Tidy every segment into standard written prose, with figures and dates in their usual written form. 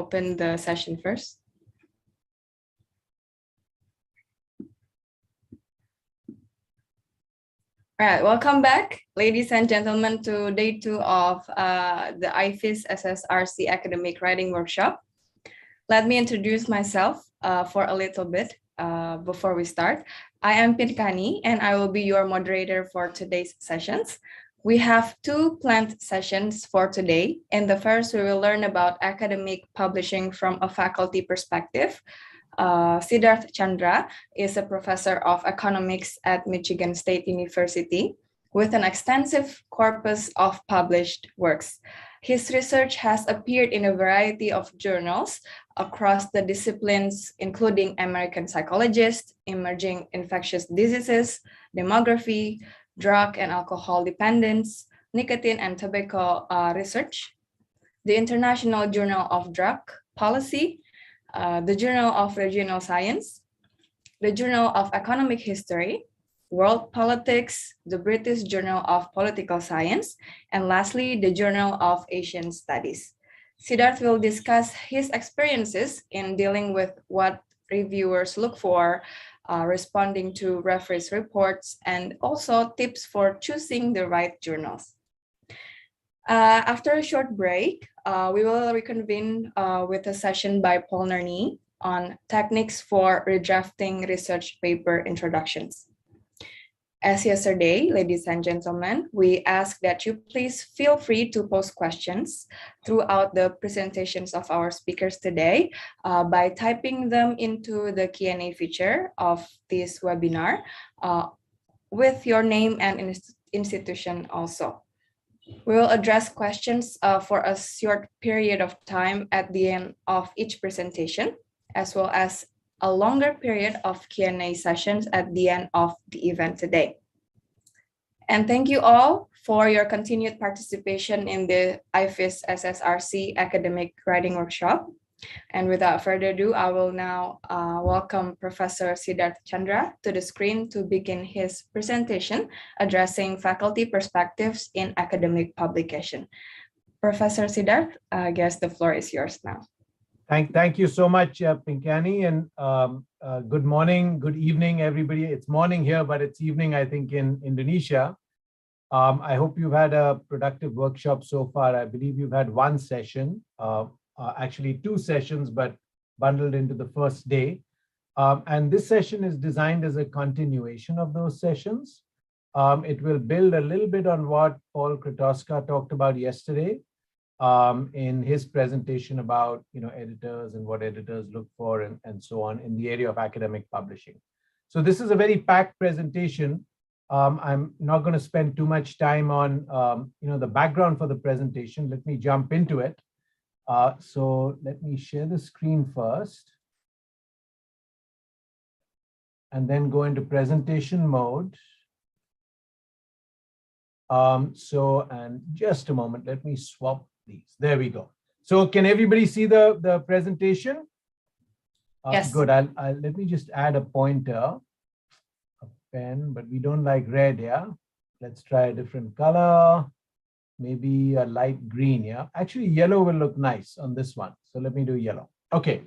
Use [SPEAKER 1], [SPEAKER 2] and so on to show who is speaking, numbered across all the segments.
[SPEAKER 1] open the session first. All right, welcome back, ladies and gentlemen, to day 2 of the IFIS SSRC Academic Writing Workshop. Let me introduce myself for a little bit before we start. I am Pinkani, and I will be your moderator for today's sessions. We have 2 planned sessions for today. In the first, we will learn about academic publishing from a faculty perspective. Siddharth Chandra is a professor of economics at Michigan State University with an extensive corpus of published works. His research has appeared in a variety of journals across the disciplines, including American Psychologist, Emerging Infectious Diseases, Demography, Drug and Alcohol Dependence, Nicotine and Tobacco Research, the International Journal of Drug Policy, the Journal of Regional Science, the Journal of Economic History, World Politics, the British Journal of Political Science, and lastly, the Journal of Asian Studies. Siddharth will discuss his experiences in dealing with what reviewers look for, responding to referees reports, and also tips for choosing the right journals. After a short break, we will reconvene with a session by Paul Nerney on techniques for redrafting research paper introductions. As yesterday, ladies and gentlemen, we ask that you please feel free to post questions throughout the presentations of our speakers today by typing them into the Q&A feature of this webinar with your name and institution also. We will address questions for a short period of time at the end of each presentation, as well as a longer period of Q&A sessions at the end of the event today. And thank you all for your continued participation in the IFIS SSRC Academic Writing Workshop. And without further ado, I will now welcome Professor Siddharth Chandra to the screen to begin his presentation addressing faculty perspectives in academic publication. Professor Siddharth, I guess the floor is yours now.
[SPEAKER 2] Thank you so much, Pinkani, and good morning, good evening, everybody. It's morning here, but it's evening, I think, in Indonesia. I hope you've had a productive workshop so far. I believe you've had 1 session, actually 2 sessions, but bundled into the first day. And this session is designed as a continuation of those sessions. It will build a little bit on what Paul Kretoska talked about yesterday in his presentation about editors and what editors look for and so on in the area of academic publishing. So this is a very packed presentation. I'm not going to spend too much time on the background for the presentation. Let me jump into it. So let me share the screen first and then go into presentation mode. And just a moment, let me swap these. There we go. So can everybody see the presentation?
[SPEAKER 1] Yes.
[SPEAKER 2] Good. Let me just add a pointer, a pen, but we don't like red, yeah? Let's try a different color. Maybe a light green, yeah? Actually, yellow will look nice on this one. So let me do yellow. Okay.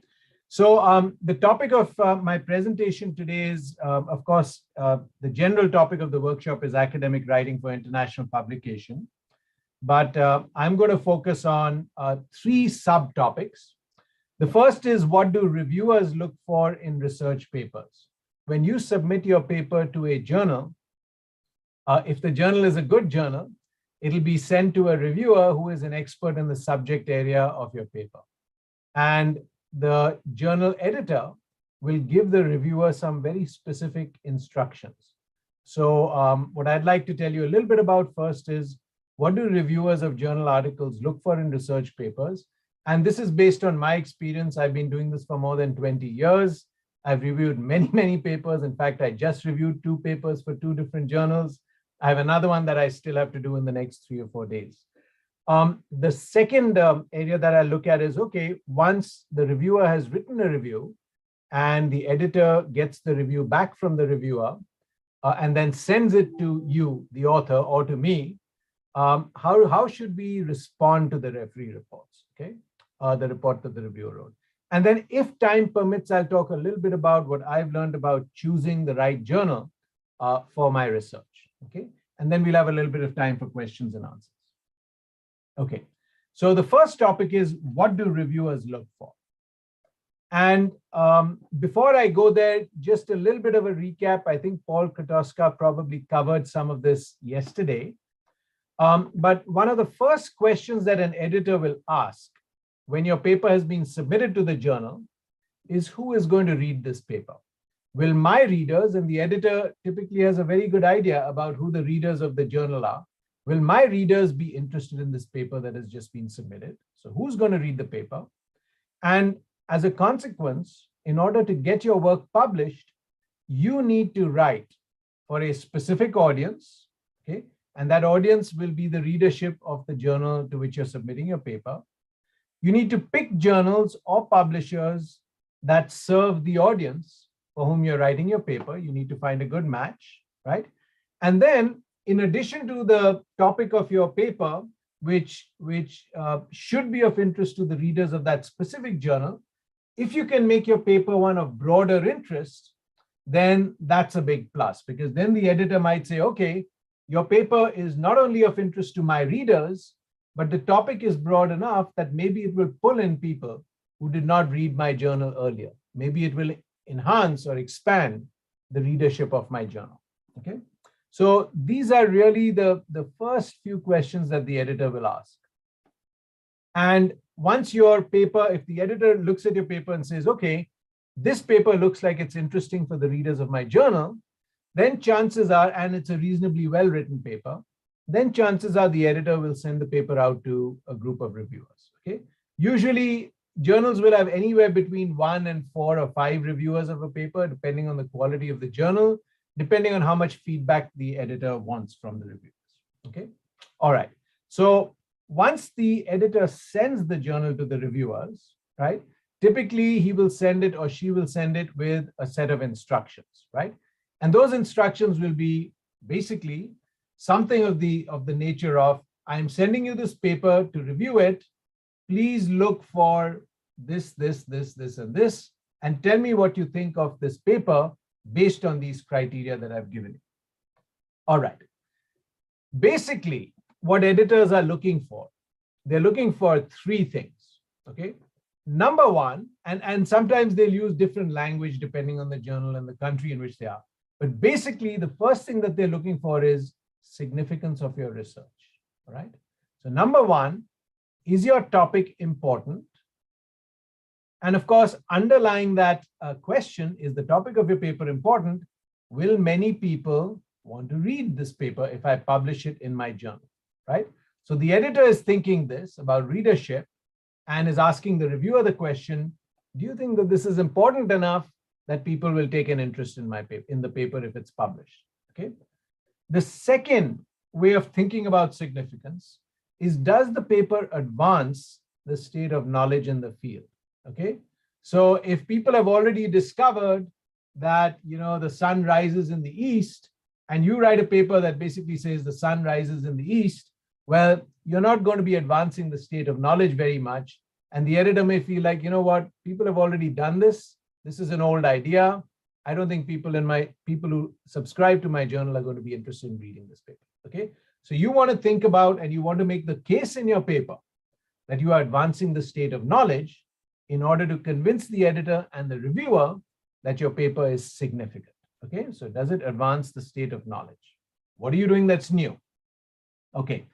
[SPEAKER 2] So the topic of my presentation today is, of course, the general topic of the workshop is academic writing for international publication. But I'm going to focus on 3 subtopics. The first is, what do reviewers look for in research papers? When you submit your paper to a journal, if the journal is a good journal, it'll be sent to a reviewer who is an expert in the subject area of your paper. And the journal editor will give the reviewer some very specific instructions. So what I'd like to tell you a little bit about first is, what do reviewers of journal articles look for in research papers? And this is based on my experience. I've been doing this for more than 20 years. I've reviewed many, many papers. In fact, I just reviewed 2 papers for 2 different journals. I have another one that I still have to do in the next 3 or 4 days. The second area that I look at is, okay, once the reviewer has written a review and the editor gets the review back from the reviewer and then sends it to you, the author, or to me, how should we respond to the referee reports? Okay. the report that the reviewer wrote. And then if time permits, I'll talk a little bit about what I've learned about choosing the right journal for my research, okay? And then we'll have a little bit of time for questions and answers. Okay, so the first topic is, what do reviewers look for? And before I go there, just a little bit of a recap. I think Paul Kotoska probably covered some of this yesterday. But one of the first questions that an editor will ask when your paper has been submitted to the journal is, who is going to read this paper? Will my readers, and the editor typically has a very good idea about who the readers of the journal are, will my readers be interested in this paper that has just been submitted? So who's going to read the paper? And as a consequence, in order to get your work published, you need to write for a specific audience, okay? And that audience will be the readership of the journal to which you're submitting your paper. You need to pick journals or publishers that serve the audience for whom you're writing your paper. You need to find a good match, right? And then, in addition to the topic of your paper, which should be of interest to the readers of that specific journal, if you can make your paper one of broader interest, then that's a big plus, because then the editor might say, okay, your paper is not only of interest to my readers, but the topic is broad enough that maybe it will pull in people who did not read my journal earlier. Maybe it will enhance or expand the readership of my journal, okay? So these are really the first few questions that the editor will ask. And once your paper, if the editor looks at your paper and says, okay, this paper looks like it's interesting for the readers of my journal, then chances are, and it's a reasonably well-written paper, then chances are the editor will send the paper out to a group of reviewers, okay? Usually, journals will have anywhere between 1 and 4 or 5 reviewers of a paper, depending on the quality of the journal, depending on how much feedback the editor wants from the reviewers, okay? All right, so once the editor sends the journal to the reviewers, right, typically he will send it or she will send it with a set of instructions, right? And those instructions will be basically something of the nature of, I'm sending you this paper to review it. Please look for this, and this, and tell me what you think of this paper based on these criteria that I've given you. All right. Basically, what editors are looking for, they're looking for 3 things, okay? Number one, and sometimes they'll use different language depending on the journal and the country in which they are. But basically, the first thing that they're looking for is significance of your research, all right? So number one, is your topic important? And of course, underlying that question, is the topic of your paper important? Will many people want to read this paper if I publish it in my journal, right? So the editor is thinking this about readership and is asking the reviewer the question, do you think that this is important enough that people will take an interest in my paper, in the paper if it's published, okay? The second way of thinking about significance is, does the paper advance the state of knowledge in the field, okay? So if people have already discovered that, you know, the sun rises in the east, and you write a paper that basically says the sun rises in the east, well, you're not going to be advancing the state of knowledge very much. And the editor may feel like, you know what, people have already done this. This is an old idea. I don't think people who subscribe to my journal are going to be interested in reading this paper, okay? So you want to think about, and you want to make the case in your paper that you are advancing the state of knowledge in order to convince the editor and the reviewer that your paper is significant, okay? So does it advance the state of knowledge? What are you doing that's new? Okay,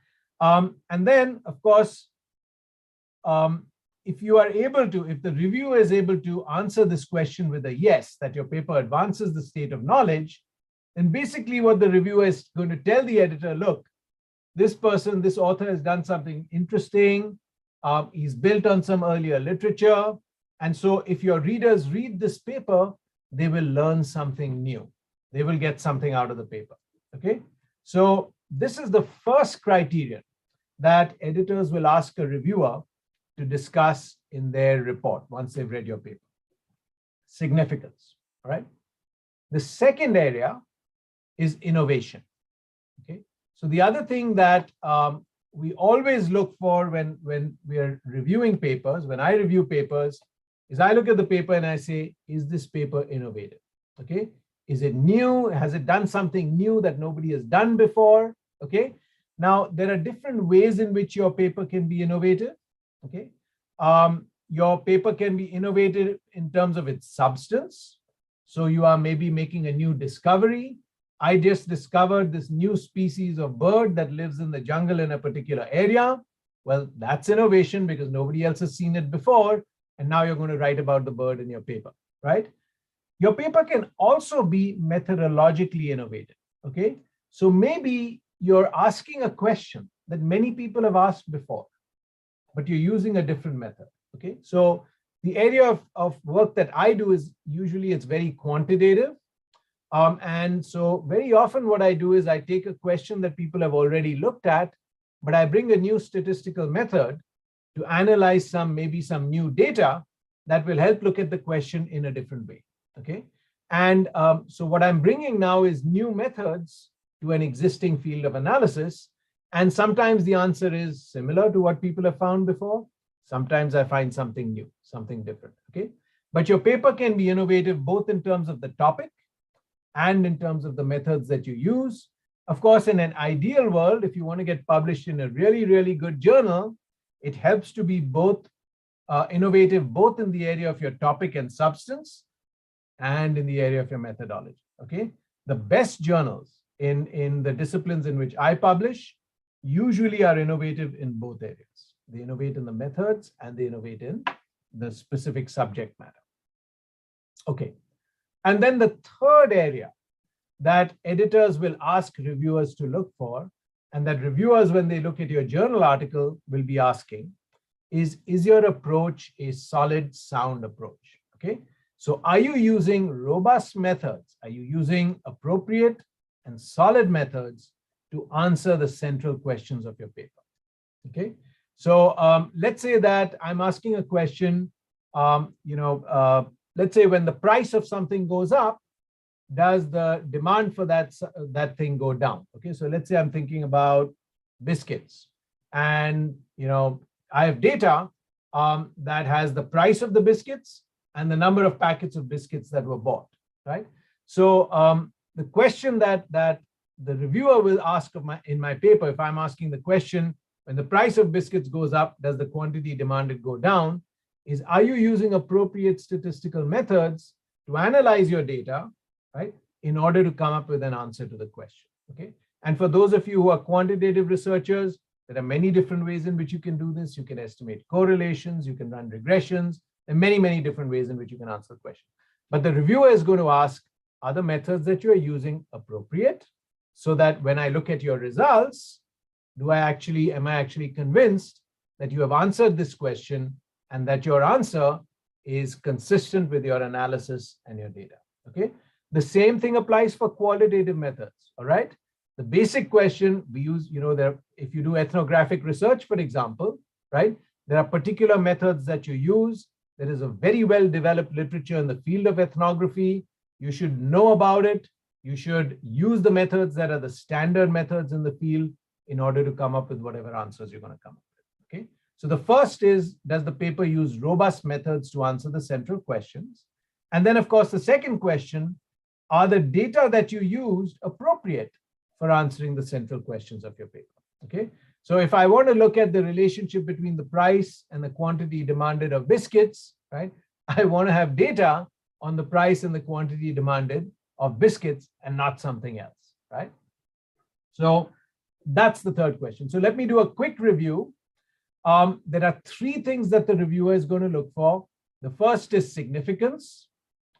[SPEAKER 2] and then of course, if you are able to, if the reviewer is able to answer this question with a yes, that your paper advances the state of knowledge, then basically what the reviewer is going to tell the editor, look, this person, this author has done something interesting. He's built on some earlier literature. And so if your readers read this paper, they will learn something new. They will get something out of the paper, okay? So this is the first criterion that editors will ask a reviewer to discuss in their report once they've read your paper. Significance, all right? The second area is innovation, okay? So the other thing that we always look for when we are reviewing papers, when I review papers, is I look at the paper and I say, is this paper innovative? Okay. Is it new? Has it done something new that nobody has done before? Okay. Now, there are different ways in which your paper can be innovative. Okay. Your paper can be innovative in terms of its substance. So you are maybe making a new discovery. I just discovered this new species of bird that lives in the jungle in a particular area. Well, that's innovation because nobody else has seen it before. And now you're going to write about the bird in your paper, right? Your paper can also be methodologically innovative, okay? So maybe you're asking a question that many people have asked before, but you're using a different method, okay? So the area of work that I do is usually it's very quantitative. And so very often what I do is I take a question that people have already looked at, but I bring a new statistical method to analyze maybe some new data that will help look at the question in a different way, okay? And so what I'm bringing now is new methods to an existing field of analysis. And sometimes the answer is similar to what people have found before. Sometimes I find something new, something different, okay? But your paper can be innovative both in terms of the topic and in terms of the methods that you use. Of course, in an ideal world, if you want to get published in a really, really good journal, it helps to be both innovative, both in the area of your topic and substance and in the area of your methodology, okay? The best journals in the disciplines in which I publish usually are innovative in both areas. They innovate in the methods and they innovate in the specific subject matter. Okay. And then the third area that editors will ask reviewers to look for, and that reviewers, when they look at your journal article, will be asking, is your approach a solid, sound approach? Okay. So are you using robust methods? Are you using appropriate and solid methods to answer the central questions of your paper? Okay. So let's say that I'm asking a question, let's say when the price of something goes up, does the demand for that thing go down? Okay, so let's say I'm thinking about biscuits, and I have data that has the price of the biscuits and the number of packets of biscuits that were bought, right? So the question that the reviewer will ask in my paper, if I'm asking the question, when the price of biscuits goes up, does the quantity demanded go down? Is, are you using appropriate statistical methods to analyze your data, right, in order to come up with an answer to the question, okay? And for those of you who are quantitative researchers, there are many different ways in which you can do this. You can estimate correlations, you can run regressions, there are many, many different ways in which you can answer the question. But the reviewer is going to ask, are the methods that you are using appropriate? So that when I look at your results, am I actually convinced that you have answered this question and that your answer is consistent with your analysis and your data, okay? The same thing applies for qualitative methods, all right? The basic question we use, if you do ethnographic research, for example, right? There are particular methods that you use. There is a very well-developed literature in the field of ethnography. You should know about it. You should use the methods that are the standard methods in the field in order to come up with whatever answers you're going to come up with, okay? So the first is, does the paper use robust methods to answer the central questions? And then, of course, the second question, are the data that you used appropriate for answering the central questions of your paper, okay? So if I want to look at the relationship between the price and the quantity demanded of biscuits, right? I want to have data on the price and the quantity demanded of biscuits and not something else, right? So that's the third question. So let me do a quick review. There are three things that the reviewer is going to look for. The first is significance,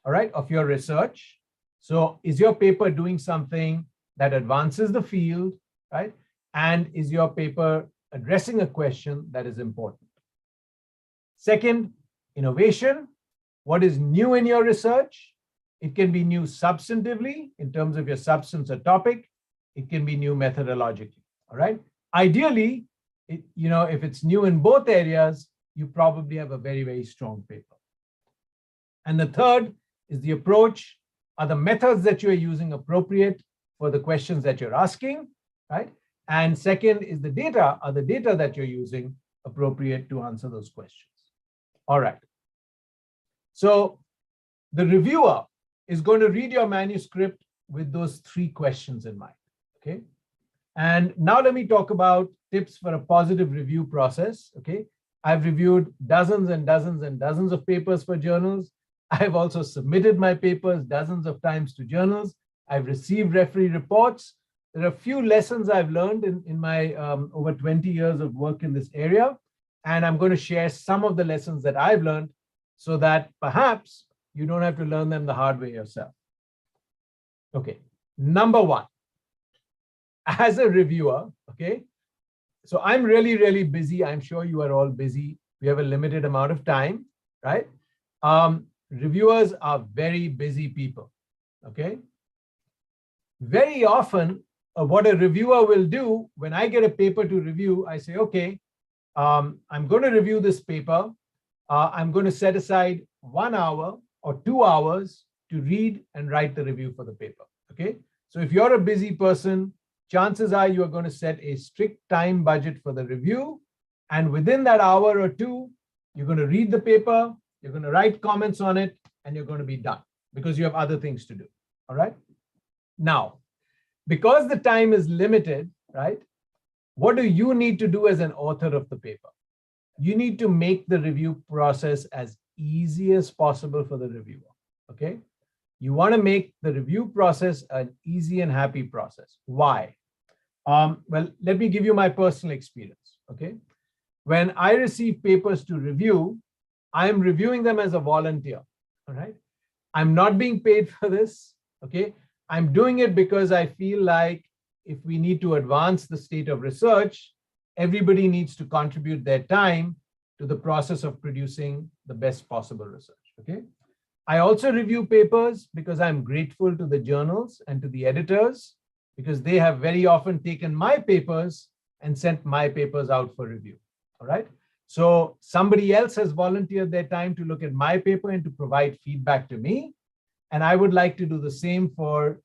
[SPEAKER 2] all right, of your research. So is your paper doing something that advances the field, right? And is your paper addressing a question that is important? Second, innovation. What is new in your research? It can be new substantively in terms of your substance or topic. It can be new methodologically, all right? Ideally, if it's new in both areas, you probably have a very, very strong paper. And the third is the approach. Are the methods that you are using appropriate for the questions that you're asking, right? And second, is the data, are the data that you're using appropriate to answer those questions? All right. So the reviewer is going to read your manuscript with those 3 questions in mind, okay? And now let me talk about tips for a positive review process, okay? I've reviewed dozens and dozens and dozens of papers for journals. I've also submitted my papers dozens of times to journals. I've received referee reports. There are a few lessons I've learned in my over 20 years of work in this area. And I'm going to share some of the lessons that I've learned so that perhaps you don't have to learn them the hard way yourself. Okay, number 1, as a reviewer, okay, so I'm really, really busy. I'm sure you are all busy. We have a limited amount of time, right? Reviewers are very busy people, okay? Very often, what a reviewer will do, when I get a paper to review, I say, okay, I'm going to review this paper. I'm going to set aside 1 hour or 2 hours to read and write the review for the paper, okay? So if you're a busy person, chances are you are going to set a strict time budget for the review. And within that hour or 2, you're going to read the paper, you're going to write comments on it, and you're going to be done because you have other things to do, all right? Now, because the time is limited, right? What do you need to do as an author of the paper? You need to make the review process as easy as possible for the reviewer, okay? You want to make the review process an easy and happy process. Why? Well, let me give you my personal experience, okay? When I receive papers to review, I'm reviewing them as a volunteer, all right? I'm not being paid for this, okay? I'm doing it because I feel like if we need to advance the state of research, everybody needs to contribute their time to the process of producing the best possible research, okay? I also review papers because I'm grateful to the journals and to the editors because they have very often taken my papers and sent my papers out for review, all right? So somebody else has volunteered their time to look at my paper and to provide feedback to me. And I would like to do the same for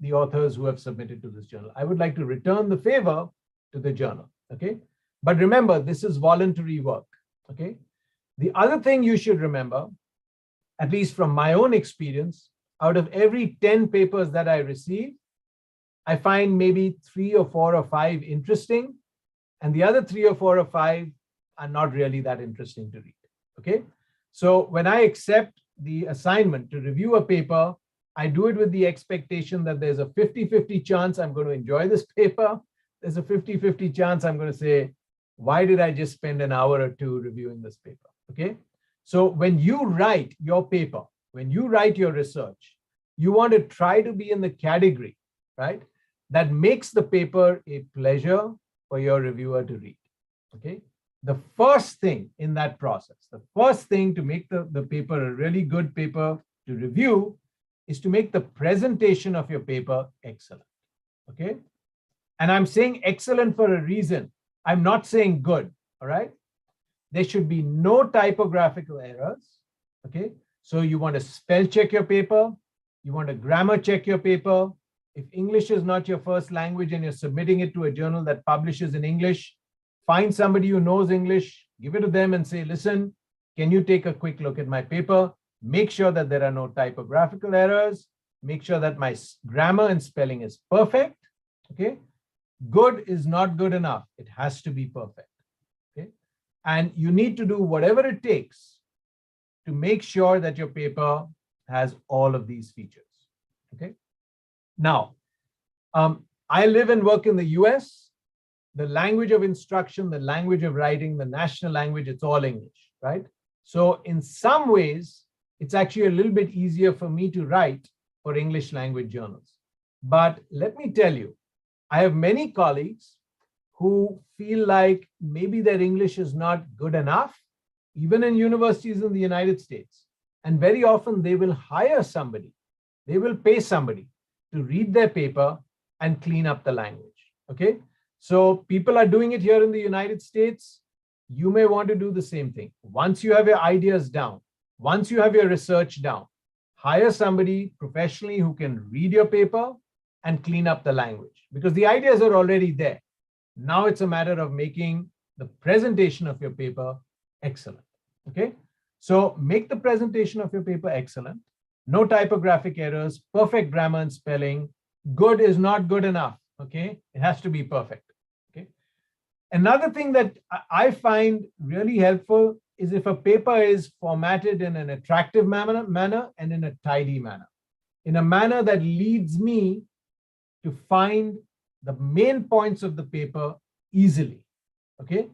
[SPEAKER 2] the authors who have submitted to this journal. I would like to return the favor to the journal, okay? But remember, this is voluntary work, okay? The other thing you should remember, at least from my own experience, out of every 10 papers that I receive, I find maybe 3 or 4 or 5 interesting, and the other 3 or 4 or 5 are not really that interesting to read, okay? So when I accept the assignment to review a paper, I do it with the expectation that there's a 50-50 chance I'm going to enjoy this paper. There's a 50-50 chance I'm going to say, why did I just spend an hour or 2 reviewing this paper, okay? So when you write your paper, when you write your research, you want to try to be in the category, right, that makes the paper a pleasure for your reviewer to read, okay? The first thing in that process, the first thing to make the paper a really good paper to review is to make the presentation of your paper excellent, okay? And I'm saying excellent for a reason. I'm not saying good, all right? There should be no typographical errors, okay? So you want to spell check your paper. You want to grammar check your paper. If English is not your first language and you're submitting it to a journal that publishes in English, find somebody who knows English, give it to them and say, listen, can you take a quick look at my paper? Make sure that there are no typographical errors. Make sure that my grammar and spelling is perfect, okay? Good is not good enough. It has to be perfect, okay? And you need to do whatever it takes to make sure that your paper has all of these features, okay? Now, I live and work in the US. The language of instruction, the language of writing, the national language, it's all English, right? So in some ways, it's actually a little bit easier for me to write for English language journals. But let me tell you, I have many colleagues who feel like maybe their English is not good enough, even in universities in the United States. And very often they will hire somebody, they will pay somebody to read their paper and clean up the language, okay? So people are doing it here in the United States. You may want to do the same thing. Once you have your ideas down, once you have your research down, hire somebody professionally who can read your paper and clean up the language because the ideas are already there. Now it's a matter of making the presentation of your paper excellent. Okay, so make the presentation of your paper excellent. No typographic errors, perfect grammar and spelling. Good is not good enough. Okay, it has to be perfect. Okay, another thing that I find really helpful is if a paper is formatted in an attractive manner and in a tidy manner, in a manner that leads me to find the main points of the paper easily. Okay,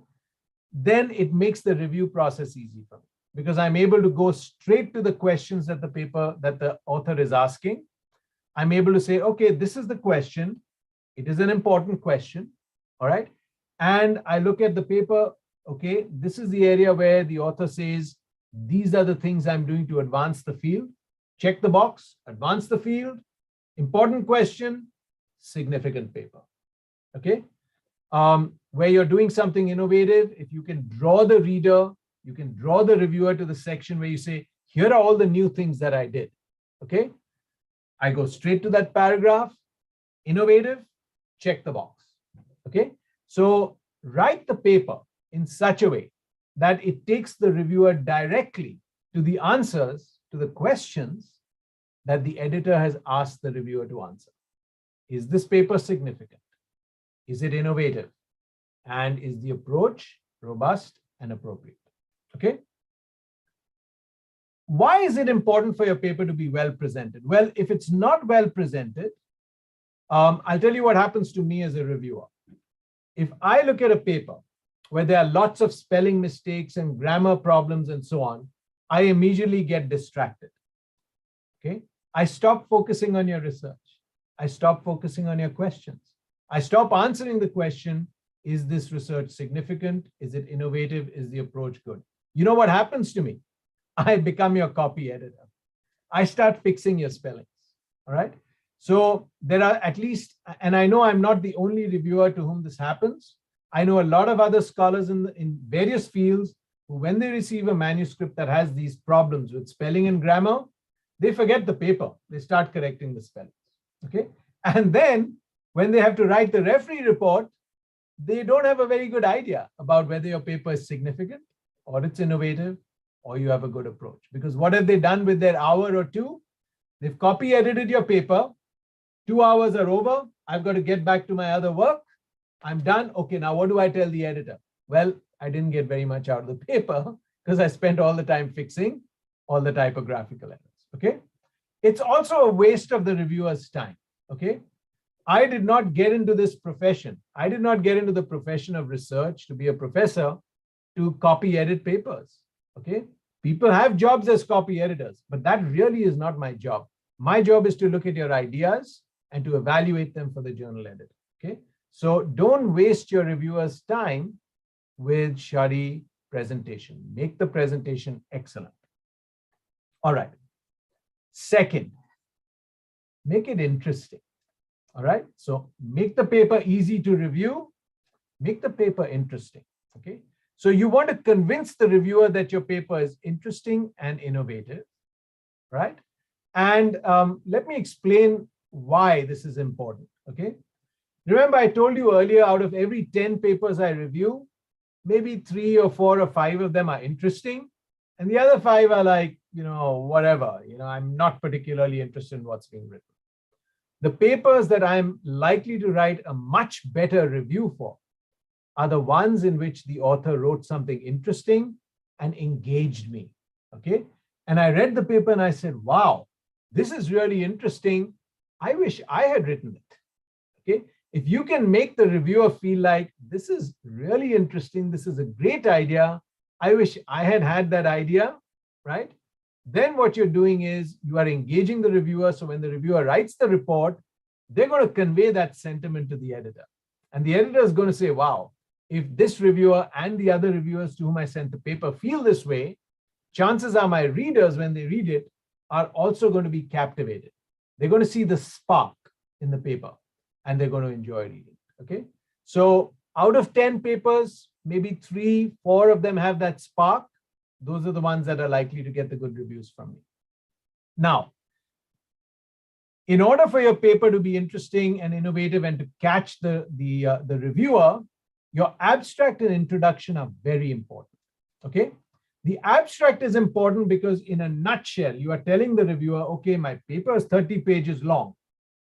[SPEAKER 2] then it makes the review process easy for me because I'm able to go straight to the questions that the author is asking. I'm able to say, okay, this is the question. It is an important question. All right. And I look at the paper. Okay, this is the area where the author says, these are the things I'm doing to advance the field. Check the box, advance the field, important question, significant paper. Okay. Where you're doing something innovative, if you can draw the reader, you can draw the reviewer to the section where you say, here are all the new things that I did. Okay. I go straight to that paragraph, innovative, check the box. Okay. So write the paper in such a way that it takes the reviewer directly to the answers to the questions that the editor has asked the reviewer to answer. Is this paper significant? Is it innovative? And is the approach robust and appropriate? Okay. Why is it important for your paper to be well presented? Well, if it's not well presented, I'll tell you what happens to me as a reviewer. If I look at a paper where there are lots of spelling mistakes and grammar problems and so on, I immediately get distracted. Okay. I stop focusing on your research. I stop focusing on your questions. I stop answering the question, is this research significant? Is it innovative? Is the approach good? You know what happens to me? I become your copy editor. I start fixing your spellings. All right. So there are at least, and I know I'm not the only reviewer to whom this happens. I know a lot of other scholars in various fields who, when they receive a manuscript that has these problems with spelling and grammar, they forget the paper. They start correcting the spellings. Okay. And then when they have to write the referee report, they don't have a very good idea about whether your paper is significant or it's innovative or you have a good approach. Because what have they done with their hour or two? They've copy edited your paper. 2 hours are over. I've got to get back to my other work. I'm done. Okay, now what do I tell the editor? Well, I didn't get very much out of the paper because I spent all the time fixing all the typographical errors. Okay. It's also a waste of the reviewer's time. Okay. I did not get into this profession. I did not get into the profession of research to be a professor to copy edit papers. Okay. People have jobs as copy editors, but that really is not my job. My job is to look at your ideas and to evaluate them for the journal editor. Okay. So don't waste your reviewer's time with shoddy presentation. Make the presentation excellent. All right. Second, make it interesting. All right. So make the paper easy to review. Make the paper interesting. Okay. So you want to convince the reviewer that your paper is interesting and innovative, right? And let me explain why this is important. Okay. Remember, I told you earlier, out of every 10 papers I review, maybe 3 or 4 or 5 of them are interesting. And the other 5 are like, whatever, I'm not particularly interested in what's being written. The papers that I'm likely to write a much better review for are the ones in which the author wrote something interesting and engaged me. Okay. And I read the paper and I said, wow, this is really interesting. I wish I had written it. Okay. If you can make the reviewer feel like this is really interesting, this is a great idea, I wish I had had that idea, right? Then what you're doing is you are engaging the reviewer. So when the reviewer writes the report, they're going to convey that sentiment to the editor. And the editor is going to say, wow, if this reviewer and the other reviewers to whom I sent the paper feel this way, chances are my readers, when they read it, are also going to be captivated. They're going to see the spark in the paper and they're going to enjoy reading. Okay. So out of 10 papers, maybe 3, 4 of them have that spark. Those are the ones that are likely to get the good reviews from me. Now, in order for your paper to be interesting and innovative and to catch the reviewer, your abstract and introduction are very important, okay? The abstract is important because in a nutshell, you are telling the reviewer, okay, my paper is 30 pages long,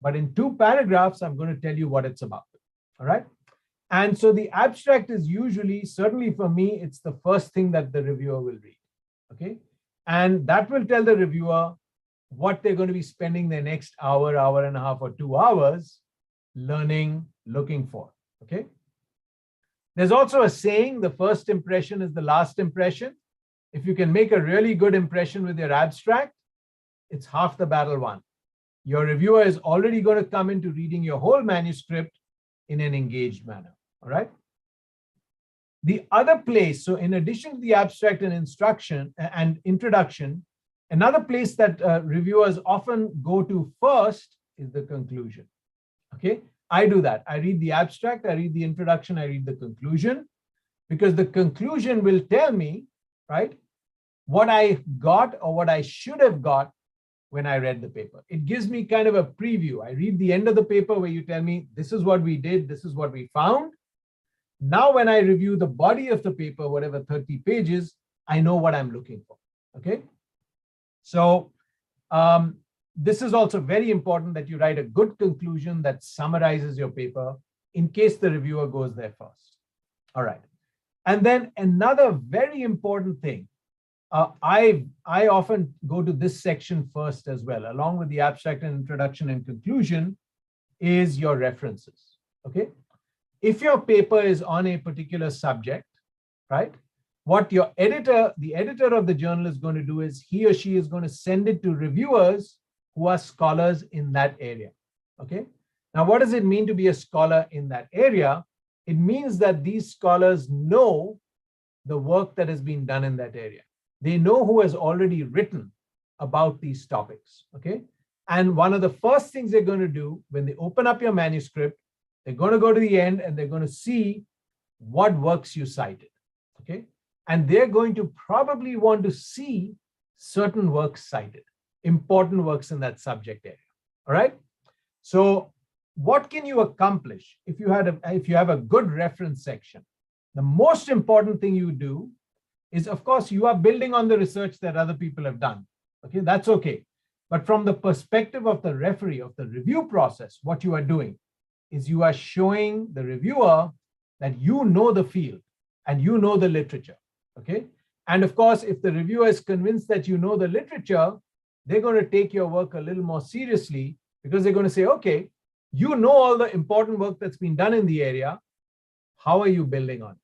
[SPEAKER 2] but in 2 paragraphs, I'm going to tell you what it's about, all right? And so the abstract is usually, certainly for me, it's the first thing that the reviewer will read, okay? And that will tell the reviewer what they're going to be spending their next hour, hour and a half, or 2 hours learning, looking for, okay? There's also a saying, the first impression is the last impression. If you can make a really good impression with your abstract, it's half the battle won. Your reviewer is already going to come into reading your whole manuscript in an engaged manner, all right? The other place, so in addition to the abstract and instruction and introduction, another place that reviewers often go to first is the conclusion, okay? I do that. I read the abstract, I read the introduction, I read the conclusion, because the conclusion will tell me, right, what I got or what I should have got when I read the paper. It gives me kind of a preview. I read the end of the paper where you tell me, this is what we did, this is what we found. Now, when I review the body of the paper, whatever 30 pages, I know what I'm looking for, okay? So this is also very important that you write a good conclusion that summarizes your paper in case the reviewer goes there first. All right. And then another very important thing, I often go to this section first as well, along with the abstract and introduction and conclusion, is your references, okay? If your paper is on a particular subject, right, what your editor, the editor of the journal is going to do is he or she is going to send it to reviewers who are scholars in that area, okay? Now, what does it mean to be a scholar in that area? It means that these scholars know the work that has been done in that area. They know who has already written about these topics, okay? And one of the first things they're going to do when they open up your manuscript, they're going to go to the end and they're going to see what works you cited, okay? And they're going to probably want to see certain works cited, important works in that subject area, all right? So what can you accomplish if you have a good reference section? The most important thing you do is, of course, you are building on the research that other people have done, okay? That's okay. But from the perspective of the referee, of the review process, what you are doing is you are showing the reviewer that you know the field and you know the literature, okay? And of course, if the reviewer is convinced that you know the literature, they're going to take your work a little more seriously because they're going to say, okay, you know all the important work that's been done in the area. How are you building on it?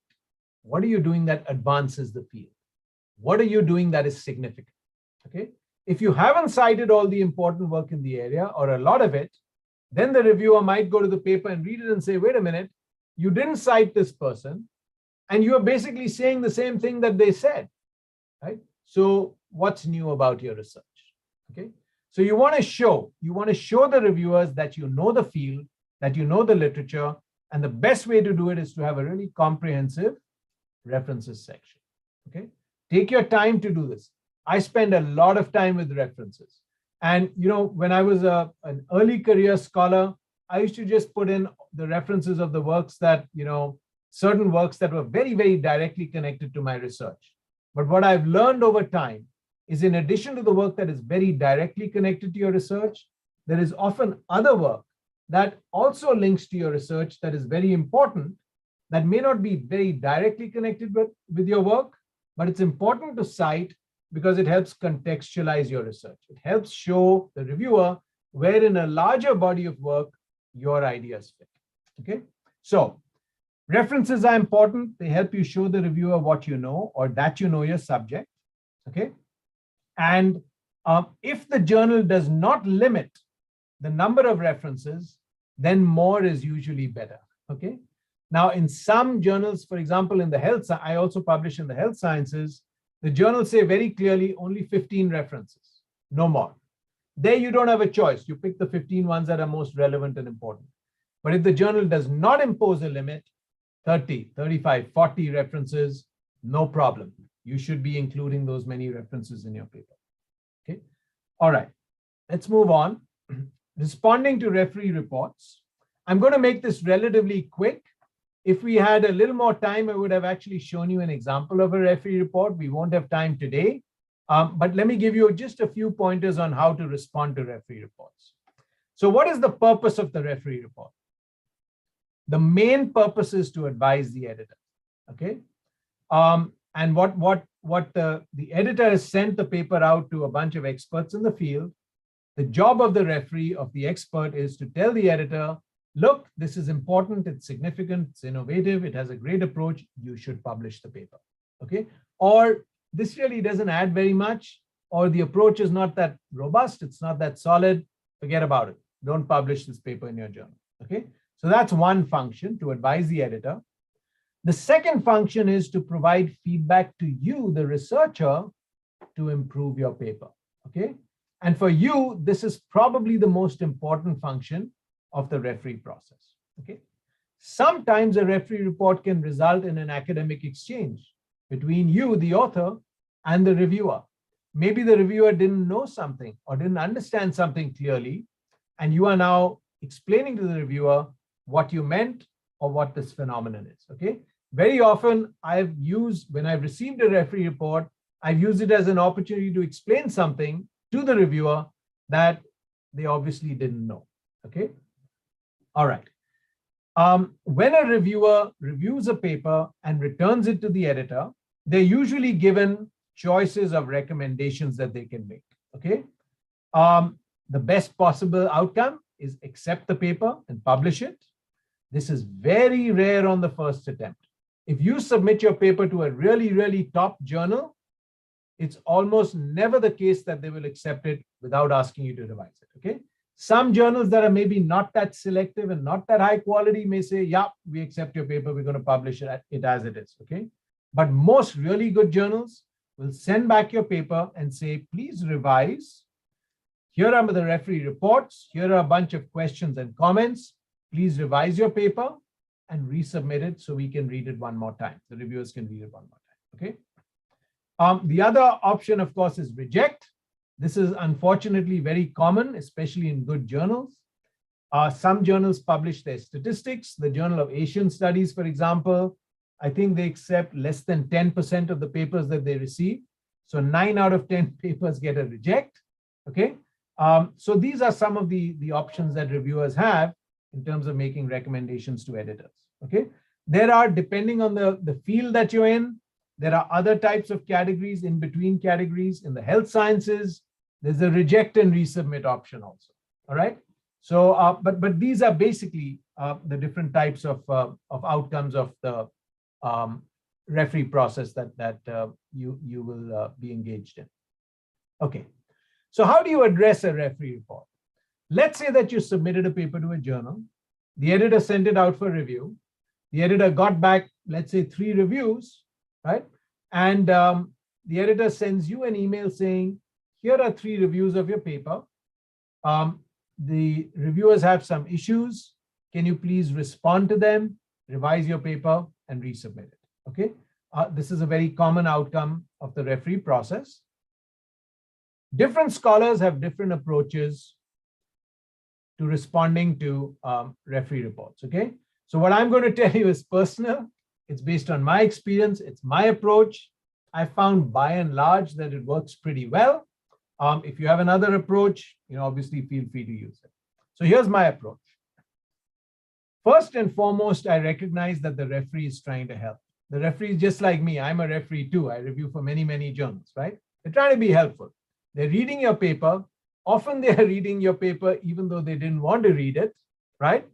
[SPEAKER 2] What are you doing that advances the field? What are you doing that is significant, okay? If you haven't cited all the important work in the area or a lot of it, then the reviewer might go to the paper and read it and say, wait a minute, you didn't cite this person, and you are basically saying the same thing that they said, right? So what's new about your research, okay? So you want to show the reviewers that you know the field, that you know the literature, and the best way to do it is to have a really comprehensive references section, okay? Take your time to do this. I spend a lot of time with references. And, you know, when I was an early career scholar, I used to just put in the references of the works that, you know, certain works that were very, very directly connected to my research. But what I've learned over time is in addition to the work that is very directly connected to your research, there is often other work that also links to your research that is very important, that may not be very directly connected with your work, but it's important to cite because it helps contextualize your research. It helps show the reviewer where in a larger body of work, your ideas fit, okay? So references are important. They help you show the reviewer what you know or that you know your subject, okay? And if the journal does not limit the number of references, then more is usually better, okay? Now, in some journals, for example, in the health, I also publish in the health sciences, the journals say very clearly only 15 references, no more. There you don't have a choice. You pick the 15 ones that are most relevant and important. But if the journal does not impose a limit, 30, 35, 40 references, no problem. You should be including those many references in your paper, okay? All right, let's move on. Responding to referee reports. I'm going to make this relatively quick If we had a little more time, I would have actually shown you an example of a referee report. We won't have time today, but let me give you just a few pointers on how to respond to referee reports. So what is the purpose of the referee report? The main purpose is to advise the editor, okay? And what the editor has sent the paper out to a bunch of experts in the field. The job of the referee, of the expert, is to tell the editor, look, this is important, it's significant, it's innovative, it has a great approach, you should publish the paper, okay? Or this really doesn't add very much, or the approach is not that robust, it's not that solid, forget about it. Don't publish this paper in your journal, okay? So that's one function, to advise the editor. The second function is to provide feedback to you, the researcher, to improve your paper, okay? And for you, this is probably the most important function of the referee process, okay? Sometimes a referee report can result in an academic exchange between you, the author, and the reviewer. Maybe the reviewer didn't know something or didn't understand something clearly, and you are now explaining to the reviewer what you meant or what this phenomenon is, okay? Very often when I've received a referee report, I've used it as an opportunity to explain something to the reviewer that they obviously didn't know, okay? All right. When a reviewer reviews a paper and returns it to the editor, they're usually given choices of recommendations that they can make, okay? The best possible outcome is accept the paper and publish it. This is very rare on the first attempt. If you submit your paper to a really, really top journal, it's almost never the case that they will accept it without asking you to revise it, okay? Some journals that are maybe not that selective and not that high quality may say, yeah, we accept your paper, we're going to publish it as it is, okay? But most really good journals will send back your paper and say, please revise. Here are the referee reports. Here are a bunch of questions and comments. Please revise your paper and resubmit it so we can read it one more time. The reviewers can read it one more time, okay? The other option, of course, is reject. This is unfortunately very common, especially in good journals. Some journals publish their statistics. The Journal of Asian Studies, for example, I think they accept less than 10% of the papers that they receive. So 9 out of 10 papers get a reject, okay? So these are some of the options that reviewers have in terms of making recommendations to editors, okay? There are, depending on the field that you're in, there are other types of categories in between categories. In the health sciences, there's a reject and resubmit option also, all right? So, but these are basically the different types of outcomes of the referee process that you will be engaged in. Okay, so how do you address a referee report? Let's say that you submitted a paper to a journal. The editor sent it out for review. The editor got back, let's say, 3 reviews, right? And the editor sends you an email saying, here are 3 reviews of your paper. The reviewers have some issues. Can you please respond to them, revise your paper, and resubmit it, okay? This is a very common outcome of the referee process. Different scholars have different approaches to responding to referee reports, okay? So what I'm going to tell you is personal. It's based on my experience. It's my approach. I found by and large that it works pretty well. If you have another approach, obviously feel free to use it. So here's my approach. First and foremost, I recognize that the referee is trying to help. The referee is just like me. I'm a referee too. I review for many, many journals, right? They're trying to be helpful. They're reading your paper. Often they are reading your paper even though they didn't want to read it, right?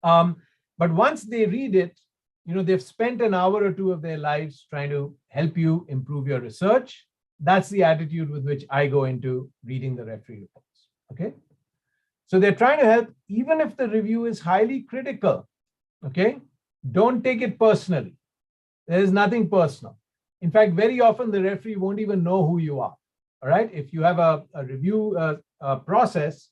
[SPEAKER 2] But once they read it, they've spent an hour or 2 of their lives trying to help you improve your research. That's the attitude with which I go into reading the referee reports, okay? So they're trying to help even if the review is highly critical, okay? Don't take it personally. There is nothing personal. In fact, very often the referee won't even know who you are, all right? If you have a review process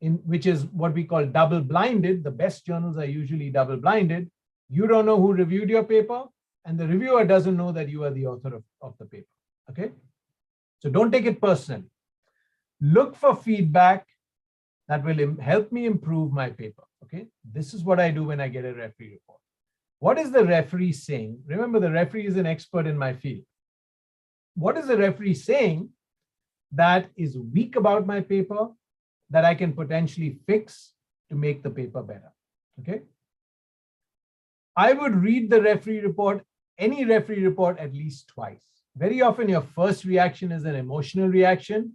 [SPEAKER 2] which is what we call double-blinded, the best journals are usually double-blinded, you don't know who reviewed your paper, and the reviewer doesn't know that you are the author of the paper, okay? So don't take it personally. Look for feedback that will help me improve my paper, okay? This is what I do when I get a referee report. What is the referee saying? Remember, the referee is an expert in my field. What is the referee saying that is weak about my paper that I can potentially fix to make the paper better? Okay. I would read the referee report, any referee report, at least twice. Very often your first reaction is an emotional reaction.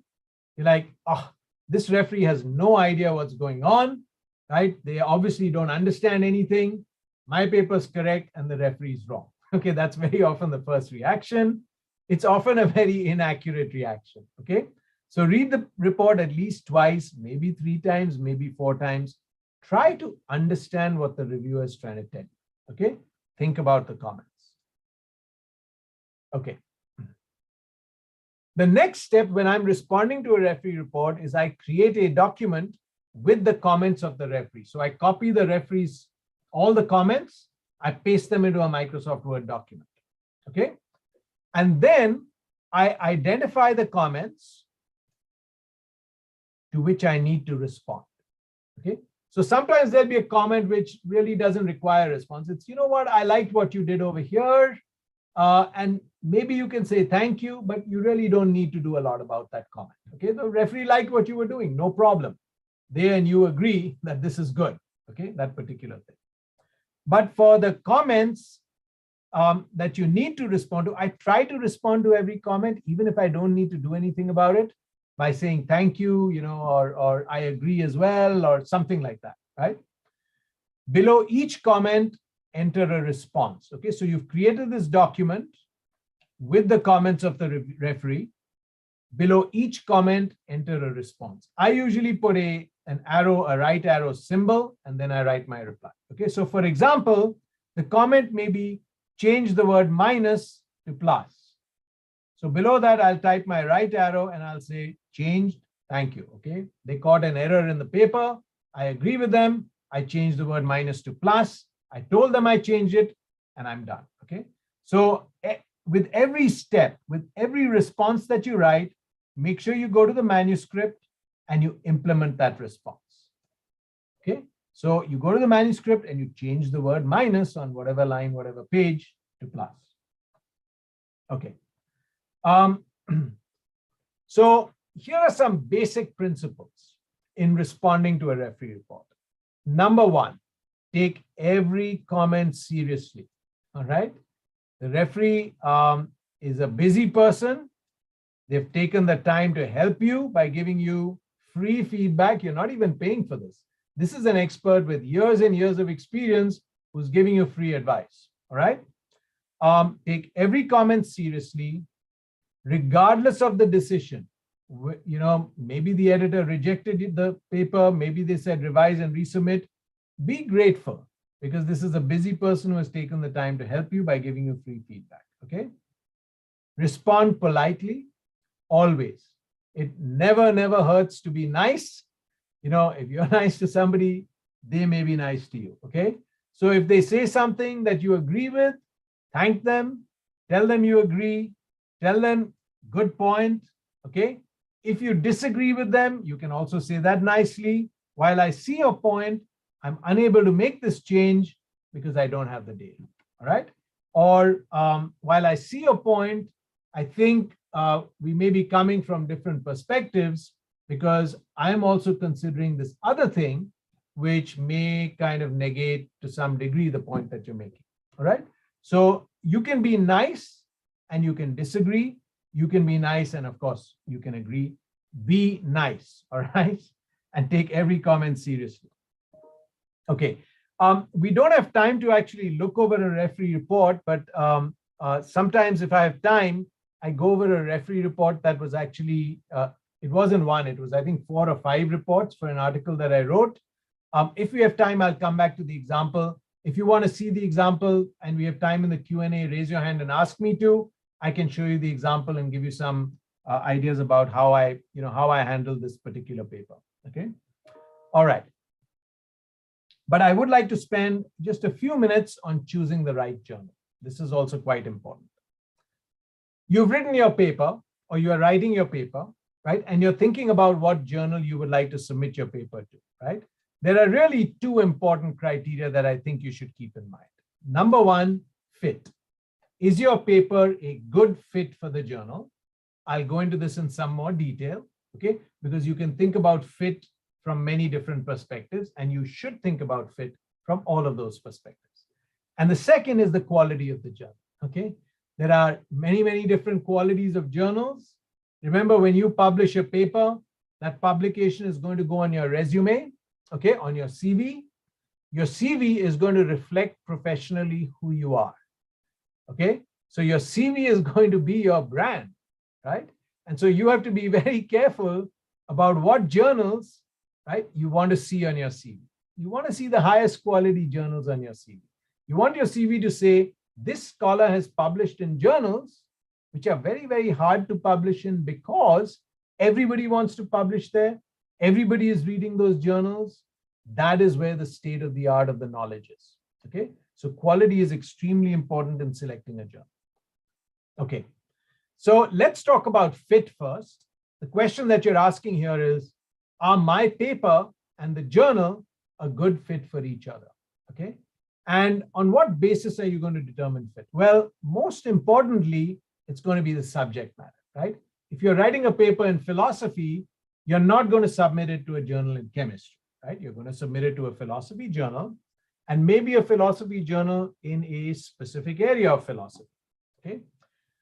[SPEAKER 2] You're like, oh, this referee has no idea what's going on, right? They obviously don't understand anything. My paper's correct and the referee's wrong. Okay, that's very often the first reaction. It's often a very inaccurate reaction, okay? So read the report at least twice, maybe 3 times, maybe 4 times. Try to understand what the reviewer is trying to tell you, okay? Think about the comments. Okay. The next step when I'm responding to a referee report is I create a document with the comments of the referee. So I copy the referee's, all the comments, I paste them into a Microsoft Word document, okay? And then I identify the comments to which I need to respond, okay? So sometimes there'll be a comment which really doesn't require a response. It's, you know what, I liked what you did over here. And maybe you can say thank you, but you really don't need to do a lot about that comment. Okay, the referee liked what you were doing, no problem. They and you agree that this is good, okay, that particular thing. But for the comments that you need to respond to, I try to respond to every comment, even if I don't need to do anything about it, by saying thank you, you know, or I agree as well, or something like that, right? Below each comment, enter a response. Okay, so you've created this document with the comments of the referee. Below each comment, enter a response. I usually put an arrow, a right arrow symbol, and then I write my reply. Okay, so for example, the comment may be change the word minus to plus. So below that, I'll type my right arrow and I'll say changed, thank you. Okay, they caught an error in the paper. I agree with them. I changed the word minus to plus. I told them I changed it and I'm done, okay? So with every step, with every response that you write, make sure you go to the manuscript and you implement that response, okay? So you go to the manuscript and you change the word minus on whatever line, whatever page to plus, okay? So here are some basic principles in responding to a referee report. Number 1, take every comment seriously, all right? The referee is a busy person. They've taken the time to help you by giving you free feedback. You're not even paying for this. This is an expert with years and years of experience who's giving you free advice, all right? Take every comment seriously, regardless of the decision. You know, maybe the editor rejected the paper, maybe they said revise and resubmit. Be grateful because this is a busy person who has taken the time to help you by giving you free feedback, okay? Respond politely, always. It never hurts to be nice. You know, if you're nice to somebody, they may be nice to you, okay? So if they say something that you agree with, thank them, tell them you agree, tell them good point, okay? If you disagree with them, you can also say that nicely. While I see your point, I'm unable to make this change because I don't have the data, all right? Or while I see your point, I think we may be coming from different perspectives because I'm also considering this other thing, which may kind of negate to some degree the point that you're making, all right? So you can be nice and you can disagree. You can be nice and of course you can agree. Be nice, all right? And take every comment seriously. Okay, we don't have time to actually look over a referee report, but sometimes if I have time, I go over a referee report that was actually, it wasn't one, it was I think 4 or 5 reports for an article that I wrote. If we have time, I'll come back to the example. If you want to see the example and we have time in the Q&A, raise your hand and ask me to. I can show you the example and give you some ideas about how I handle this particular paper, okay? All right. But I would like to spend just a few minutes on choosing the right journal. This is also quite important. You've written your paper or you are writing your paper, right? And you're thinking about what journal you would like to submit your paper to, right? There are really 2 important criteria that I think you should keep in mind. Number one, fit. Is your paper a good fit for the journal? I'll go into this in some more detail, okay? Because you can think about fit from many different perspectives, and you should think about fit from all of those perspectives. And the second is the quality of the journal, okay? There are many, many different qualities of journals. Remember, when you publish a paper, that publication is going to go on your resume, okay, on your CV. Your CV is going to reflect professionally who you are, okay? So your CV is going to be your brand, right? And so you have to be very careful about what journals, right, you want to see on your CV. You want to see the highest quality journals on your CV. You want your CV to say, this scholar has published in journals which are very, very hard to publish in because everybody wants to publish there. Everybody is reading those journals. That is where the state of the art of the knowledge is, okay? So quality is extremely important in selecting a journal. Okay, so let's talk about fit first. The question that you're asking here is, are my paper and the journal a good fit for each other, okay? And on what basis are you going to determine fit? Well, most importantly, it's going to be the subject matter, right? If you're writing a paper in philosophy, you're not going to submit it to a journal in chemistry, right? You're going to submit it to a philosophy journal, and maybe a philosophy journal in a specific area of philosophy, okay?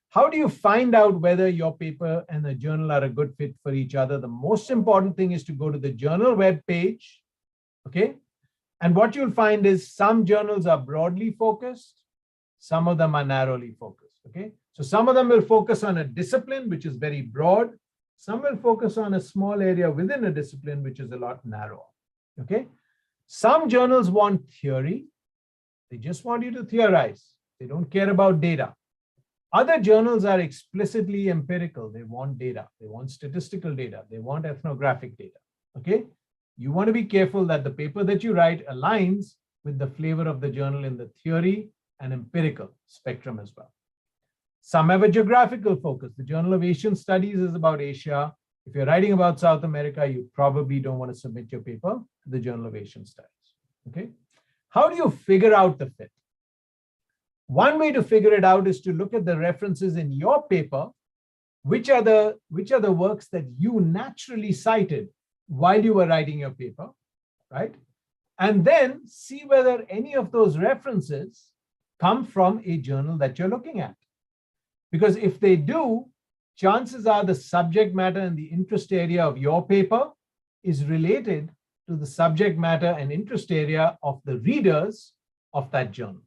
[SPEAKER 2] How do you find out whether your paper and the journal are a good fit for each other? The most important thing is to go to the journal web page, okay? And what you'll find is some journals are broadly focused, some of them are narrowly focused, okay? So some of them will focus on a discipline, which is very broad. Some will focus on a small area within a discipline, which is a lot narrower, okay? Some journals want theory. They just want you to theorize. They don't care about data. Other journals are explicitly empirical. They want data. They want statistical data. They want ethnographic data, okay? You want to be careful that the paper that you write aligns with the flavor of the journal in the theory and empirical spectrum as well. Some have a geographical focus. The Journal of Asian Studies is about Asia. If you're writing about South America, you probably don't want to submit your paper to the Journal of Asian Studies, okay? How do you figure out the fit? One way to figure it out is to look at the references in your paper. Which are the works that you naturally cited while you were writing your paper, right? And then see whether any of those references come from a journal that you're looking at. Because if they do, chances are the subject matter and the interest area of your paper is related to the subject matter and interest area of the readers of that journal.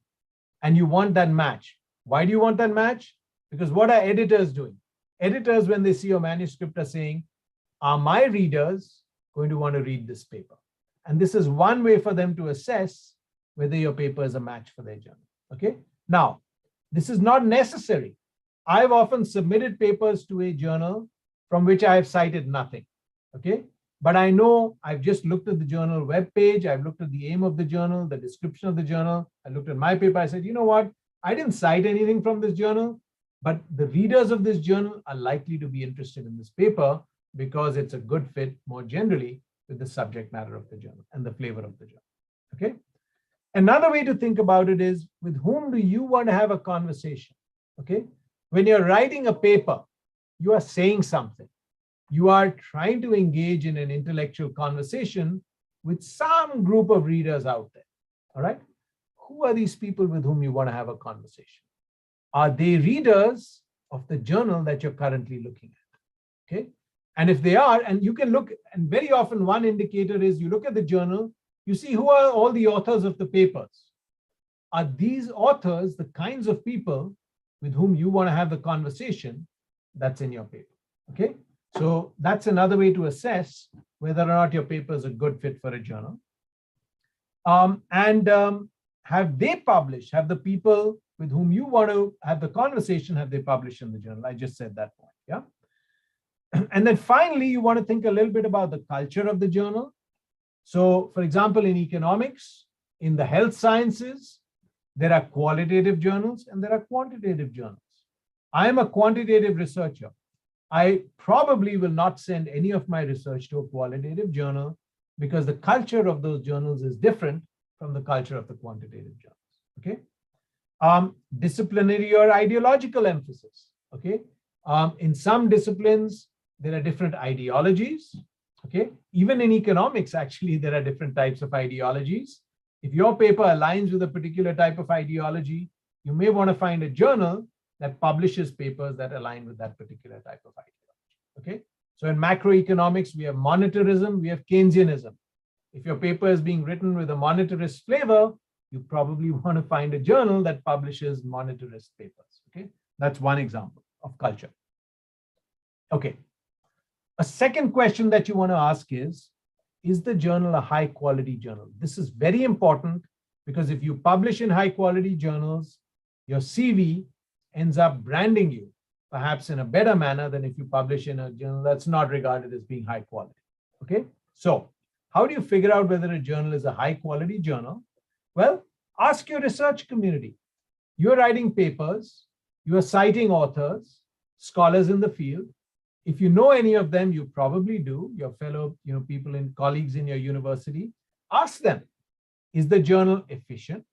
[SPEAKER 2] And you want that match. Why do you want that match? Because what are editors doing? Editors, when they see your manuscript, are saying, are my readers going to want to read this paper? And this is one way for them to assess whether your paper is a match for their journal, okay? Now, this is not necessary. I've often submitted papers to a journal from which I have cited nothing, okay? But I know I've just looked at the journal webpage, I've looked at the aim of the journal, the description of the journal, I looked at my paper, I said, you know what? I didn't cite anything from this journal, but the readers of this journal are likely to be interested in this paper because it's a good fit more generally with the subject matter of the journal and the flavor of the journal, okay? Another way to think about it is, with whom do you want to have a conversation, okay? When you're writing a paper, you are saying something. You are trying to engage in an intellectual conversation with some group of readers out there, all right? Who are these people with whom you want to have a conversation? Are they readers of the journal that you're currently looking at, okay? And if they are, and you can look, and very often one indicator is you look at the journal, you see who are all the authors of the papers. Are these authors the kinds of people with whom you want to have the conversation that's in your paper, okay? So that's another way to assess whether or not your paper is a good fit for a journal. Have they published, have the people with whom you want to have the conversation, have they published in the journal? I just said that point, yeah? And then finally, you want to think a little bit about the culture of the journal. So for example, in economics, in the health sciences, there are qualitative journals and there are quantitative journals. I am a quantitative researcher. I probably will not send any of my research to a qualitative journal because the culture of those journals is different from the culture of the quantitative journals, okay? Disciplinary or ideological emphasis. Okay. In some disciplines, there are different ideologies. Okay. Even in economics, actually, there are different types of ideologies. If your paper aligns with a particular type of ideology, you may want to find a journal that publishes papers that align with that particular type of ideology. Okay. So in macroeconomics, we have monetarism, we have Keynesianism. If your paper is being written with a monetarist flavor, you probably want to find a journal that publishes monetarist papers. Okay, that's one example of culture. Okay, a second question that you want to ask is the journal a high quality journal? This is very important because if you publish in high quality journals, your CV ends up branding you perhaps in a better manner than if you publish in a journal that's not regarded as being high quality. Okay, so how do you figure out whether a journal is a high quality journal? Well, ask your research community. You're writing papers, you are citing authors, scholars in the field. If you know any of them, you probably do, your fellow people and colleagues in your university. Ask them, is the journal efficient?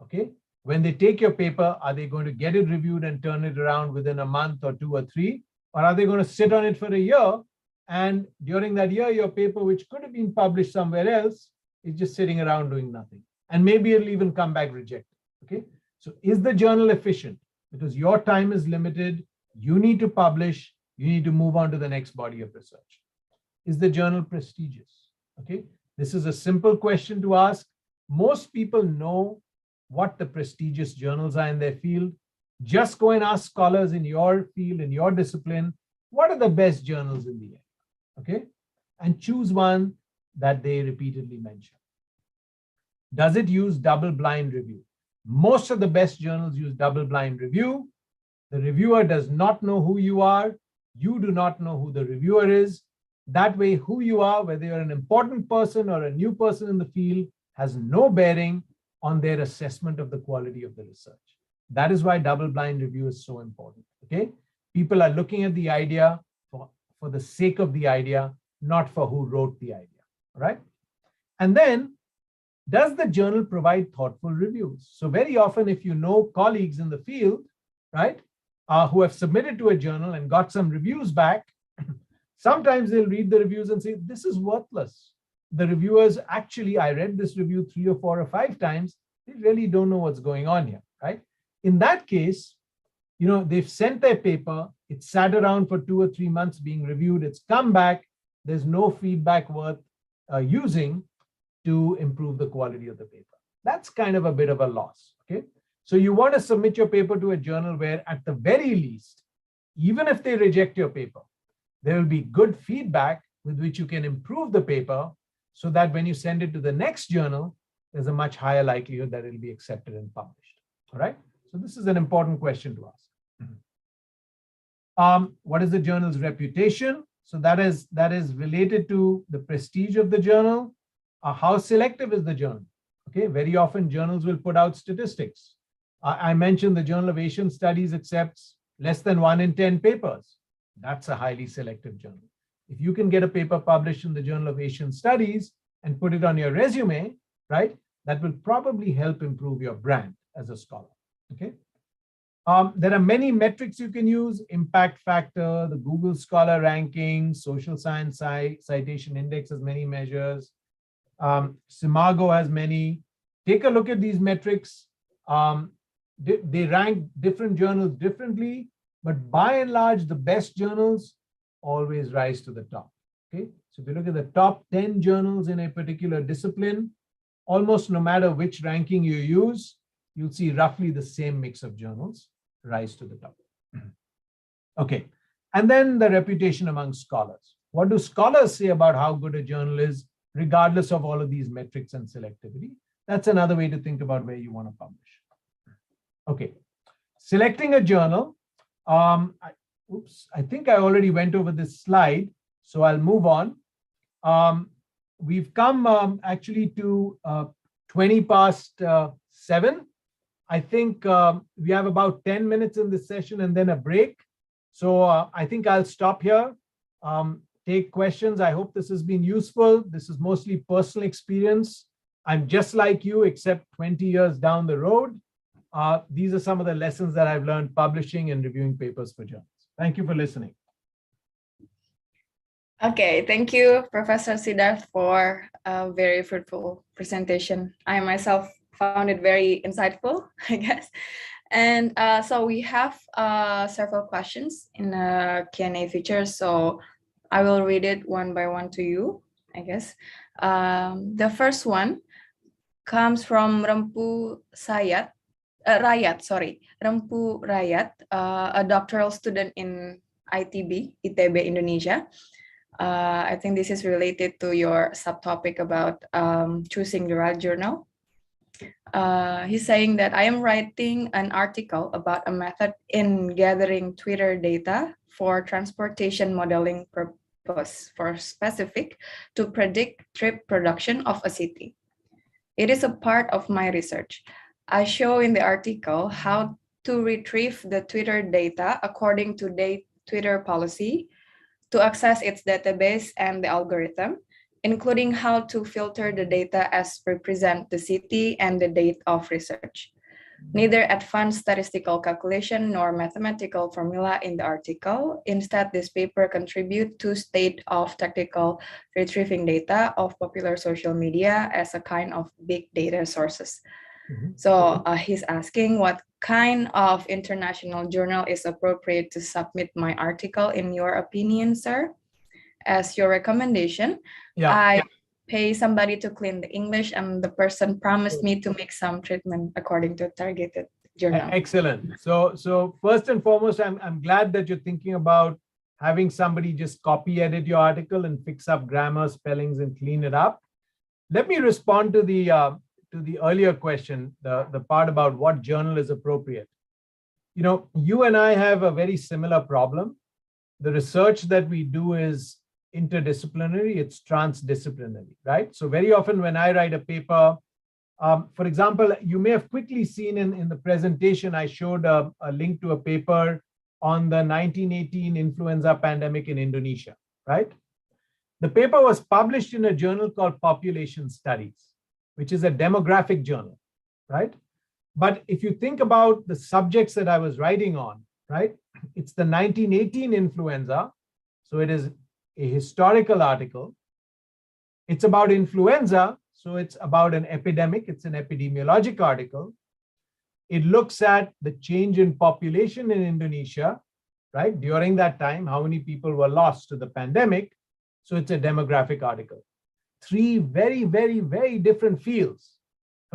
[SPEAKER 2] Okay. When they take your paper, are they going to get it reviewed and turn it around within a month or 2 or 3? Or are they going to sit on it for a year? And during that year, your paper, which could have been published somewhere else, is just sitting around doing nothing. And maybe it'll even come back rejected. Okay. So is the journal efficient? Because your time is limited. You need to publish. You need to move on to the next body of research. Is the journal prestigious? Okay. This is a simple question to ask. Most people know what the prestigious journals are in their field. Just go and ask scholars in your field, in your discipline, what are the best journals in the area? Okay. And choose one that they repeatedly mention. Does it use double-blind review? Most of the best journals use double-blind review. The reviewer does not know who you are. You do not know who the reviewer is. That way, who you are, whether you're an important person or a new person in the field, has no bearing on their assessment of the quality of the research. That is why double-blind review is so important. Okay? People are looking at the idea for the sake of the idea, not for who wrote the idea. Right? And then, does the journal provide thoughtful reviews? So very often, if you know colleagues in the field, right, who have submitted to a journal and got some reviews back, sometimes they'll read the reviews and say, this is worthless. The reviewers, actually, I read this review 3 or 4 or 5 times. They really don't know what's going on here, right? In that case, they've sent their paper. It sat around for 2 or 3 months being reviewed. It's come back. There's no feedback worth using to improve the quality of the paper. That's kind of a bit of a loss, okay? So you want to submit your paper to a journal where at the very least, even if they reject your paper, there will be good feedback with which you can improve the paper so that when you send it to the next journal, there's a much higher likelihood that it'll be accepted and published, all right? So this is an important question to ask. What is the journal's reputation? So that is related to the prestige of the journal. How selective is the journal? Okay, very often journals will put out statistics. I mentioned the Journal of Asian Studies accepts less than 1 in 10 papers. That's a highly selective journal. If you can get a paper published in the Journal of Asian Studies and put it on your resume, right, that will probably help improve your brand as a scholar. Okay. There are many metrics you can use: impact factor, the Google Scholar ranking, social science citation index has many measures. Simago has many. Take a look at these metrics. They rank different journals differently, but by and large, the best journals always rise to the top. Okay, so if you look at the top 10 journals in a particular discipline, almost no matter which ranking you use, you'll see roughly the same mix of journals rise to the top. Okay, and then the reputation among scholars. What do scholars say about how good a journal is, regardless of all of these metrics and selectivity? That's another way to think about where you want to publish. Okay, selecting a journal. I think I already went over this slide, so I'll move on. We've come actually to 20 past 7. I think we have about 10 minutes in this session and then a break. So I think I'll stop here, take questions. I hope this has been useful. This is mostly personal experience. I'm just like you, except 20 years down the road. these are some of the lessons that I've learned publishing and reviewing papers for journals. Thank you for listening.
[SPEAKER 1] Okay, thank you, Professor Siddharth, for a very fruitful presentation. I myself found it very insightful, I guess. And so we have several questions in the Q&A feature, so I will read it one by one to you, I guess. The first one comes from Rempu Rempu Rayat, a doctoral student in ITB, Indonesia. I think this is related to your subtopic about choosing the right journal. He's saying that I am writing an article about a method in gathering Twitter data for transportation modeling purpose for specific to predict trip production of a city. It is a part of my research. I show in the article how to retrieve the Twitter data according to the Twitter policy, to access its database and the algorithm, including how to filter the data as represent the city and the date of research. Neither advanced statistical calculation nor mathematical formula in the article. Instead, this paper contributes to state of tactical retrieving data of popular social media as a kind of big data sources. So he's asking what kind of international journal is appropriate to submit my article in your opinion, sir? As your recommendation, I pay somebody to clean the English and the person promised me to make some treatment according to targeted journal.
[SPEAKER 2] Excellent. So first and foremost, I'm glad that you're thinking about having somebody just copy edit your article and fix up grammar, spellings, and clean it up. Let me respond to the earlier question, the part about what journal is appropriate. You know, you and I have a very similar problem. The research that we do is interdisciplinary, it's transdisciplinary, right? So very often when I write a paper, for example, you may have quickly seen in the presentation, I showed a link to a paper on the 1918 influenza pandemic in Indonesia, right? The paper was published in a journal called Population Studies, which is a demographic journal, right? But if you think about the subjects that I was writing on, right? It's the 1918 influenza, so it is a historical article. It's about influenza, so it's about an epidemic. It's an epidemiologic article. It looks at the change in population in Indonesia, right? During that time, how many people were lost to the pandemic. So it's a demographic article. Three very, very, very different fields,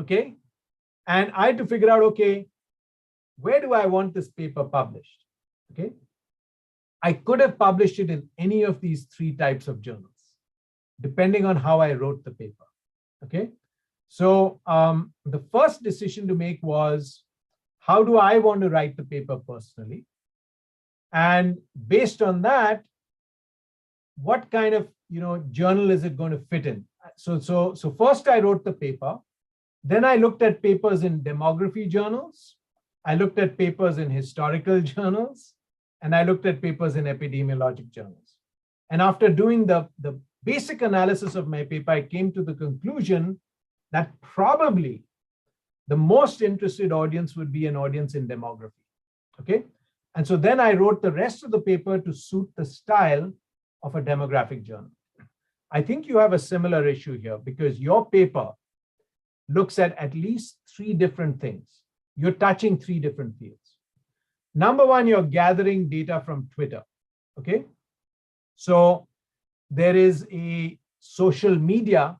[SPEAKER 2] okay? And I had to figure out, okay, where do I want this paper published, okay? I could have published it in any of these three types of journals, depending on how I wrote the paper, okay? So the first decision to make was, how do I want to write the paper personally? And based on that, what kind of journal is it going to fit in? So first I wrote the paper, then I looked at papers in demography journals, I looked at papers in historical journals, and I looked at papers in epidemiologic journals. And after doing the basic analysis of my paper, I came to the conclusion that probably the most interested audience would be an audience in demography, okay? And so then I wrote the rest of the paper to suit the style of a demographic journal. I think you have a similar issue here because your paper looks at least three different things. You're touching three different fields. Number one, you're gathering data from Twitter, okay? So there is a social media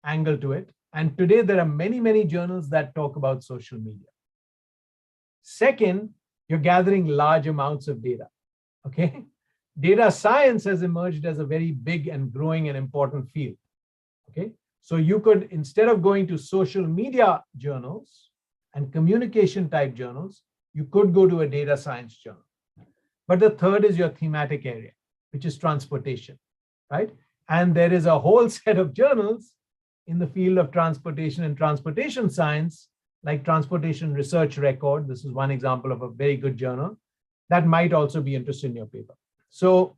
[SPEAKER 2] angle to it. And today there are many, many journals that talk about social media. Second, you're gathering large amounts of data, okay? Data science has emerged as a very big and growing and important field, okay? So you could, instead of going to social media journals and communication type journals, you could go to a data science journal. But the third is your thematic area, which is transportation, right? And there is a whole set of journals in the field of transportation and transportation science, like Transportation Research Record. This is one example of a very good journal that might also be interested in your paper. So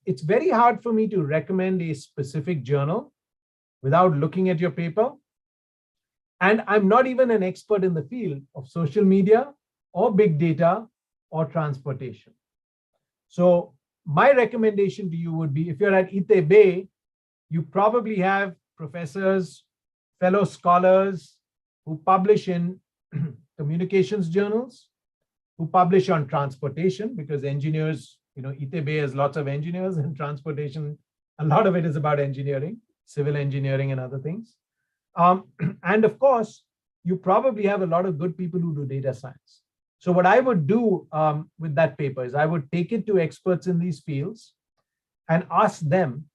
[SPEAKER 2] it's very hard for me to recommend a specific journal without looking at your paper. And I'm not even an expert in the field of social media or big data or transportation. So my recommendation to you would be, if you're at ITB, you probably have professors, fellow scholars who publish in communications journals, who publish on transportation, because engineers, ITB has lots of engineers, and transportation, a lot of it is about engineering, civil engineering and other things. And of course, you probably have a lot of good people who do data science. So what I would do with that paper is I would take it to experts in these fields and ask them,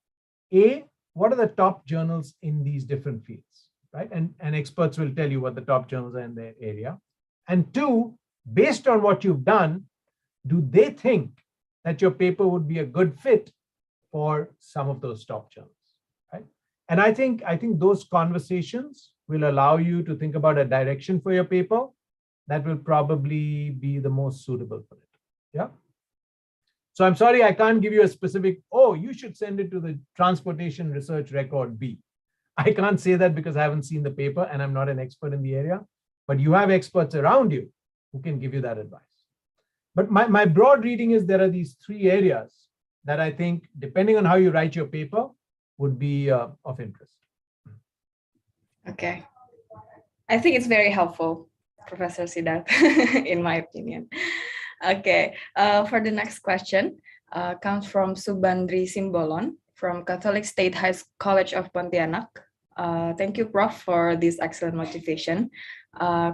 [SPEAKER 2] A, what are the top journals in these different fields, right? And experts will tell you what the top journals are in their area. And two, based on what you've done, do they think that your paper would be a good fit for some of those top journals, right? And I think those conversations will allow you to think about a direction for your paper that will probably be the most suitable for it. Yeah. So I'm sorry, I can't give you a specific, oh, you should send it to the Transportation Research Record B. I can't say that because I haven't seen the paper and I'm not an expert in the area, but you have experts around you who can give you that advice. But my broad reading is there are these three areas that I think, depending on how you write your paper, would be of interest.
[SPEAKER 1] Okay. I think it's very helpful, Professor Siddharth, in my opinion. Okay, for the next question, comes from Subandri Simbolon from Catholic State College of Pontianak. Thank you, Prof, for this excellent motivation.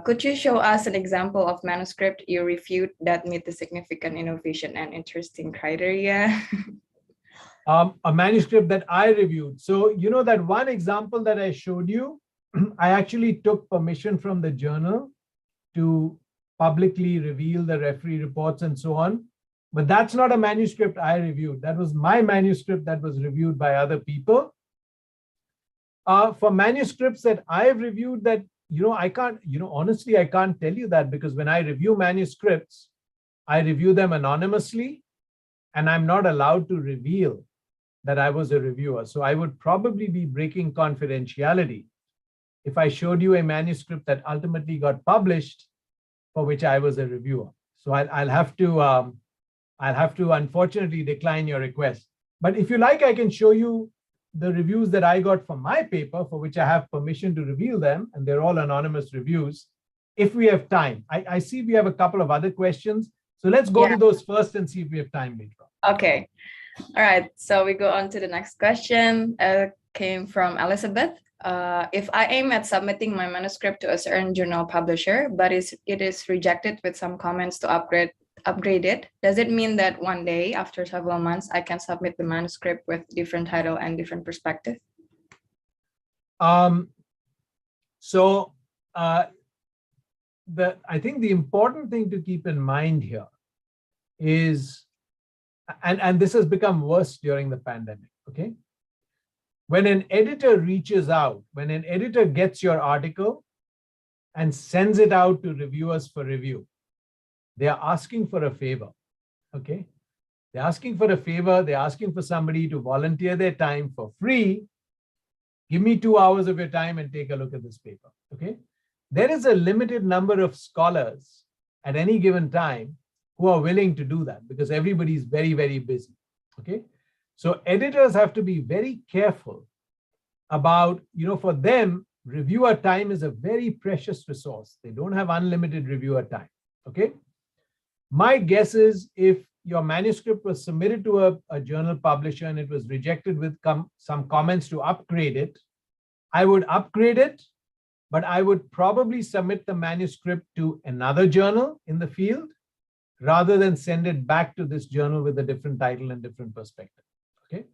[SPEAKER 1] Could you show us an example of manuscript you reviewed that meet the significant innovation and interesting criteria?
[SPEAKER 2] A manuscript that I reviewed. So, that one example that I showed you, I actually took permission from the journal to publicly reveal the referee reports and so on. But that's not a manuscript I reviewed. That was my manuscript that was reviewed by other people. For manuscripts that I've reviewed that, I can't, honestly, I can't tell you that, because when I review manuscripts, I review them anonymously and I'm not allowed to reveal that I was a reviewer. So I would probably be breaking confidentiality if I showed you a manuscript that ultimately got published for which I was a reviewer. So I'll have to unfortunately decline your request. But if you like, I can show you the reviews that I got for my paper, for which I have permission to reveal them, and they're all anonymous reviews, if we have time. I see we have a couple of other questions. So let's go to those first and see if we have time later on.
[SPEAKER 1] Okay. All right. So we go on to the next question. Came from Elizabeth. If I aim at submitting my manuscript to a certain journal publisher, but it is rejected with some comments to upgrade it, does it mean that one day, after several months, I can submit the manuscript with different title and different perspective?
[SPEAKER 2] I think the important thing to keep in mind here is, and this has become worse during the pandemic, okay? When an editor reaches out, when an editor gets your article and sends it out to reviewers for review, they are asking for a favor, okay? They're asking for a favor. They're asking for somebody to volunteer their time for free. Give me 2 hours of your time and take a look at this paper, okay? There is a limited number of scholars at any given time who are willing to do that, because everybody is very, very busy, okay? So editors have to be very careful about, for them, reviewer time is a very precious resource. They don't have unlimited reviewer time, okay? My guess is, if your manuscript was submitted to a journal publisher and it was rejected with some comments to upgrade it, I would upgrade it, but I would probably submit the manuscript to another journal in the field rather than send it back to this journal with a different title and different perspective, okay?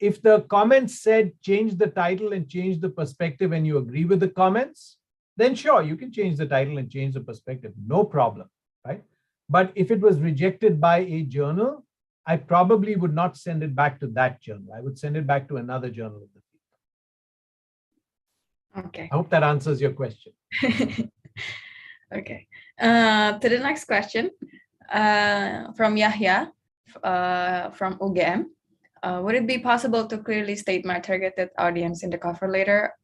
[SPEAKER 2] If the comments said change the title and change the perspective and you agree with the comments, then sure, you can change the title and change the perspective, no problem, right? But if it was rejected by a journal, I probably would not send it back to that journal. I would send it back to another journal of the field.
[SPEAKER 1] Okay.
[SPEAKER 2] I hope that answers your question.
[SPEAKER 1] Okay. To the next question from Yahya from UGM. Would it be possible to clearly state my targeted audience in the cover letter,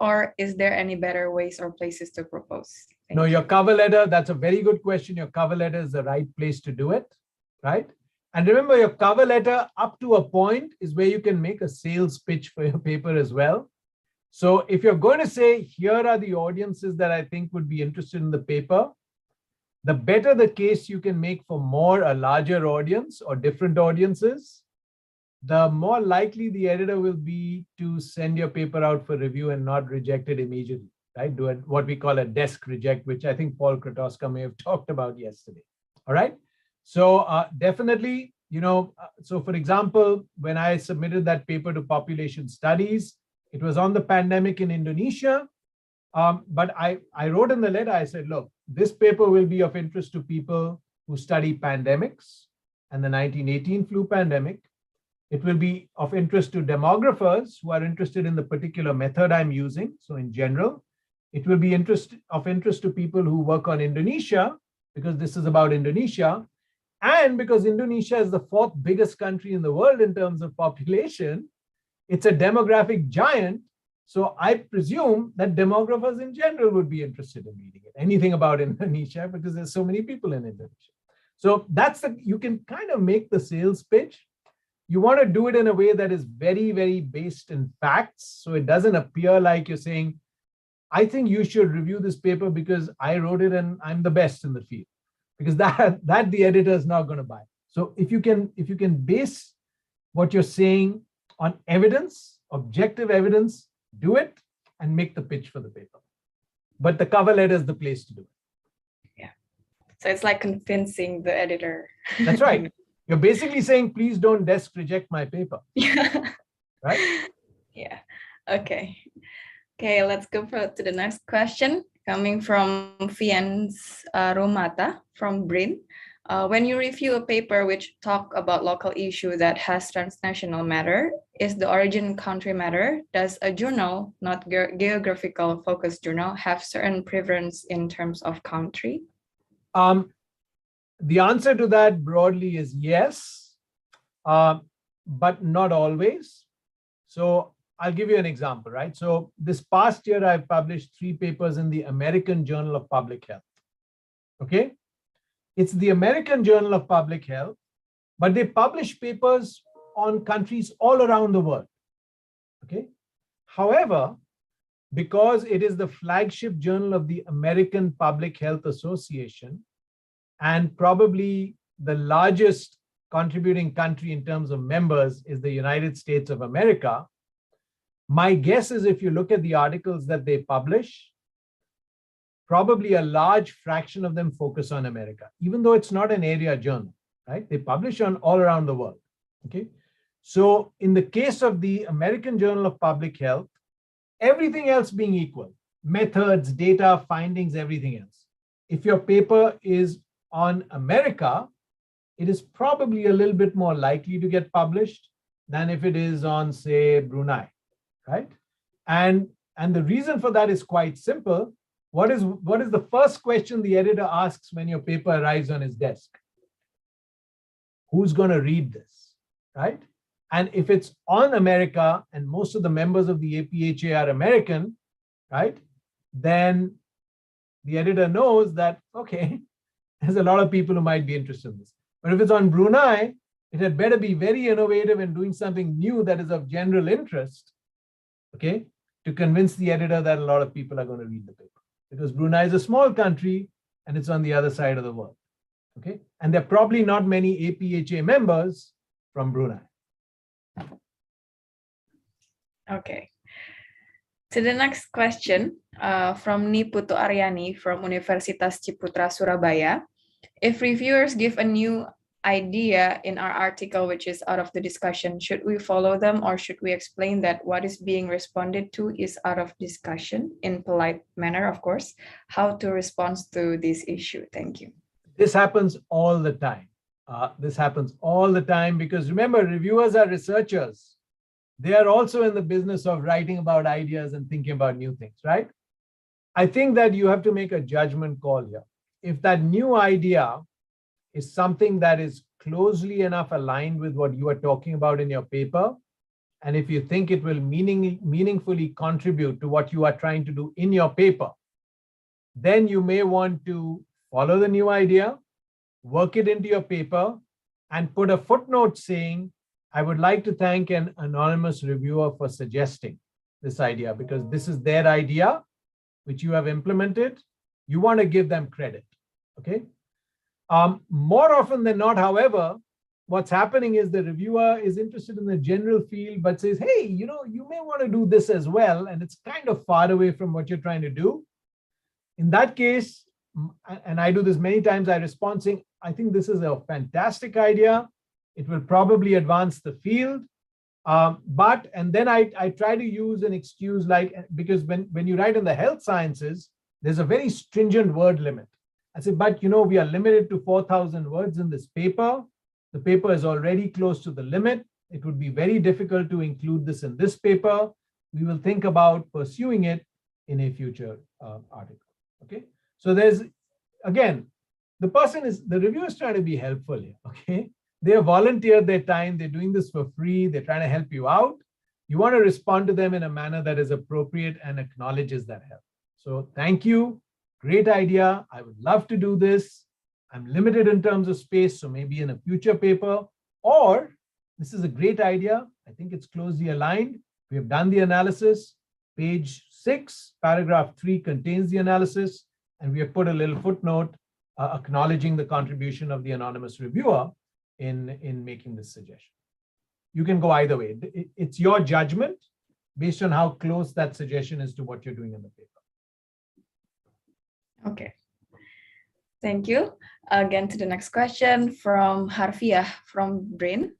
[SPEAKER 1] or is there any better ways or places to propose?
[SPEAKER 2] No, your cover letter, that's a very good question. Your cover letter is the right place to do it, right? And remember, your cover letter up to a point is where you can make a sales pitch for your paper as well. So if you're going to say, here are the audiences that I think would be interested in the paper, the better the case you can make for a larger audience or different audiences, the more likely the editor will be to send your paper out for review and not reject it immediately, right? Do what we call a desk reject, which I think Paul Kratoska may have talked about yesterday. All right. So definitely, so for example, when I submitted that paper to Population Studies, it was on the pandemic in Indonesia. But I wrote in the letter, I said, look, this paper will be of interest to people who study pandemics and the 1918 flu pandemic. It will be of interest to demographers who are interested in the particular method I'm using. So in general, it will be of interest to people who work on Indonesia, because this is about Indonesia. And because Indonesia is the 4th biggest country in the world in terms of population, it's a demographic giant. So I presume that demographers in general would be interested in reading it, anything about Indonesia, because there's so many people in Indonesia. So you can kind of make the sales pitch. You want to do it in a way that is very, very based in facts. So it doesn't appear like you're saying, I think you should review this paper because I wrote it and I'm the best in the field, because that the editor is not going to buy. So if you can base what you're saying on evidence, objective evidence, do it and make the pitch for the paper. But the cover letter is the place to do it.
[SPEAKER 1] Yeah. So it's like convincing the editor.
[SPEAKER 2] That's right. You're basically saying, please don't desk reject my paper.
[SPEAKER 1] Yeah.
[SPEAKER 2] Right?
[SPEAKER 1] Yeah. Okay. Okay, let's go to the next question coming from Fiennes Romata from Brin. When you review a paper which talk about local issue that has transnational matter, is the origin country matter? Does a journal, not geographical focused journal, have certain preference in terms of country?
[SPEAKER 2] The answer to that broadly is yes, but not always. So I'll give you an example, right? So this past year, I've published 3 papers in the American Journal of Public Health. Okay. It's the American Journal of Public Health, but they publish papers on countries all around the world. Okay. However, because it is the flagship journal of the American Public Health Association, and probably the largest contributing country in terms of members is the United States of America, my guess is if you look at the articles that they publish, probably a large fraction of them focus on America, even though it's not an area journal, right? They publish on all around the world, okay? So in the case of the American Journal of Public Health, everything else being equal, methods, data, findings, everything else. If your paper is on America, it is probably a little bit more likely to get published than if it is on, say, Brunei, right? And the reason for that is quite simple. What is the first question the editor asks when your paper arrives on his desk? Who's going to read this, right? And if it's on America and most of the members of the APHA are American, right, then the editor knows that, okay, there's a lot of people who might be interested in this. But if it's on Brunei, it had better be very innovative and doing something new that is of general interest, okay, to convince the editor that a lot of people are going to read the paper. Because Brunei is a small country and it's on the other side of the world, okay? And there are probably not many APHA members from Brunei.
[SPEAKER 1] Okay. To the next question from Niputu Aryani from Universitas Ciputra Surabaya. If reviewers give a new idea in our article which is out of the discussion, should we follow them or should we explain that what is being responded to is out of discussion in polite manner, of course, how to respond to this issue? Thank you.
[SPEAKER 2] This happens all the time. Because remember, reviewers are researchers. They are also in the business of writing about ideas and thinking about new things, right? I think that you have to make a judgment call here. If that new idea is something that is closely enough aligned with what you are talking about in your paper, and if you think it will meaningfully contribute to what you are trying to do in your paper, then you may want to follow the new idea, work it into your paper, and put a footnote saying, I would like to thank an anonymous reviewer for suggesting this idea, because this is their idea, which you have implemented. You want to give them credit, okay? More often than not, however, what's happening is the reviewer is interested in the general field, but says, hey, you may want to do this as well, and it's kind of far away from what you're trying to do. In that case, and I do this many times, I respond saying, I think this is a fantastic idea. It will probably advance the field. And then I try to use an excuse like, because when you write in the health sciences, there's a very stringent word limit. I say, but we are limited to 4,000 words in this paper. The paper is already close to the limit. It would be very difficult to include this in this paper. We will think about pursuing it in a future article. Okay. So there's, again, the reviewer is trying to be helpful here. Okay. They have volunteered their time. They're doing this for free. They're trying to help you out. You want to respond to them in a manner that is appropriate and acknowledges that help. So thank you. Great idea. I would love to do this. I'm limited in terms of space, so maybe in a future paper, or this is a great idea. I think it's closely aligned. We have done the analysis. Page 6, paragraph 3 contains the analysis, and we have put a little footnote acknowledging the contribution of the anonymous reviewer in making this suggestion. You can go either way. It's your judgment based on how close that suggestion is to what you're doing in the paper.
[SPEAKER 1] Okay. Thank you. Again, to the next question from Harfiah from Brain.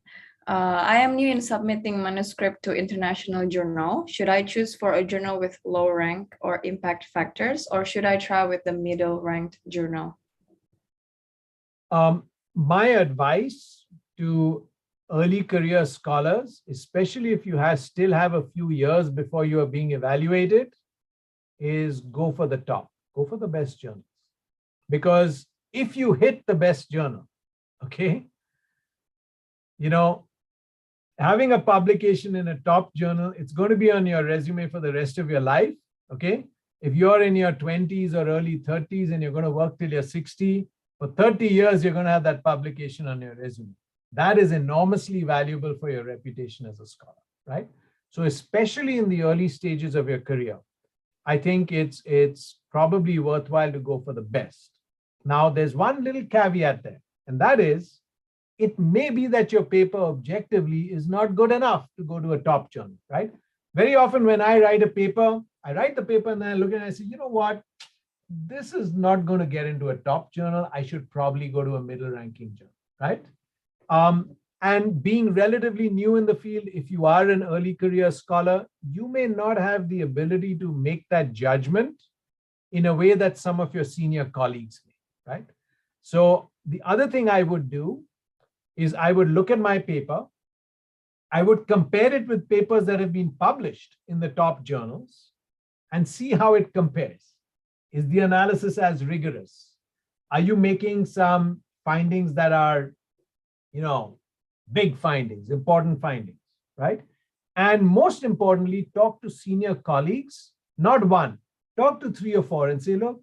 [SPEAKER 1] I am new in submitting manuscript to international journal. Should I choose for a journal with low rank or impact factors, or should I try with the middle ranked journal?
[SPEAKER 2] My advice to early career scholars, especially if you still have a few years before you are being evaluated, is go for the top, go for the best journals. Because if you hit the best journal, okay, having a publication in a top journal, it's going to be on your resume for the rest of your life, okay? If you're in your 20s or early 30s and you're going to work till you're 60, for 30 years, you're going to have that publication on your resume. That is enormously valuable for your reputation as a scholar, right? So especially in the early stages of your career, I think it's probably worthwhile to go for the best. Now, there's one little caveat there, and that is, it may be that your paper objectively is not good enough to go to a top journal, right? Very often when I write the paper and then I look at it and I say, you know what? This is not going to get into a top journal. I should probably go to a middle ranking journal, right? And being relatively new in the field, if you are an early career scholar, you may not have the ability to make that judgment in a way that some of your senior colleagues may, right? So the other thing I would do is I would look at my paper. I would compare it with papers that have been published in the top journals and see how it compares. Is the analysis as rigorous? Are you making some findings that are, big findings, important findings, right? And most importantly, talk to senior colleagues, not one, talk to 3 or 4 and say, look,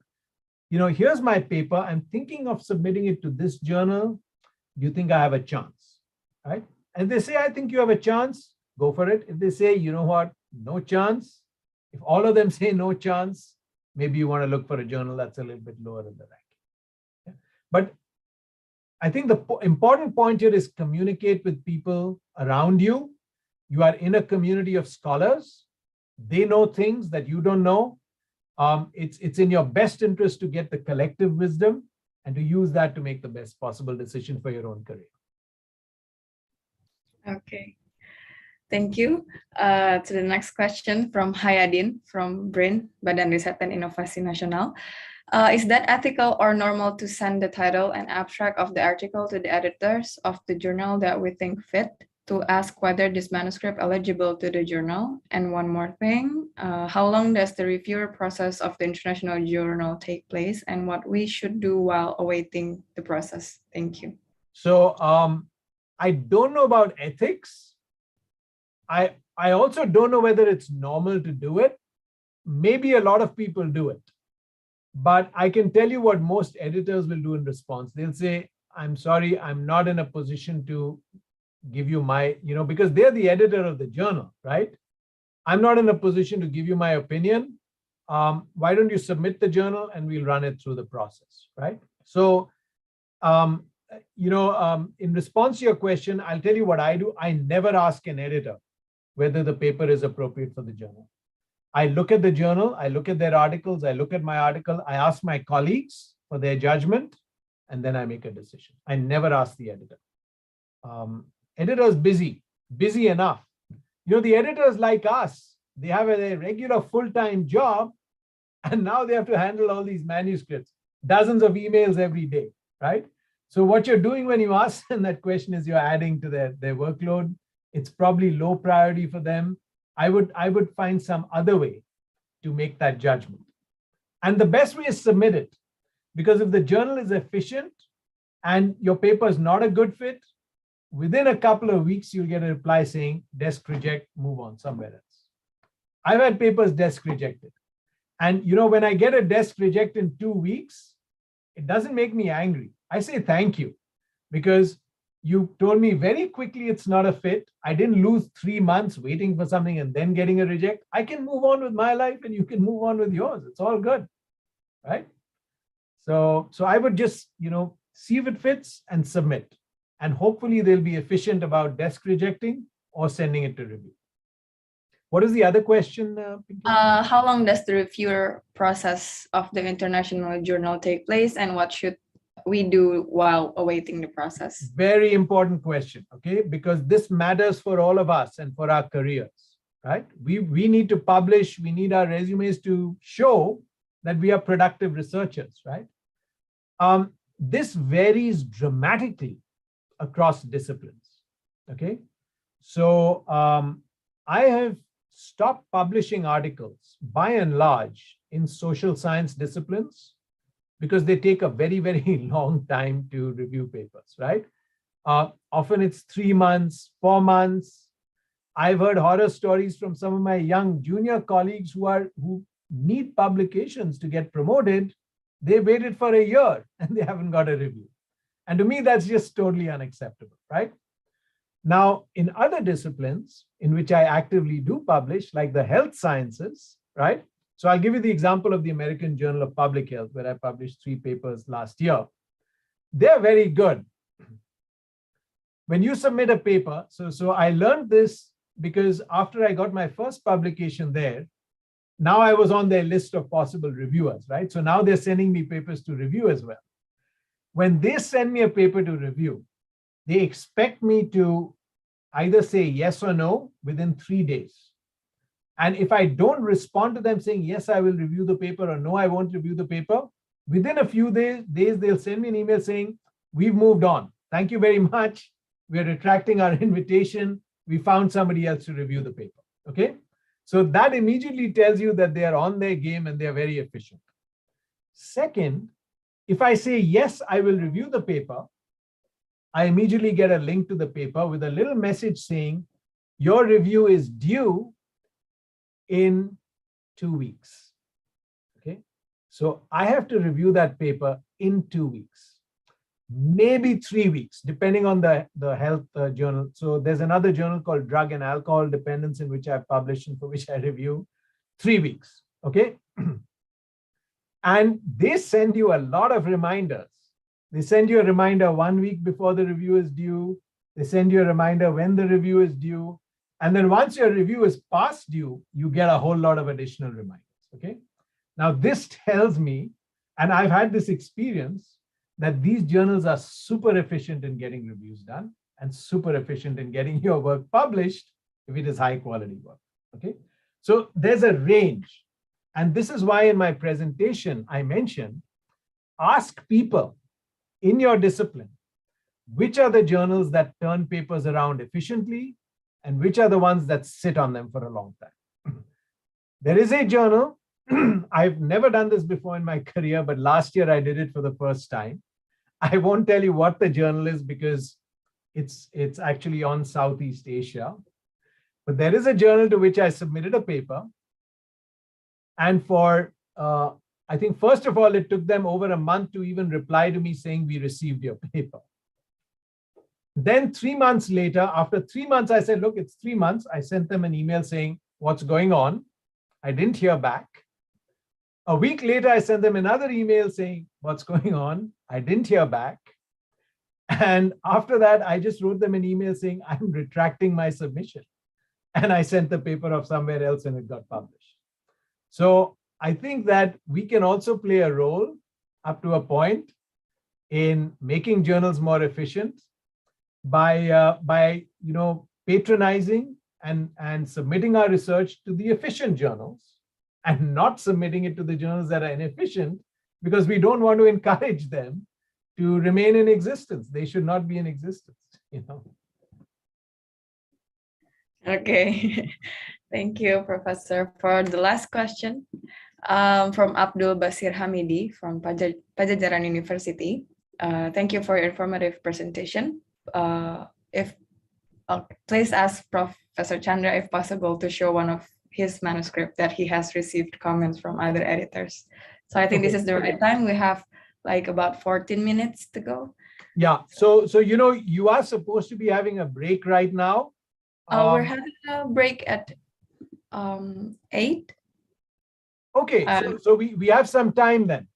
[SPEAKER 2] here's my paper. I'm thinking of submitting it to this journal. Do you think I have a chance, right? And they say, I think you have a chance, go for it. If they say, you know what, no chance, if all of them say no chance, maybe you want to look for a journal that's a little bit lower in the ranking. Yeah. But I think the important point here is communicate with people around you. You are in a community of scholars. They know things that you don't know. It's in your best interest to get the collective wisdom and to use that to make the best possible decision for your own career.
[SPEAKER 1] Okay. Thank you. To the next question from Hayadin from BRIN, Badan Riset dan Inovasi Nasional. Is that ethical or normal to send the title and abstract of the article to the editors of the journal that we think fit? to ask whether this manuscript eligible to the journal. And one more thing, how long does the reviewer process of the international journal take place, and what we should do while awaiting the process? Thank you.
[SPEAKER 2] So I don't know about ethics. I also don't know whether it's normal to do it. Maybe a lot of people do it. But I can tell you what most editors will do in response. They'll say, I'm sorry, I'm not in a position to give you my, because they're the editor of the journal, right? I'm not in a position to give you my opinion. Why don't you submit the journal and we'll run it through the process, right? So, in response to your question, I'll tell you what I do. I never ask an editor whether the paper is appropriate for the journal. I look at the journal, I look at their articles, I look at my article, I ask my colleagues for their judgment, and then I make a decision. I never ask the editor. Editor's busy enough. The editors like us, they have a regular full-time job, and now they have to handle all these manuscripts, dozens of emails every day, right? So what you're doing when you ask them that question is you're adding to their workload. It's probably low priority for them. I would find some other way to make that judgment. And the best way is submit it. Because if the journal is efficient and your paper is not a good fit, within a couple of weeks, you'll get a reply saying, desk reject, move on somewhere else. I've had papers desk rejected. And when I get a desk reject in 2 weeks, it doesn't make me angry. I say thank you, because you told me very quickly it's not a fit. I didn't lose 3 months waiting for something and then getting a reject. I can move on with my life and you can move on with yours. It's all good, right? So I would just, see if it fits and submit. And hopefully they'll be efficient about desk rejecting or sending it to review. What is the other question?
[SPEAKER 1] How long does the reviewer process of the international journal take place, and what should we do while awaiting the process?
[SPEAKER 2] Very important question, okay? Because this matters for all of us and for our careers, right? We need to publish, we need our resumes to show that we are productive researchers, right? This varies dramatically across disciplines, okay? So I have stopped publishing articles by and large in social science disciplines because they take a very, very long time to review papers, right? Often it's 3 months, 4 months. I've heard horror stories from some of my young junior colleagues who need publications to get promoted. They waited for a year and they haven't got a review. And to me, that's just totally unacceptable, right? Now, in other disciplines in which I actively do publish, like the health sciences, right? So I'll give you the example of the American Journal of Public Health, where I published 3 papers last year. They're very good. When you submit a paper, so I learned this because after I got my first publication there, now I was on their list of possible reviewers, right? So now they're sending me papers to review as well. When they send me a paper to review, they expect me to either say yes or no within 3 days. And if I don't respond to them saying, yes, I will review the paper, or no, I won't review the paper, within a few days, they'll send me an email saying, we've moved on. Thank you very much. We're retracting our invitation. We found somebody else to review the paper, okay? So that immediately tells you that they are on their game and they're very efficient. Second, if I say, yes, I will review the paper, I immediately get a link to the paper with a little message saying, your review is due in 2 weeks, okay? So I have to review that paper in 2 weeks, maybe 3 weeks, depending on the health journal. So there's another journal called Drug and Alcohol Dependence in which I publish and for which I review 3 weeks, okay? And they send you a lot of reminders. They send you a reminder 1 week before the review is due. They send you a reminder when the review is due. And then once your review is past due, you get a whole lot of additional reminders, okay? Now this tells me, and I've had this experience, that these journals are super efficient in getting reviews done and super efficient in getting your work published if it is high quality work, okay? So there's a range. And this is why in my presentation, I mentioned, ask people in your discipline, which are the journals that turn papers around efficiently and which are the ones that sit on them for a long time. There is a journal. I've never done this before in my career, but last year I did it for the first time. I won't tell you what the journal is because it's actually on Southeast Asia. But there is a journal to which I submitted a paper. And for, I think, first of all, it took them over a month to even reply to me saying, we received your paper. Then 3 months later, after 3 months, I said, look, it's 3 months. I sent them an email saying, what's going on? I didn't hear back. A week later, I sent them another email saying, what's going on? I didn't hear back. And after that, I just wrote them an email saying, I'm retracting my submission. And I sent the paper off somewhere else and it got published. So I think that we can also play a role up to a point in making journals more efficient by patronizing and submitting our research to the efficient journals and not submitting it to the journals that are inefficient, because we don't want to encourage them to remain in existence. They should not be in existence,
[SPEAKER 1] Okay, thank you, Professor. For the last question, from Abdul Basir Hamidi from Pajajaran University. Thank you for your informative presentation. Please ask Professor Chandra if possible to show one of his manuscript that he has received comments from other editors. So I think this is the right time. We have like about 14 minutes to go.
[SPEAKER 2] Yeah. So you are supposed to be having a break right now.
[SPEAKER 1] We're having a break at 8.
[SPEAKER 2] Okay. So we have some time then.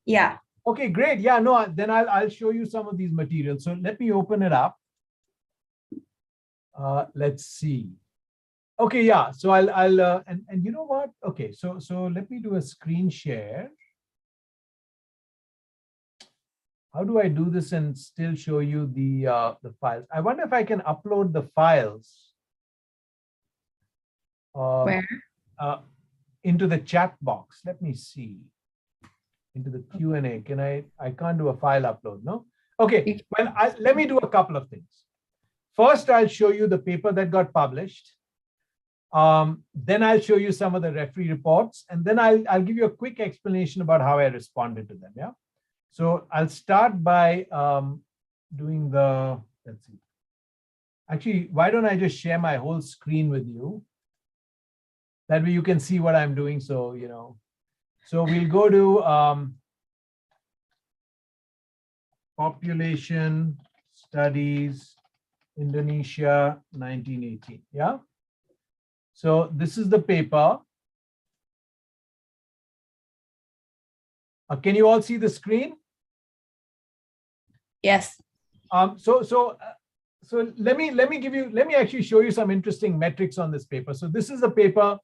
[SPEAKER 1] Yeah.
[SPEAKER 2] Okay, great. Yeah, no, then I'll show you some of these materials. So let me open it up. Let's see. Okay, yeah. So I'll and you know what? Okay, so let me do a screen share. How do I do this and still show you the files? I wonder if I can upload the files.
[SPEAKER 1] Where?
[SPEAKER 2] Into the chat box. Let me see. Into the Q&A. Can I can't do a file upload, no? Okay, well, let me do a couple of things. First, I'll show you the paper that got published. Then I'll show you some of the referee reports, and then I'll give you a quick explanation about how I responded to them, yeah? So I'll start by doing the, let's see. Actually, why don't I just share my whole screen with you? That way you can see what I'm doing, so, So we'll go to Population Studies, Indonesia, 1918, yeah? So this is the paper. Can you all see the screen?
[SPEAKER 1] Yes.
[SPEAKER 2] So let me actually show you some interesting metrics on this paper. So this is a paper,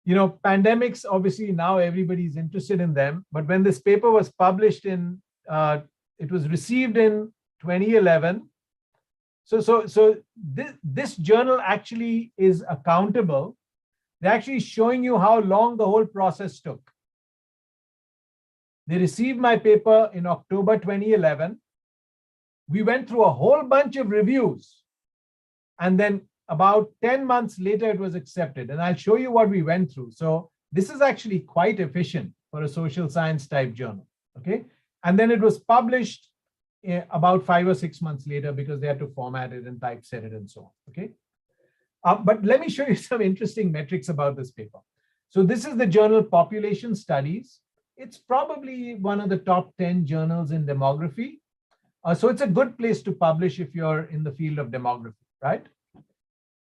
[SPEAKER 2] pandemics, obviously now everybody's interested in them, but when this paper was published it was received in 2011. So this journal actually is accountable. They're actually showing you how long the whole process took. They received my paper in October 2011. We went through a whole bunch of reviews. And then about 10 months later, it was accepted. And I'll show you what we went through. So this is actually quite efficient for a social science type journal, okay? And then it was published about 5 or 6 months later because they had to format it and typeset it and so on, okay? But let me show you some interesting metrics about this paper. So this is the journal Population Studies. It's probably one of the top 10 journals in demography. So it's a good place to publish if you're in the field of demography, right?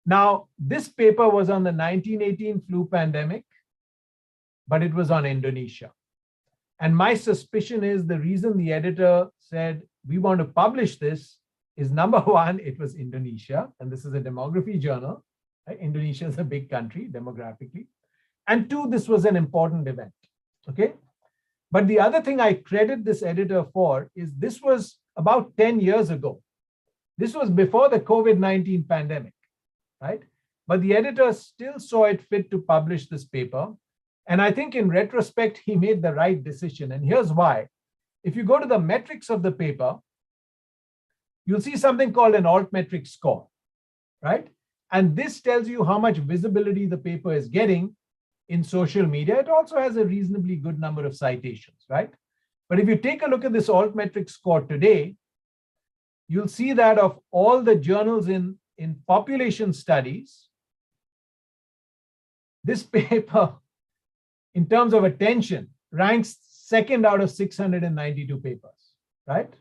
[SPEAKER 2] Now, this paper was on the 1918 flu pandemic, but it was on Indonesia. And my suspicion is the reason the editor said, we want to publish this is number one, it was Indonesia, and this is a demography journal. Right? Indonesia is a big country demographically. And two, this was an important event, okay? But the other thing I credit this editor for is this was about 10 years ago. This was before the COVID-19 pandemic, right? But the editor still saw it fit to publish this paper. And I think in retrospect, he made the right decision. And here's why. If you go to the metrics of the paper, you'll see something called an altmetric score, right? And this tells you how much visibility the paper is getting in social media. It also has a reasonably good number of citations, right? But if you take a look at this altmetric score today, you'll see that of all the journals in population studies, this paper, in terms of attention, ranks second out of 692 papers, right?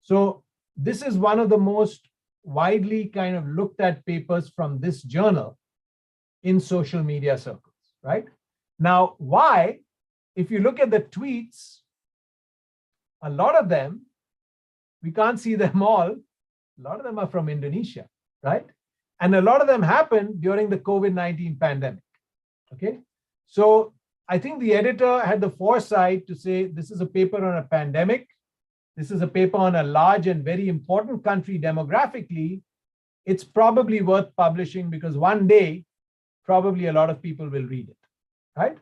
[SPEAKER 2] So this is one of the most widely kind of looked at papers from this journal in social media circles, right? Now, why? If you look at the tweets, a lot of them, we can't see them all, a lot of them are from Indonesia, right? And a lot of them happened during the COVID-19 pandemic, okay? So I think the editor had the foresight to say, this is a paper on a pandemic. This is a paper on a large and very important country demographically. It's probably worth publishing because one day, probably a lot of people will read it, right?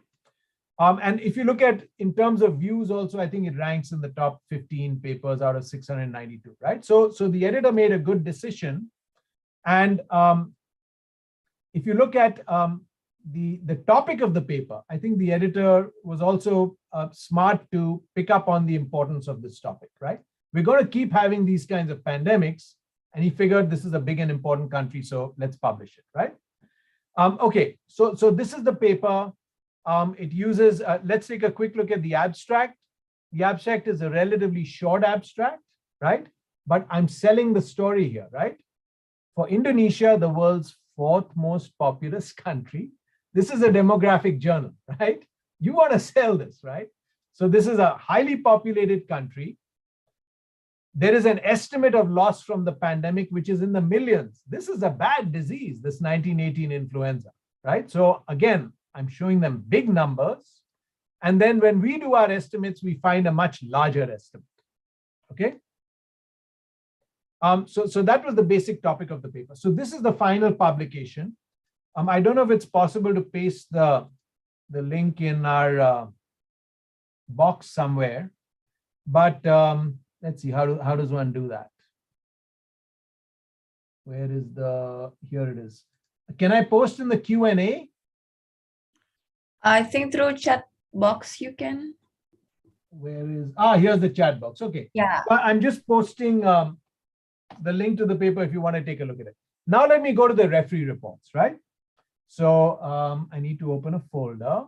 [SPEAKER 2] And if you look at in terms of views also, I think it ranks in the top 15 papers out of 692, right? So the editor made a good decision. And if you look at the topic of the paper, I think the editor was also smart to pick up on the importance of this topic, right? We're going to keep having these kinds of pandemics, and he figured this is a big and important country, so let's publish it, right? Okay, so this is the paper. It uses, let's take a quick look at the abstract. The abstract is a relatively short abstract, right? But I'm selling the story here, right? For Indonesia, the world's fourth most populous country, this is a demographic journal, right? You want to sell this, right? So this is a highly populated country. There is an estimate of loss from the pandemic, which is in the millions. This is a bad disease, this 1918 influenza, right? So again, I'm showing them big numbers. And then when we do our estimates, we find a much larger estimate, okay? So that was the basic topic of the paper. So this is the final publication. I don't know if it's possible to paste the link in our box somewhere, but let's see, how does one do that? Where is here it is. Can I post in the Q&A?
[SPEAKER 1] I think through chat box you can.
[SPEAKER 2] Where is, here's the chat box, okay.
[SPEAKER 1] Yeah.
[SPEAKER 2] I'm just posting the link to the paper if you want to take a look at it. Now let me go to the referee reports, right? So I need to open a folder.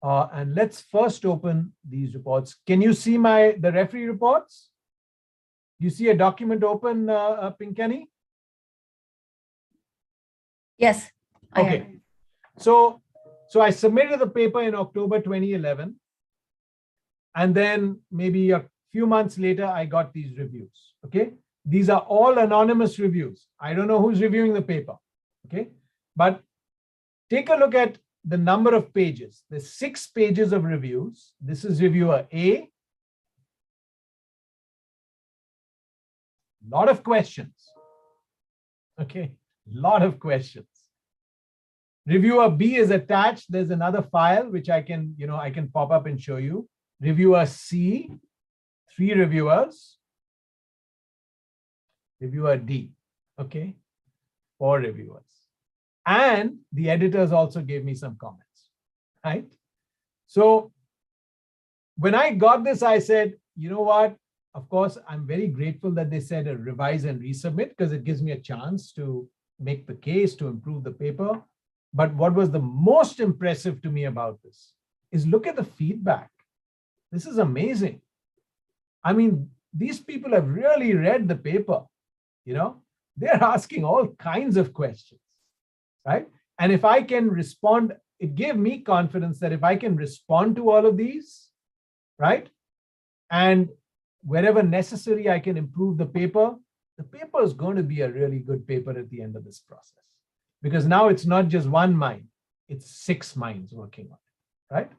[SPEAKER 2] And let's first open these reports. Can you see the referee reports? You see a document open, Pinkani?
[SPEAKER 1] Yes.
[SPEAKER 2] Okay. So I submitted the paper in October 2011. And then maybe a few months later, I got these reviews, okay? These are all anonymous reviews. I don't know who's reviewing the paper, okay? But take a look at the number of pages. There's 6 pages of reviews. This is reviewer A. Lot of questions, okay? Lot of questions. Reviewer B is attached. There's another file which I can pop up and show you. Reviewer C, 3 reviewers. Reviewer D, okay, 4 reviewers. And the editors also gave me some comments, right? So when I got this, I said, you know what? Of course, I'm very grateful that they said revise and resubmit because it gives me a chance to make the case to improve the paper. But what was the most impressive to me about this is look at the feedback. This is amazing. I mean, these people have really read the paper, you know, they're asking all kinds of questions, right? And if I can respond, it gave me confidence that if I can respond to all of these, right? And wherever necessary, I can improve the paper is going to be a really good paper at the end of this process. Because now it's not just one mind, it's 6 minds working on it, right?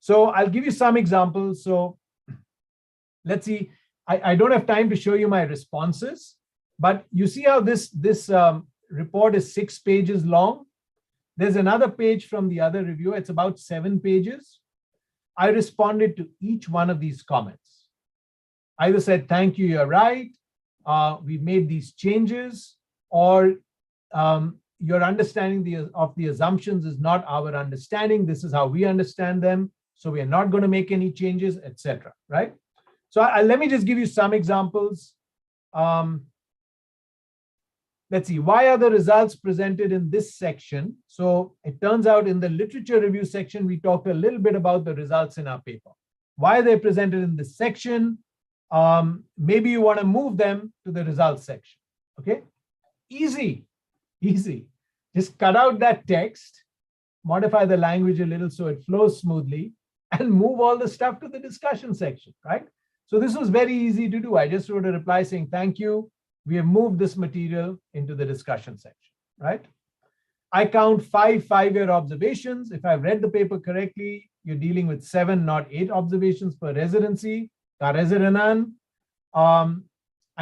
[SPEAKER 2] So I'll give you some examples. So let's see, I don't have time to show you my responses, but you see how this report is 6 pages long. There's another page from the other reviewer. It's about 7 pages. I responded to each one of these comments. I either said, thank you, you're right. we've made these changes, or your understanding of the assumptions is not our understanding. This is how we understand them. So we are not going to make any changes, etc. Right? So let me just give you some examples. Let's see, why are the results presented in this section? So it turns out in the literature review section, we talked a little bit about the results in our paper. Why are they presented in this section? Maybe you want to move them to the results section. Okay, easy. Just cut out that text, modify the language a little so it flows smoothly, and move all the stuff to the discussion section, right? So this was very easy to do. I just wrote a reply saying, thank you. We have moved this material into the discussion section, right? I count 5 5-year observations. If I've read the paper correctly, you're dealing with 7, not 8 observations per residency. I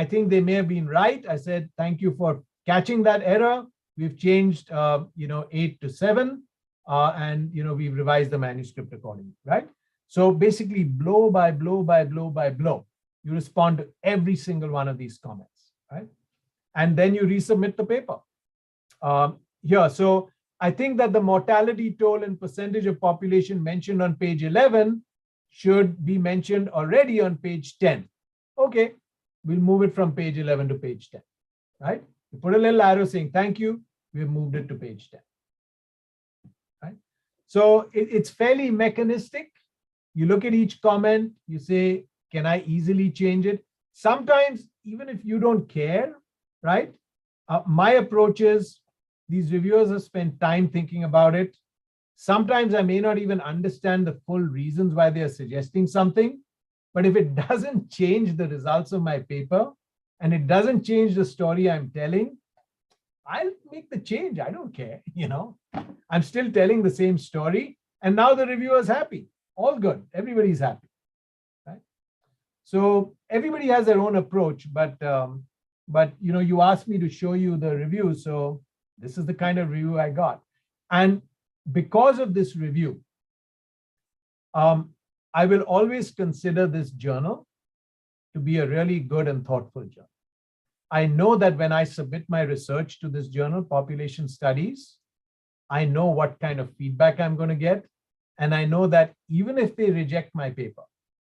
[SPEAKER 2] think they may have been right. I said, thank you for catching that error. We've changed, 8 to 7, and we've revised the manuscript accordingly, right? So basically, blow by blow by blow by blow, you respond to every single one of these comments, right? And then you resubmit the paper. Here, so I think that the mortality toll and percentage of population mentioned on page 11 should be mentioned already on page 10. Okay, we'll move it from page 11 to page 10, right? You put a little arrow saying thank you, we've moved it to page 10, right? So it's fairly mechanistic. You look at each comment, you say, can I easily change it? Sometimes, even if you don't care, right? My approach is, these reviewers have spent time thinking about it. Sometimes I may not even understand the full reasons why they are suggesting something, but if it doesn't change the results of my paper and it doesn't change the story I'm telling, I'll make the change. I don't care, I'm still telling the same story, and now the reviewer's happy. All good. Everybody's happy, right? So everybody has their own approach, but you asked me to show you the review, so this is the kind of review I got. And because of this review, I will always consider this journal to be a really good and thoughtful journal. I know that when I submit my research to this journal, Population Studies, I know what kind of feedback I'm going to get. And I know that even if they reject my paper,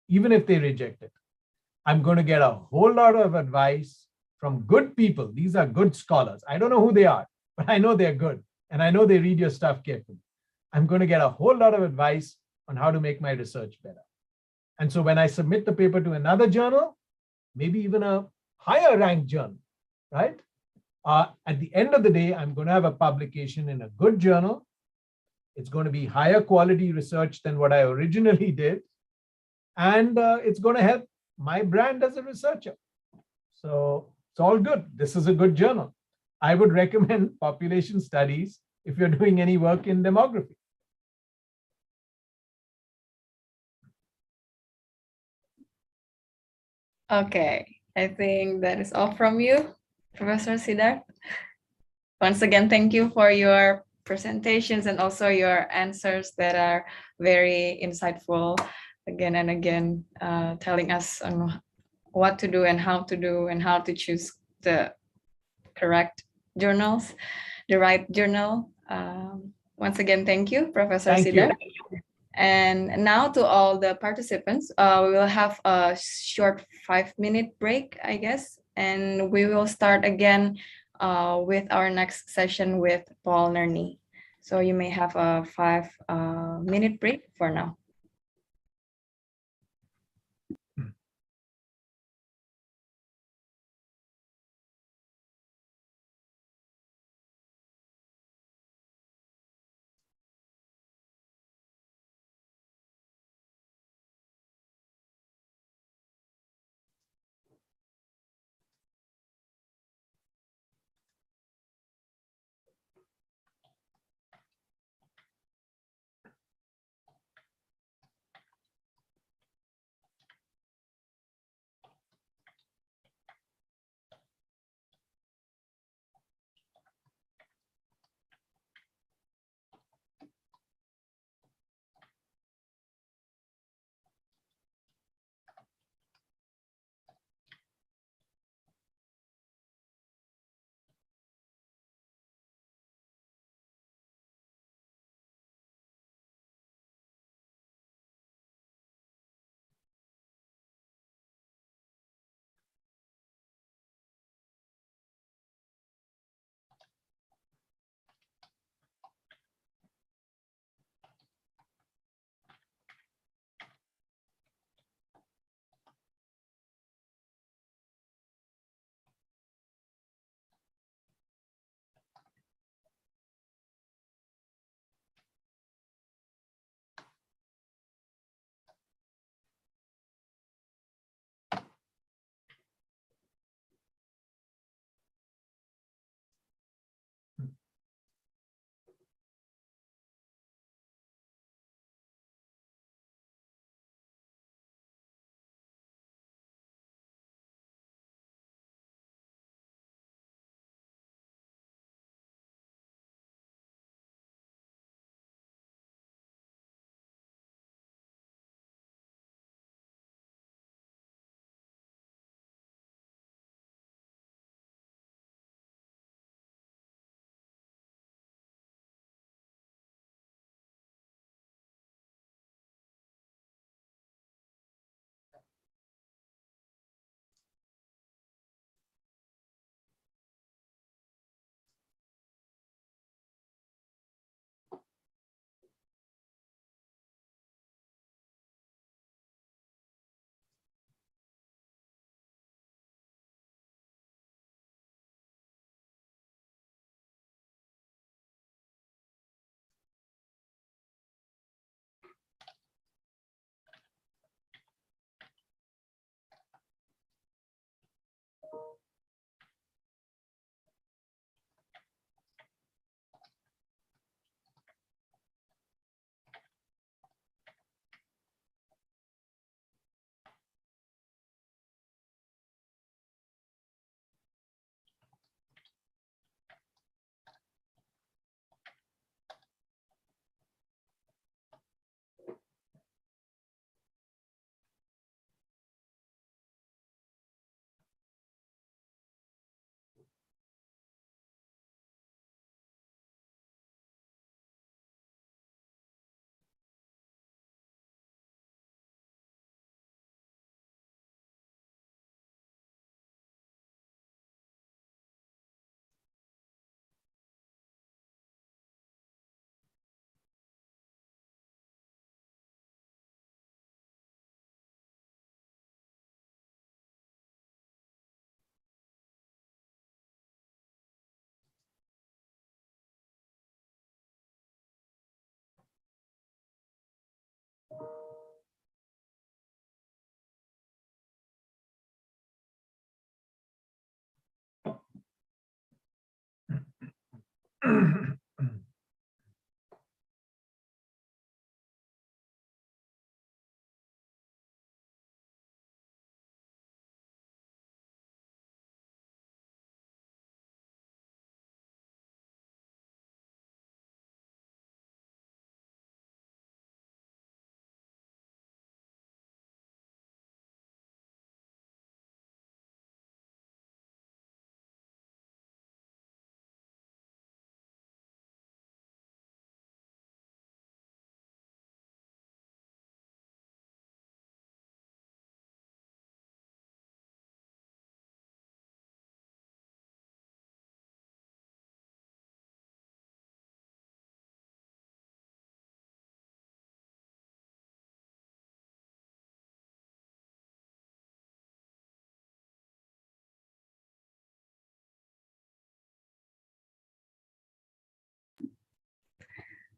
[SPEAKER 2] even if they reject it, I'm going to get a whole lot of advice from good people. These are good scholars. I don't know who they are, but I know they're good. And I know they read your stuff carefully. I'm going to get a whole lot of advice on how to make my research better. And so when I submit the paper to another journal, maybe even a higher ranked journal, right? At the end of the day, I'm going to have a publication in a good journal. It's going to be higher quality research than what I originally did. And it's going to help my brand as a researcher. So it's all good. This is a good journal. I would recommend Population Studies if you're doing any work in demography.
[SPEAKER 1] Okay, I think that is all from you, Professor Siddharth. Once again, thank you for your presentations and also your answers that are very insightful again and again, telling us on what to do and how to choose the correct journals, the right journal. Once again, thank you, Professor Siddharth. And now to all the participants, we will have a short 5-minute break, I guess, and we will start again with our next session with Paul Nerney. So you may have a 5-minute break for now.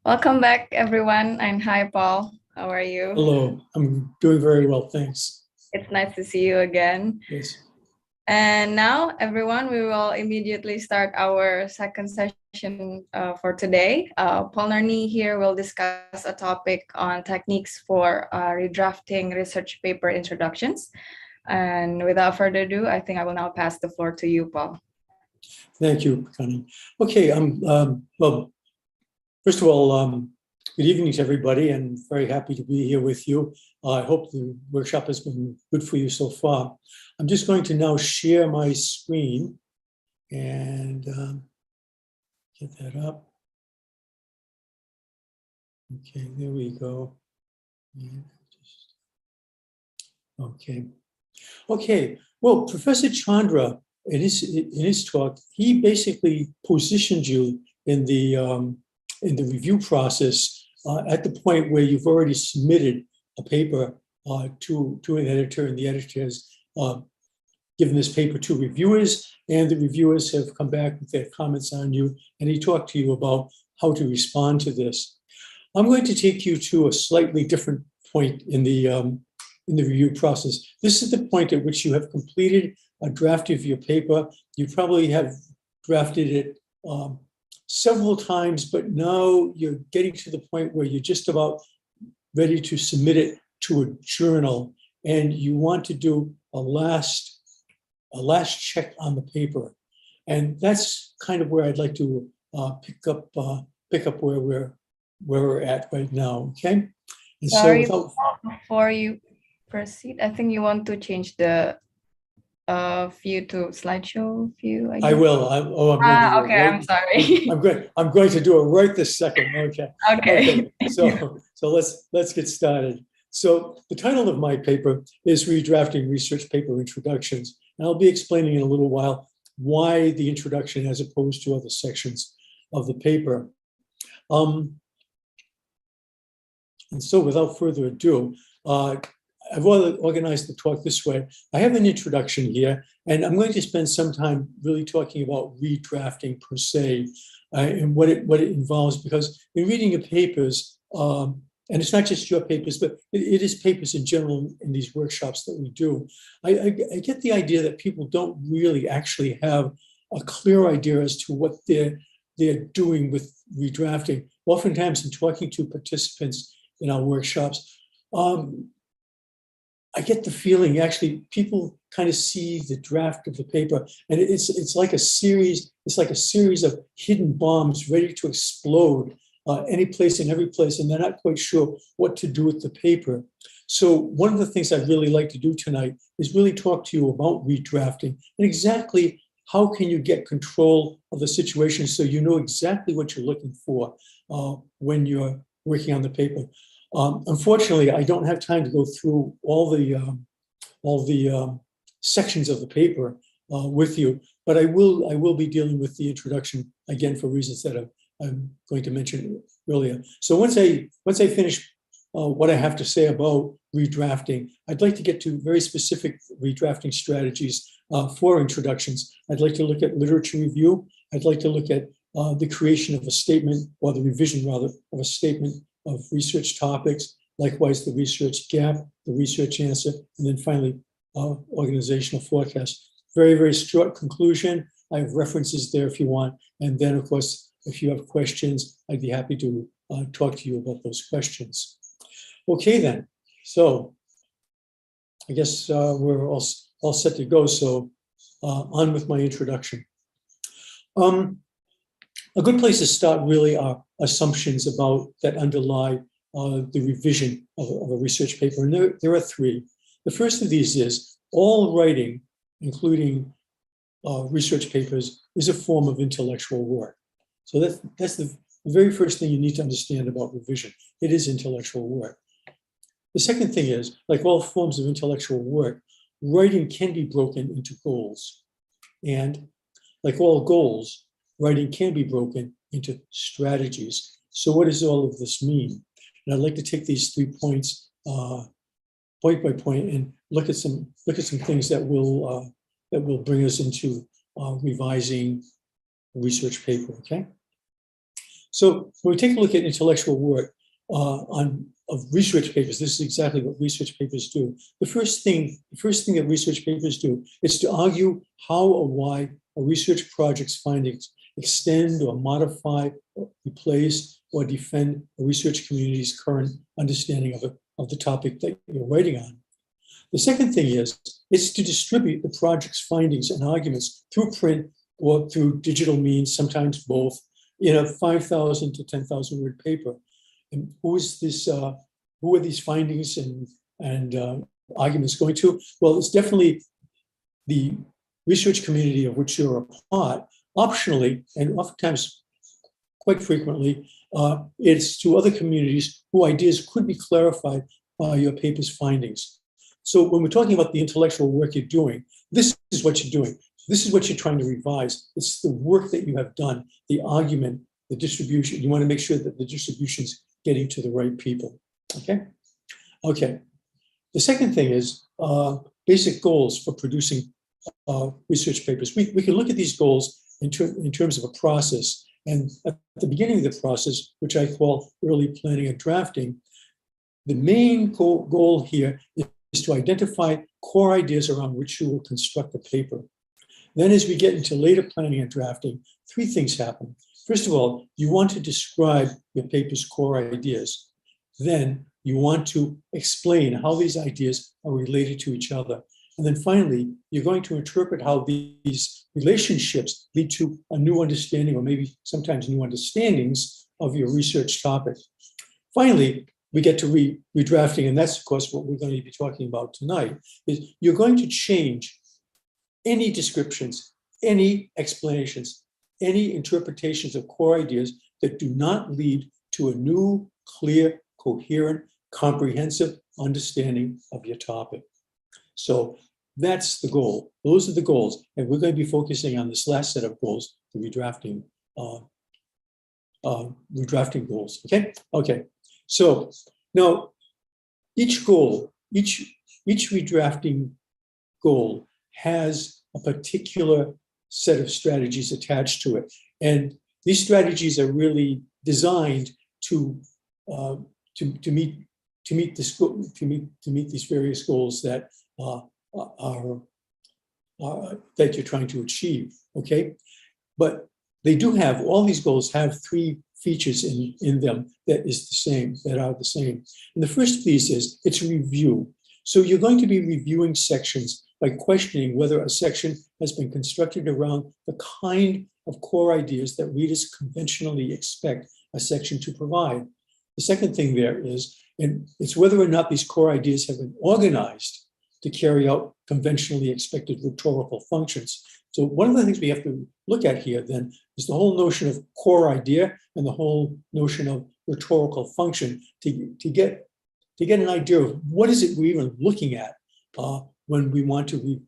[SPEAKER 1] Welcome back, everyone, and hi, Paul. How are you?
[SPEAKER 3] Hello, I'm doing very well, thanks.
[SPEAKER 1] It's nice to see you again.
[SPEAKER 3] Yes.
[SPEAKER 1] And now, everyone, we will immediately start our second session for today. Paul Narni here will discuss a topic on techniques for redrafting research paper introductions. And without further ado, I think I will now pass the floor to you, Paul.
[SPEAKER 3] Thank you, Connie. Okay, well, first of all, good evening to everybody, and very happy to be here with you. I hope the workshop has been good for you so far. I'm just going to now share my screen and get that up. Okay, there we go. Okay. Okay, well, Professor Chandra, in his talk, he basically positioned you in the review process at the point where you've already submitted a paper to an editor, and the editor has given this paper to reviewers, and the reviewers have come back with their comments on you, and he talked to you about how to respond to this. I'm going to take you to a slightly different point in the review process. This is the point at which you have completed a draft of your paper. You probably have drafted it several times, but now you're getting to the point where you're just about ready to submit it to a journal, and you want to do a last check on the paper. And that's kind of where I'd like to pick up where we're at right now, okay? And
[SPEAKER 1] Sorry,
[SPEAKER 3] so
[SPEAKER 1] before you proceed, I think you want to change the view to slideshow view.
[SPEAKER 3] I will. I'm going to do
[SPEAKER 1] okay,
[SPEAKER 3] it right.
[SPEAKER 1] I'm sorry.
[SPEAKER 3] I'm going to do it right this second. Okay.
[SPEAKER 1] Okay.
[SPEAKER 3] So let's get started. So the title of my paper is Redrafting Research Paper Introductions, and I'll be explaining in a little while why the introduction as opposed to other sections of the paper. And so without further ado, I've organized the talk this way. I have an introduction here, and I'm going to spend some time really talking about redrafting per se and what it involves, because in reading your papers, and it's not just your papers, but it is papers in general in these workshops that we do, I get the idea that people don't really actually have a clear idea as to what they're doing with redrafting. Oftentimes in talking to participants in our workshops, I get the feeling actually people kind of see the draft of the paper, and it's like a series of hidden bombs ready to explode any place and every place, and they're not quite sure what to do with the paper. So one of the things I'd really like to do tonight is really talk to you about redrafting and exactly how can you get control of the situation so you know exactly what you're looking for when you're working on the paper. Unfortunately, I don't have time to go through all the sections of the paper with you, but I will be dealing with the introduction again for reasons that I'm going to mention earlier. So once I finish what I have to say about redrafting, I'd like to get to very specific redrafting strategies for introductions. I'd like to look at literature review. I'd like to look at the creation of a statement, or the revision rather of a statement of research topics, likewise the research gap, the research answer, and then finally organizational forecast. Very, very short conclusion. I have references there if you want. And then of course, If you have questions, I'd be happy to talk to you about those questions. Okay, then. So I guess we're all set to go. So on with my introduction. A good place to start really are assumptions about that underlie the revision of a research paper. And there are three. The first of these is all writing, including research papers, is a form of intellectual work. So that's the very first thing you need to understand about revision. It is intellectual work. The second thing is, like all forms of intellectual work, writing can be broken into goals. And like all goals, writing can be broken into strategies. So what does all of this mean? And I'd like to take these 3 points point by point and look at some things that will bring us into revising a research paper. Okay. So when we take a look at intellectual work of research papers, this is exactly what research papers do. The first thing that research papers do is to argue how or why a research project's findings extend or modify, or replace, or defend a research community's current understanding of the topic that you're writing on. The second thing is to distribute the project's findings and arguments through print or through digital means, sometimes both, in a 5,000 to 10,000 word paper. And who are these findings and arguments going to? Well, it's definitely the research community of which you're a part. Optionally, and oftentimes quite frequently, it's to other communities whose ideas could be clarified by your paper's findings. So when we're talking about the intellectual work you're doing, this is what you're doing. This is what you're trying to revise. It's the work that you have done, the argument, the distribution. You want to make sure that the distribution's getting to the right people. Okay? Okay. The second thing is basic goals for producing research papers. We can look at these goals in terms of a process. And at the beginning of the process, which I call early planning and drafting, the main goal here is to identify core ideas around which you will construct a paper. Then as we get into later planning and drafting, three things happen. First of all, you want to describe your paper's core ideas. Then you want to explain how these ideas are related to each other. And then finally, you're going to interpret how these relationships lead to a new understanding, or maybe sometimes new understandings of your research topic. Finally, we get to redrafting, and that's, of course, what we're going to be talking about tonight, is you're going to change any descriptions, any explanations, any interpretations of core ideas that do not lead to a new, clear, coherent, comprehensive understanding of your topic. So that's the goal. Those are the goals. And we're going to be focusing on this last set of goals, the redrafting goals. Okay? Okay. So now each goal, each redrafting goal has a particular set of strategies attached to it. And these strategies are really designed to meet these various goals that that you're trying to achieve. Okay, but they do have, all these goals have three features in them that are the same. And the first of these is it's review. So you're going to be reviewing sections by questioning whether a section has been constructed around the kind of core ideas that readers conventionally expect a section to provide. The second thing there is, and it's whether or not these core ideas have been organized to carry out conventionally expected rhetorical functions. So one of the things we have to look at here then is the whole notion of core idea and the whole notion of rhetorical function to get an idea of what is it we're even looking at when we want to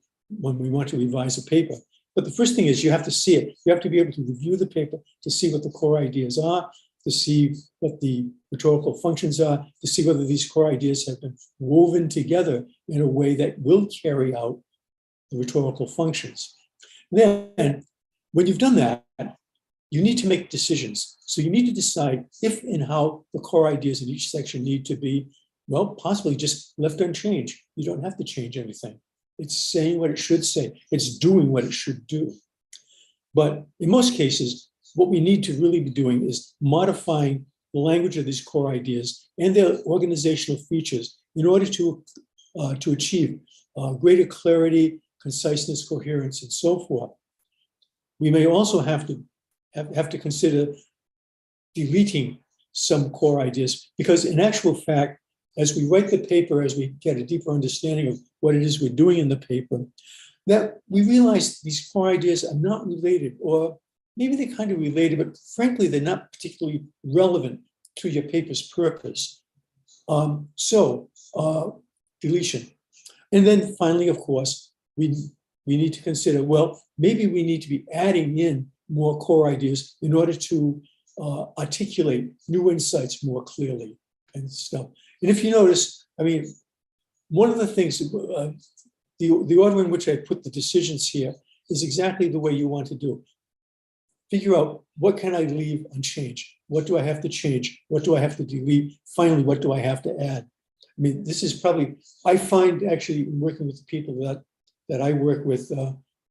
[SPEAKER 3] revise a paper. But the first thing is you have to see it. You have to be able to review the paper to see what the core ideas are, to see what the rhetorical functions are, to see whether these core ideas have been woven together in a way that will carry out the rhetorical functions. Then, when you've done that, you need to make decisions. So you need to decide if and how the core ideas in each section need to be, well, possibly just left unchanged. You don't have to change anything. It's saying what it should say. It's doing what it should do. But in most cases, what we need to really be doing is modifying the language of these core ideas and their organizational features in order to achieve greater clarity, conciseness, coherence, and so forth. We may also have to consider deleting some core ideas, because in actual fact, as we write the paper, as we get a deeper understanding of what it is we're doing in the paper, that we realize these core ideas are not related, or maybe they're kind of related, but frankly, they're not particularly relevant to your paper's purpose. Deletion. And then finally, of course, we need to consider, well, maybe we need to be adding in more core ideas in order to articulate new insights more clearly and stuff. And if you notice, I mean, one of the things, the order in which I put the decisions here is exactly the way you want to do. Figure out, what can I leave unchanged? What do I have to change? What do I have to delete? Finally, what do I have to add? I mean, this is probably, I find actually working with the people that I work with,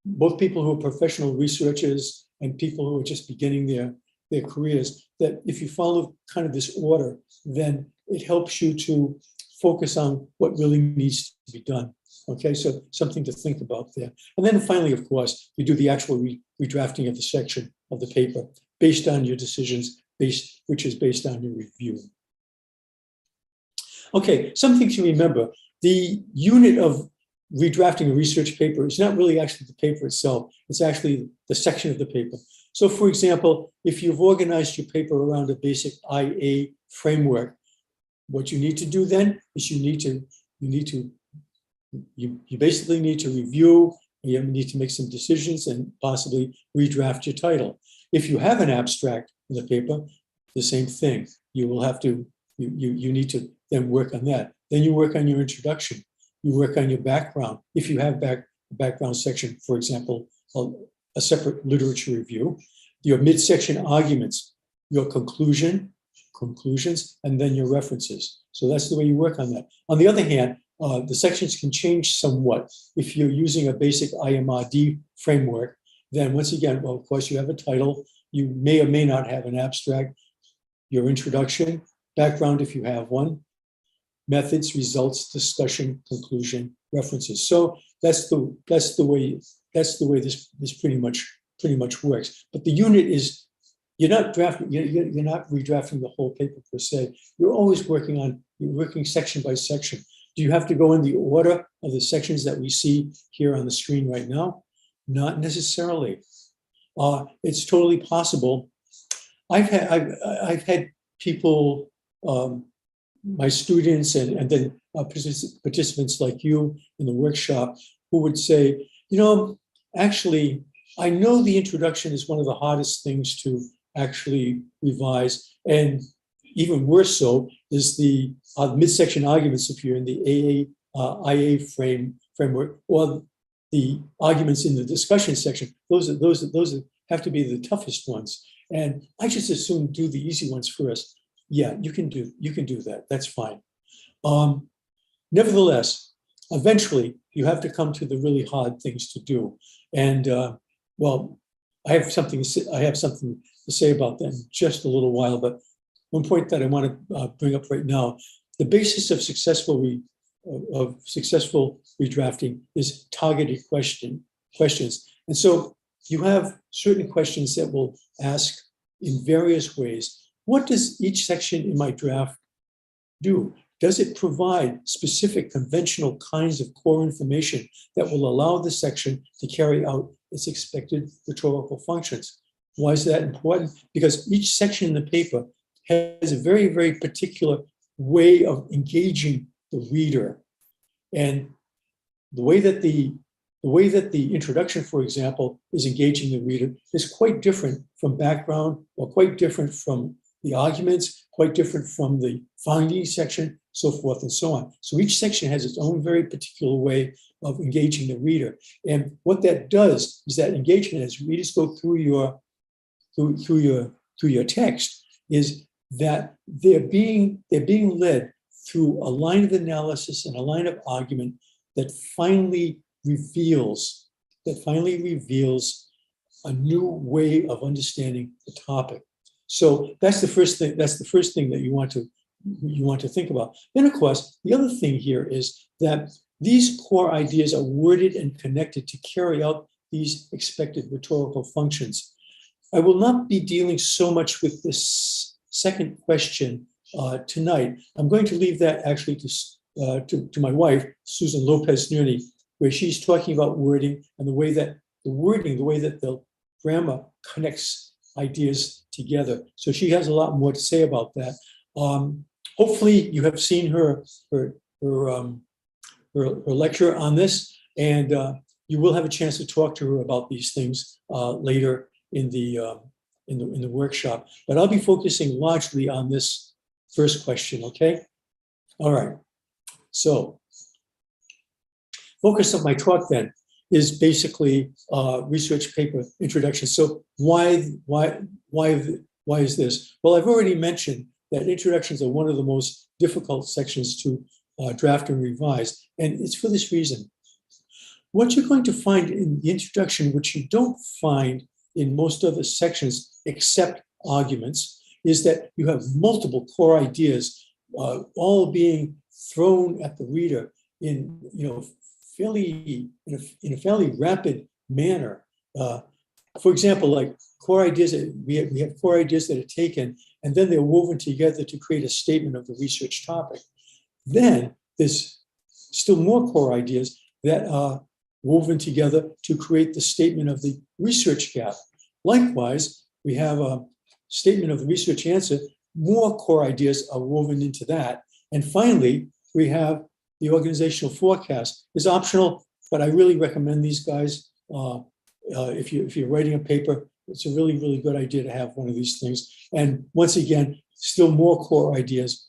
[SPEAKER 3] both people who are professional researchers and people who are just beginning their careers, that if you follow kind of this order, then it helps you to focus on what really needs to be done. Okay, so something to think about there. And then finally, of course, you do the actual redrafting of the section of the paper based on your decisions, which is based on your review. Okay, something to remember. The unit of redrafting a research paper is not really actually the paper itself. It's actually the section of the paper. So for example, if you've organized your paper around a basic IA framework, what you need to do then is you basically need to review, you need to make some decisions and possibly redraft your title. If you have an abstract in the paper, the same thing. You will have to, you need to then work on that. Then you work on your introduction. You work on your background. If you have background section, for example, a separate literature review, your midsection arguments, your conclusions, and then your references. So that's the way you work on that. On the other hand, the sections can change somewhat. If you're using a basic IMRD framework, then once again, well, of course, you have a title. You may or may not have an abstract, your introduction, background if you have one, methods, results, discussion, conclusion, references. So that's the way this pretty much works. But the unit is, you're not redrafting the whole paper per se. You're always you're working section by section. Do you have to go in the order of the sections that we see here on the screen right now? Not necessarily. It's totally possible. I've had people, my students and then participants like you in the workshop who would say, you know, actually, I know the introduction is one of the hardest things to actually revise, and even worse so is the midsection arguments if you're in the IA framework, or the arguments in the discussion section. Those have to be the toughest ones. And I just assume do the easy ones first. Yeah, you can do that. That's fine. Nevertheless, eventually you have to come to the really hard things to do. And well, I have something to say about that in just a little while. But one point that I want to bring up right now: the basis of successful redrafting is targeted questions. And so you have certain questions that will ask in various ways. What does each section in my draft do? Does it provide specific conventional kinds of core information that will allow the section to carry out its expected rhetorical functions? Why is that important? Because each section in the paper has a very, very particular way of engaging the reader. And the way that the introduction, for example, is engaging the reader is quite different from background, or quite different from the arguments, quite different from the findings section, so forth and so on. So each section has its own very particular way of engaging the reader. And what that does is that engagement, as readers go through your text, is that they're being led through a line of analysis and a line of argument that finally reveals a new way of understanding the topic. So that's the first thing. That's the first thing that you want to think about. Then, of course, the other thing here is that these core ideas are worded and connected to carry out these expected rhetorical functions. I will not be dealing so much with this second question tonight. I'm going to leave that actually to my wife, Susan Lopez Nerney, where she's talking about wording and the way that the grammar connects ideas together. So she has a lot more to say about that. Hopefully, you have seen her lecture on this, and you will have a chance to talk to her about these things later in the workshop. But I'll be focusing largely on this first question. Okay. All right. So, focus of my talk then is basically research paper introduction. So why is this? Well, I've already mentioned that introductions are one of the most difficult sections to draft and revise, and it's for this reason. What you're going to find in the introduction, which you don't find in most other sections except arguments, is that you have multiple core ideas all being thrown at the reader in a fairly rapid manner. For example, like core ideas, we have core ideas that are taken and then they're woven together to create a statement of the research topic. Then there's still more core ideas that are woven together to create the statement of the research gap. Likewise, we have a statement of the research answer. More core ideas are woven into that. And finally, we have the organizational forecast. It's optional, but I really recommend these guys. If you're writing a paper, it's a really, really good idea to have one of these things. And once again, still more core ideas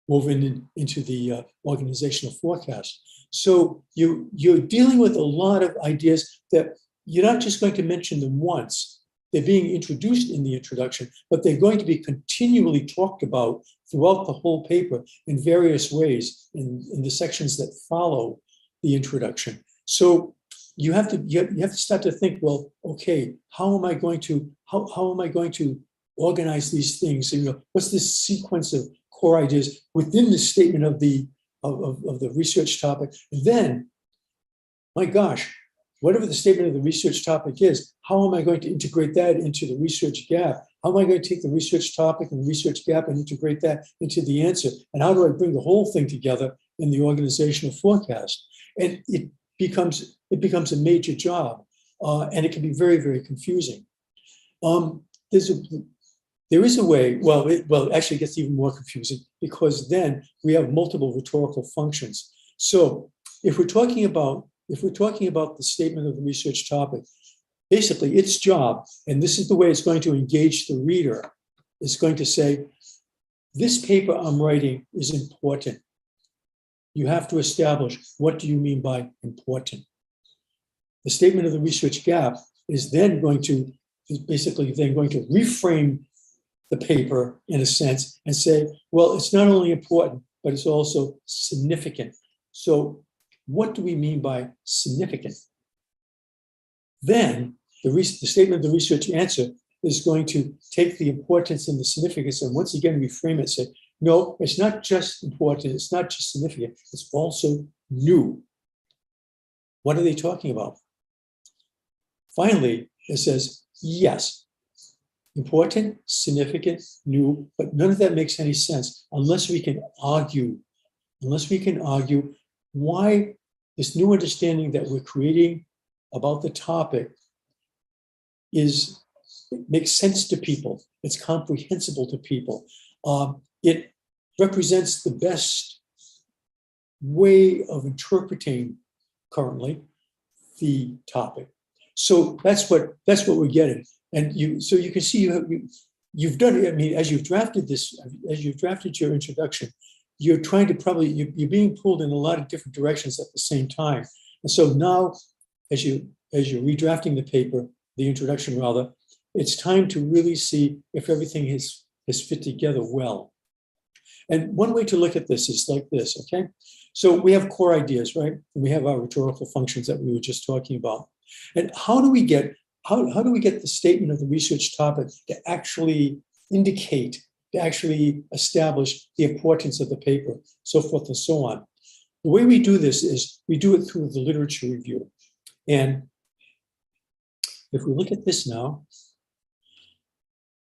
[SPEAKER 3] woven into the organizational forecast. So you're dealing with a lot of ideas that you're not just going to mention them once. They're being introduced in the introduction, but they're going to be continually talked about throughout the whole paper in various ways in the sections that follow the introduction. So you have to start to think, well, okay, how am I going to organize these things? What's this sequence of core ideas within the statement of the research topic? And then, my gosh, whatever the statement of the research topic is, how am I going to integrate that into the research gap? How am I going to take the research topic and research gap and integrate that into the answer? And how do I bring the whole thing together in the organizational forecast? And it becomes a major job, and it can be very, very confusing. There is a way. Well, it actually gets even more confusing because then we have multiple rhetorical functions. So if we're talking about the statement of the research topic, basically its job, and this is the way it's going to engage the reader, is going to say, this paper I'm writing is important. You have to establish, what do you mean by important? The statement of the research gap is basically going to reframe the paper in a sense and say, well, it's not only important, but it's also significant. So what do we mean by significant? Then the statement of the research answer is going to take the importance and the significance and once again reframe it and say, no, it's not just important, it's not just significant, it's also new. What are they talking about? Finally, it says, yes, important, significant, new, but none of that makes any sense unless we can argue why this new understanding that we're creating about the topic makes sense to people. It's comprehensible to people. It represents the best way of interpreting currently the topic. So that's what we're getting. And you can see you've done it. I mean, as you've drafted your introduction, you're trying to you're being pulled in a lot of different directions at the same time. And so now, as you're redrafting the paper, the introduction rather, it's time to really see if everything has fit together well. And one way to look at this is like this, okay? So we have core ideas, right? And we have our rhetorical functions that we were just talking about. And how do we get the statement of the research topic to actually indicate, to actually establish the importance of the paper, so forth and so on? The way we do this is we do it through the literature review. And if we look at this now,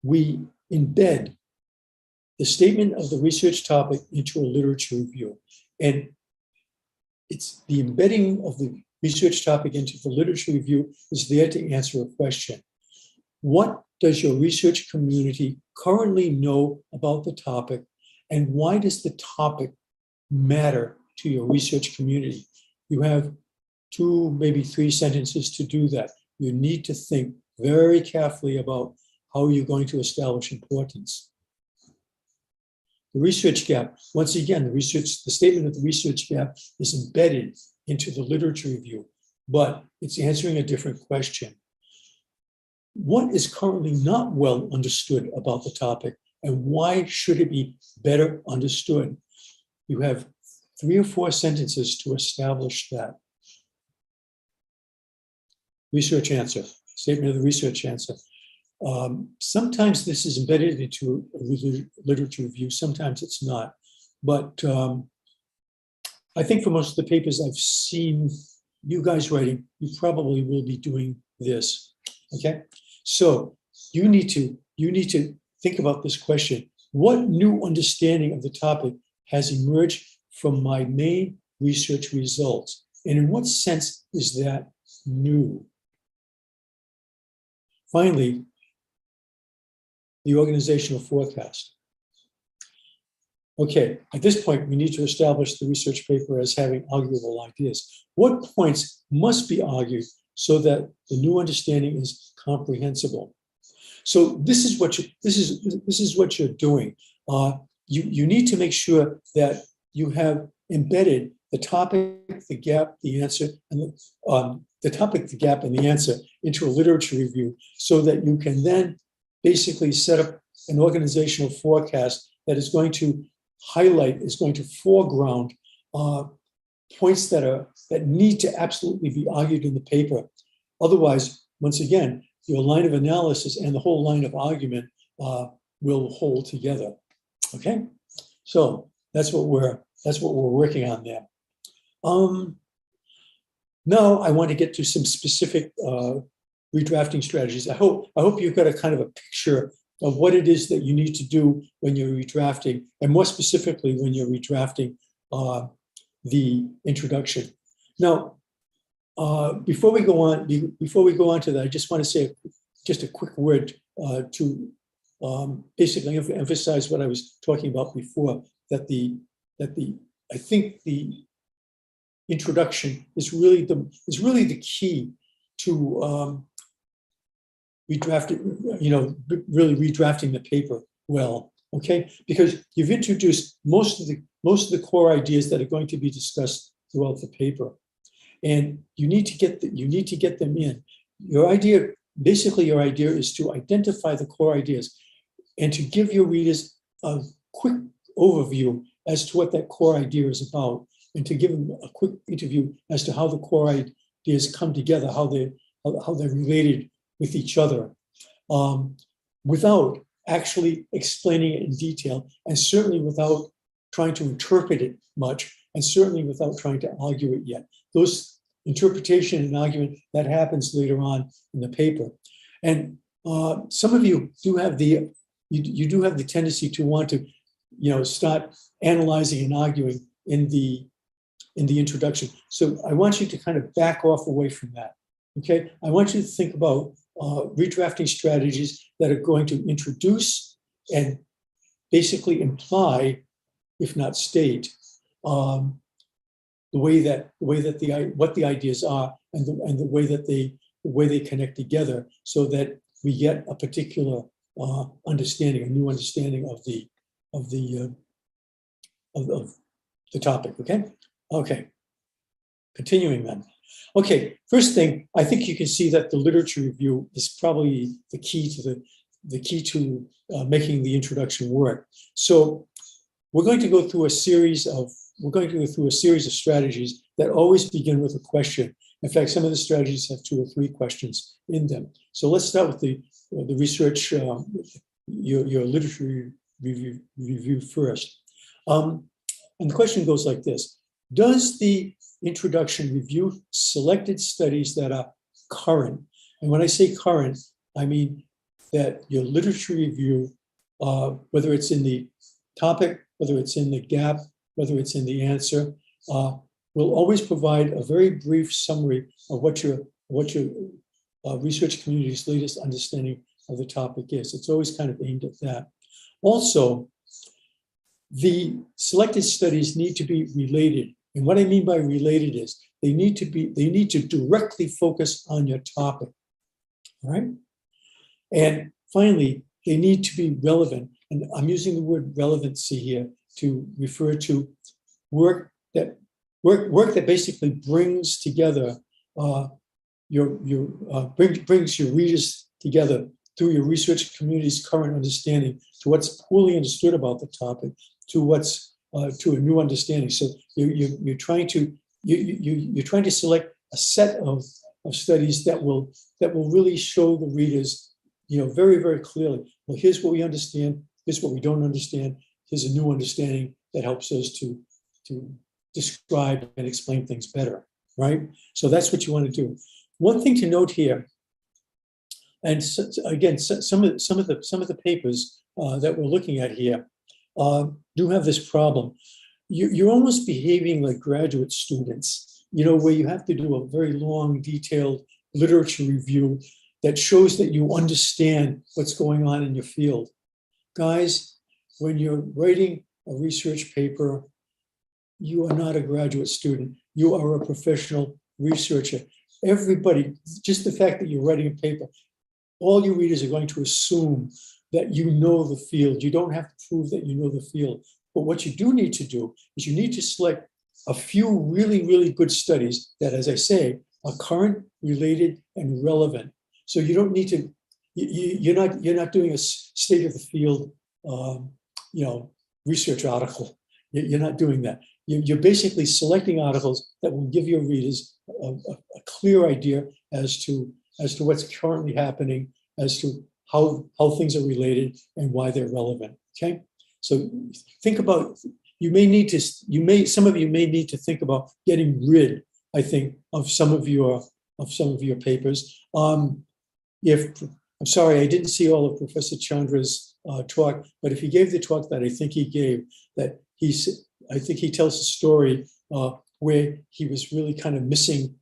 [SPEAKER 3] we embed the statement of the research topic into a literature review. And it's the embedding of the research topic into the literature review is there to answer a question. What does your research community currently know about the topic, and why does the topic matter to your research community? You have 2, maybe 3 sentences to do that. You need to think very carefully about how you're going to establish importance. The research gap, once again, the statement of the research gap is embedded into the literature review, but it's answering a different question. What is currently not well understood about the topic, and why should it be better understood? You have 3 or 4 sentences to establish that. Research answer, statement of the research answer. Sometimes this is embedded into a literature review, sometimes it's not. But I think for most of the papers I've seen you guys writing, you probably will be doing this, okay? So you need to think about this question. What new understanding of the topic has emerged from my main research results? And in what sense is that new? Finally, the organizational forecast. Okay, at this point, we need to establish the research paper as having arguable ideas. What points must be argued so that the new understanding is comprehensible? So this is what you're doing. You need to make sure that you have embedded the topic, the gap, the answer, and the topic, the gap, and the answer into a literature review, so that you can then basically set up an organizational forecast that is going to highlight, is going to foreground points that need to absolutely be argued in the paper. Otherwise, once again, your line of analysis and the whole line of argument will hold together. Okay, so that's what we're working on there. Now I want to get to some specific redrafting strategies. I hope you've got a kind of a picture of what it is that you need to do when you're redrafting, and more specifically when you're redrafting the introduction. Now, before we go on to that, I just want to say just a quick word to basically emphasize what I was talking about before. I think the introduction is really the key to really redrafting the paper well. Okay, because you've introduced most of the core ideas that are going to be discussed throughout the paper, and you need to get them in. Your idea is to identify the core ideas and to give your readers a quick overview as to what that core idea is about, and to give them a quick interview as to how the core ideas come together, how they're related with each other, without actually explaining it in detail, and certainly without trying to interpret it much, and certainly without trying to argue it yet. Those interpretation and argument, that happens later on in the paper. And some of you do have the tendency to want to, start analyzing and arguing in the introduction. So I want you to kind of back off away from that. Okay, I want you to think about redrafting strategies that are going to introduce and basically imply, if not state, what the ideas are, and the way they connect together, so that we get a particular understanding, a new understanding of the topic. Okay. Continuing then. Okay, first thing, I think you can see that the literature review is probably the key to making the introduction work. So we're going to go through a series of strategies that always begin with a question. In fact, some of the strategies have 2 or 3 questions in them. So let's start with the research, your literature review first. And the question goes like this. Does the introduction review selected studies that are current? And when I say current, I mean that your literature review, whether it's in the topic, whether it's in the gap, whether it's in the answer, will always provide a very brief summary of what your research community's latest understanding of the topic is. It's always kind of aimed at that. Also, the selected studies need to be related. And what I mean by related is they need to directly focus on your topic. All right? And finally, they need to be relevant. And I'm using the word relevancy here to refer to work that basically brings together brings your readers together through your research community's current understanding to what's poorly understood about the topic, to what's to a new understanding. So you're trying to select a set of studies that will really show the readers, very, very clearly, well, here's what we understand, here's what we don't understand, here's a new understanding that helps us to describe and explain things better, right? So that's what you want to do. One thing to note here, and so, again, some of the papers that we're looking at here do have this problem. You're almost behaving like graduate students, where you have to do a very long, detailed literature review that shows that you understand what's going on in your field. Guys, when you're writing a research paper, you are not a graduate student. You are a professional researcher. Everybody, just the fact that you're writing a paper, all your readers are going to assume that you know the field. You don't have to prove that you know the field. But what you do need to do is you need to select a few really, really good studies that, as I say, are current, related, and relevant. So you don't need to, you're not doing a state of the field, research article. You're not doing that. You're basically selecting articles that will give your readers a clear idea as to what's currently happening, as to how things are related and why they're relevant. Okay, so think about. Some of you may need to think about getting rid, I think, of some of your papers. I'm sorry, I didn't see all of Professor Chandra's talk, but if he gave the talk that I think he gave, I think he tells a story where he was really kind of missing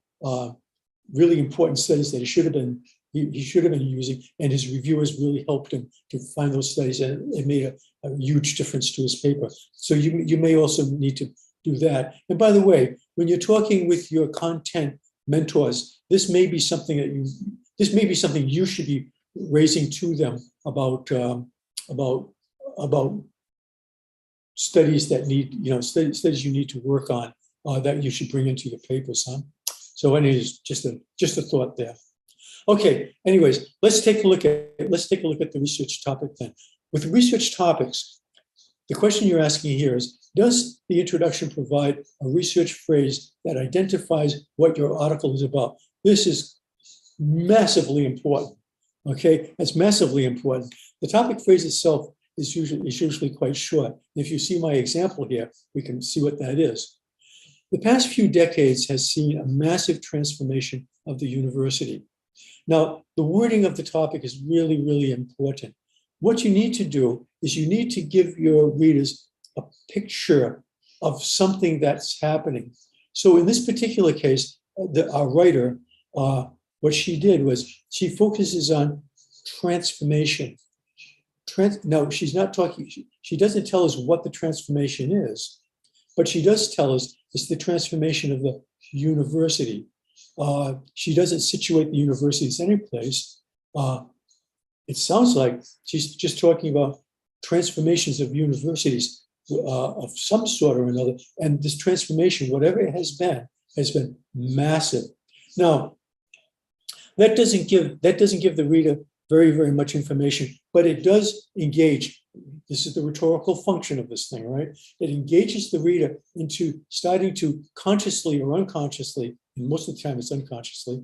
[SPEAKER 3] really important studies that he should have been using, and his reviewers really helped him to find those studies, and it made a huge difference to his paper. So you may also need to do that. And by the way, when you're talking with your content mentors, this may be something you should be raising to them about studies that need, studies you need to work on that you should bring into your papers, huh? So anyways, just a thought there. Okay, anyways, let's take a look at the research topic then. With research topics, the question you're asking here is, does the introduction provide a research phrase that identifies what your article is about? This is massively important. Okay, that's massively important. The topic phrase itself is usually quite short. If you see my example here, we can see what that is. The past few decades has seen a massive transformation of the university. Now, the wording of the topic is really, really important. What you need to do is you need to give your readers a picture of something that's happening. So in this particular case, our writer, what she did was she focuses on transformation. No, she's not talking, she doesn't tell us what the transformation is, but she does tell us it's the transformation of the university. She doesn't situate the universities any place. It sounds like she's just talking about transformations of universities of some sort or another. And this transformation, whatever it has been massive. Now, that doesn't give the reader very, very much information, but it does engage. This is the rhetorical function of this thing, right? It engages the reader into starting to consciously or unconsciously and most of the time it's unconsciously,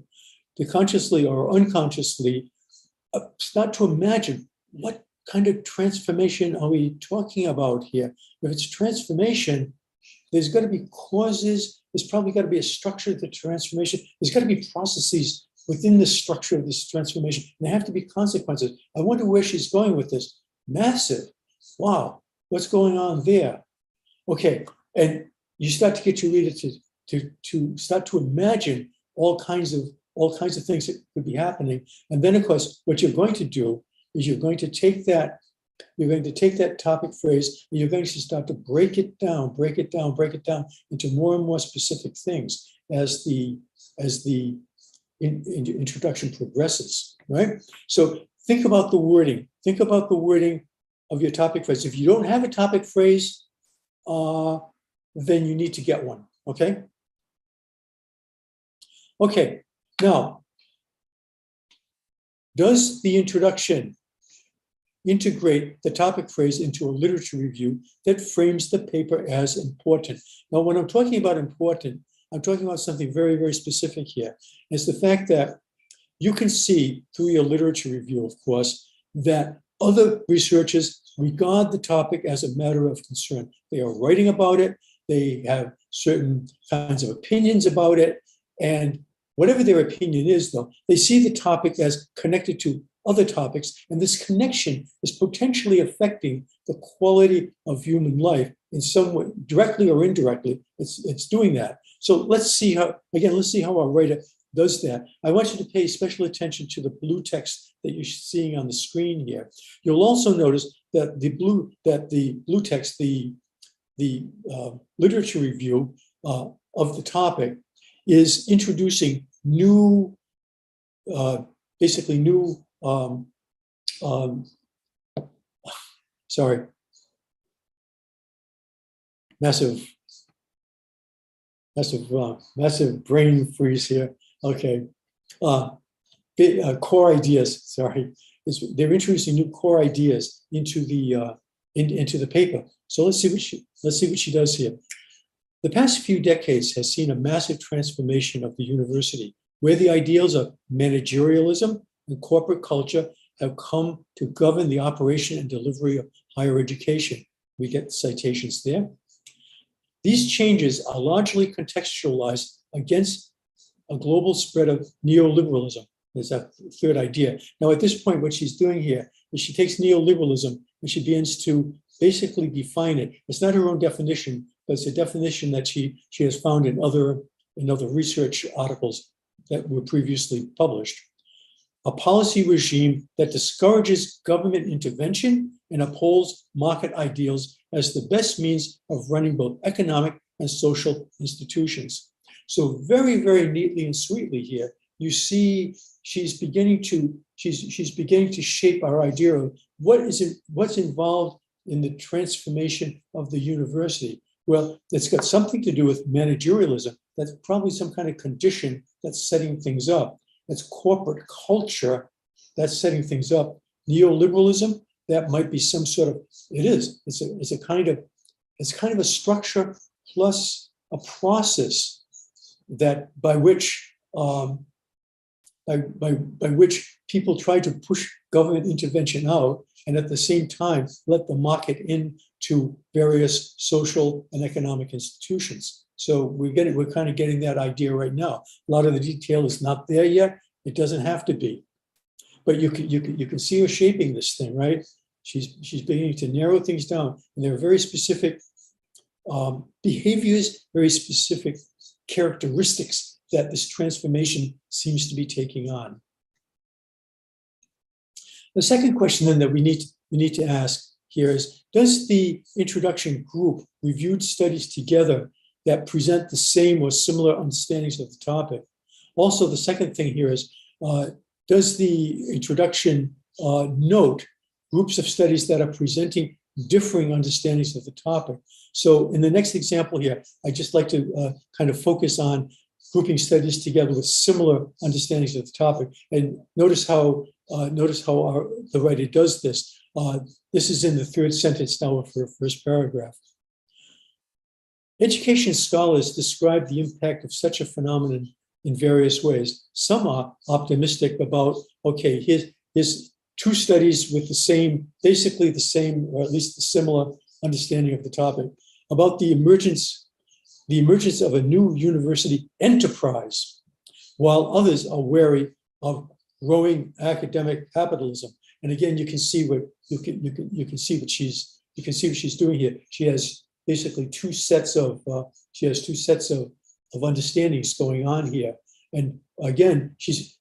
[SPEAKER 3] to consciously or unconsciously start to imagine what kind of transformation are we talking about here? If it's transformation, there's got to be causes. There's probably got to be a structure to the transformation. There's got to be processes within the structure of this transformation. And there have to be consequences. I wonder where she's going with this. Massive. Wow. What's going on there? Okay. And you start to get your reader to start to imagine all kinds of things that could be happening. And then, of course, what you're going to do is you're going to take that topic phrase, and you're going to start to break it down into more and more specific things as the introduction progresses, right? So think about the wording. Think about the wording of your topic phrase. If you don't have a topic phrase, then you need to get one, okay? Okay, now, does the introduction integrate the topic phrase into a literature review that frames the paper as important? Now, when I'm talking about important, I'm talking about something very, very specific here. It's the fact that you can see through your literature review, of course, that other researchers regard the topic as a matter of concern. They are writing about it. They have certain kinds of opinions about it. And whatever their opinion is, though, they see the topic as connected to other topics. And this connection is potentially affecting the quality of human life in some way, directly or indirectly. It's doing that. So let's see how our writer does that. I want you to pay special attention to the blue text that you're seeing on the screen here. You'll also notice that the blue text, the literature review of the topic, is introducing massive brain freeze here. Okay, core ideas. Sorry, they're introducing new core ideas into the paper. So let's see what she does here. The past few decades has seen a massive transformation of the university, where the ideals of managerialism and corporate culture have come to govern the operation and delivery of higher education. We get citations there. These changes are largely contextualized against a global spread of neoliberalism. There's that third idea. Now, at this point, what she's doing here is she takes neoliberalism and she begins to basically define it. It's not her own definition, but it's a definition that she has found in other research articles that were previously published. A policy regime that discourages government intervention and upholds market ideals as the best means of running both economic and social institutions. So very, very neatly and sweetly here, you see she's beginning to shape our idea of what's involved in the transformation of the university. Well, it's got something to do with managerialism. That's probably some kind of condition that's setting things up. That's corporate culture that's setting things up. Neoliberalism, that might be some sort of, it's kind of a structure plus a process that by which people try to push government intervention out and at the same time let the market into various social and economic institutions. So we're kind of getting that idea right now. A lot of the detail is not there yet. It doesn't have to be, but you can see her shaping this thing, right? She's beginning to narrow things down, and there are very specific behaviors, very specific characteristics that this transformation seems to be taking on. The second question then that we need to ask here is, does the introduction group reviewed studies together that present the same or similar understandings of the topic? Also, the second thing here is, does the introduction note groups of studies that are presenting differing understandings of the topic? So in the next example here, I'd just like to kind of focus on grouping studies together with similar understandings of the topic. And notice how the writer does this. This is in the third sentence now of her first paragraph. Education scholars describe the impact of such a phenomenon in various ways. Some are optimistic about, okay, here's two studies with the same, basically the same, or at least a similar understanding of the topic, about the emergence of a new university enterprise, while others are wary of growing academic capitalism. And again, you can see what she's doing here. She has basically two sets of understandings going on here. And again, she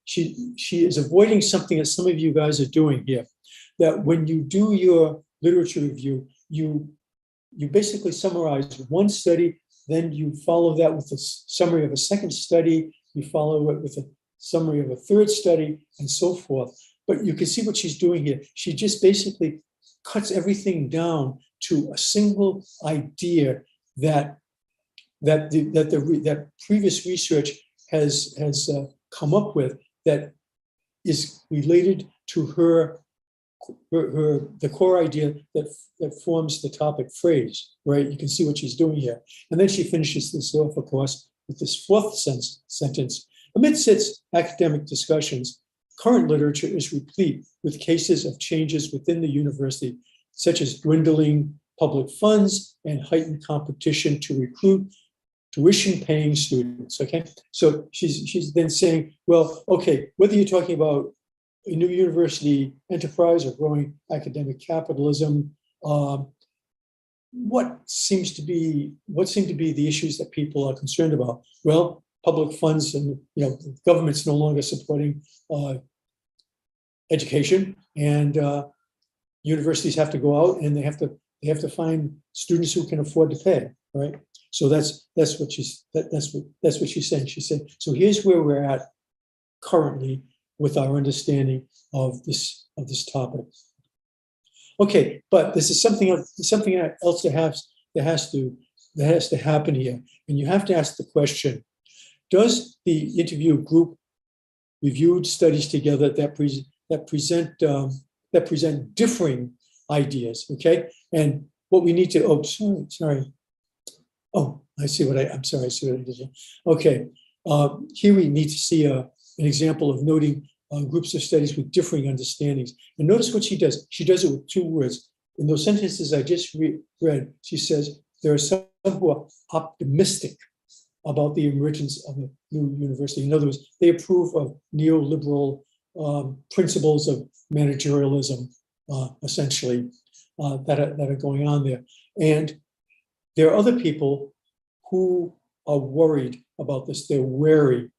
[SPEAKER 3] is avoiding something that some of you guys are doing here, that when you do your literature review, you basically summarize one study, then you follow that with a summary of a second study, you follow it with a summary of a third study, and so forth. But you can see what she's doing here. She just basically cuts everything down to a single idea that previous research has come up with, that is related to the core idea that forms the topic phrase, right? You can see what she's doing here. And then she finishes this off, of course, with this fourth sentence. Amidst its academic discussions, current literature is replete with cases of changes within the university, such as dwindling public funds and heightened competition to recruit tuition-paying students, okay? So she's then saying, well, okay, whether you're talking about a new university enterprise or growing academic capitalism, what seem to be the issues that people are concerned about? Well, public funds, and the government's no longer supporting education, and universities have to go out and they have to find students who can afford to pay, right? So that's what she's saying. She said, so here's where we're at currently with our understanding of this topic. Okay, but this is something else that has to happen here, and you have to ask the question: does the interview group reviewed studies together that present differing ideas? Okay, and what we need to I see what I did. Okay, here we need to see an example of noting groups of studies with differing understandings. And notice what she does. She does it with two words. In those sentences I just read, she says, there are some who are optimistic about the emergence of a new university. In other words, they approve of neoliberal principles of managerialism, essentially, that are going on there. And there are other people who are worried about this. They're wary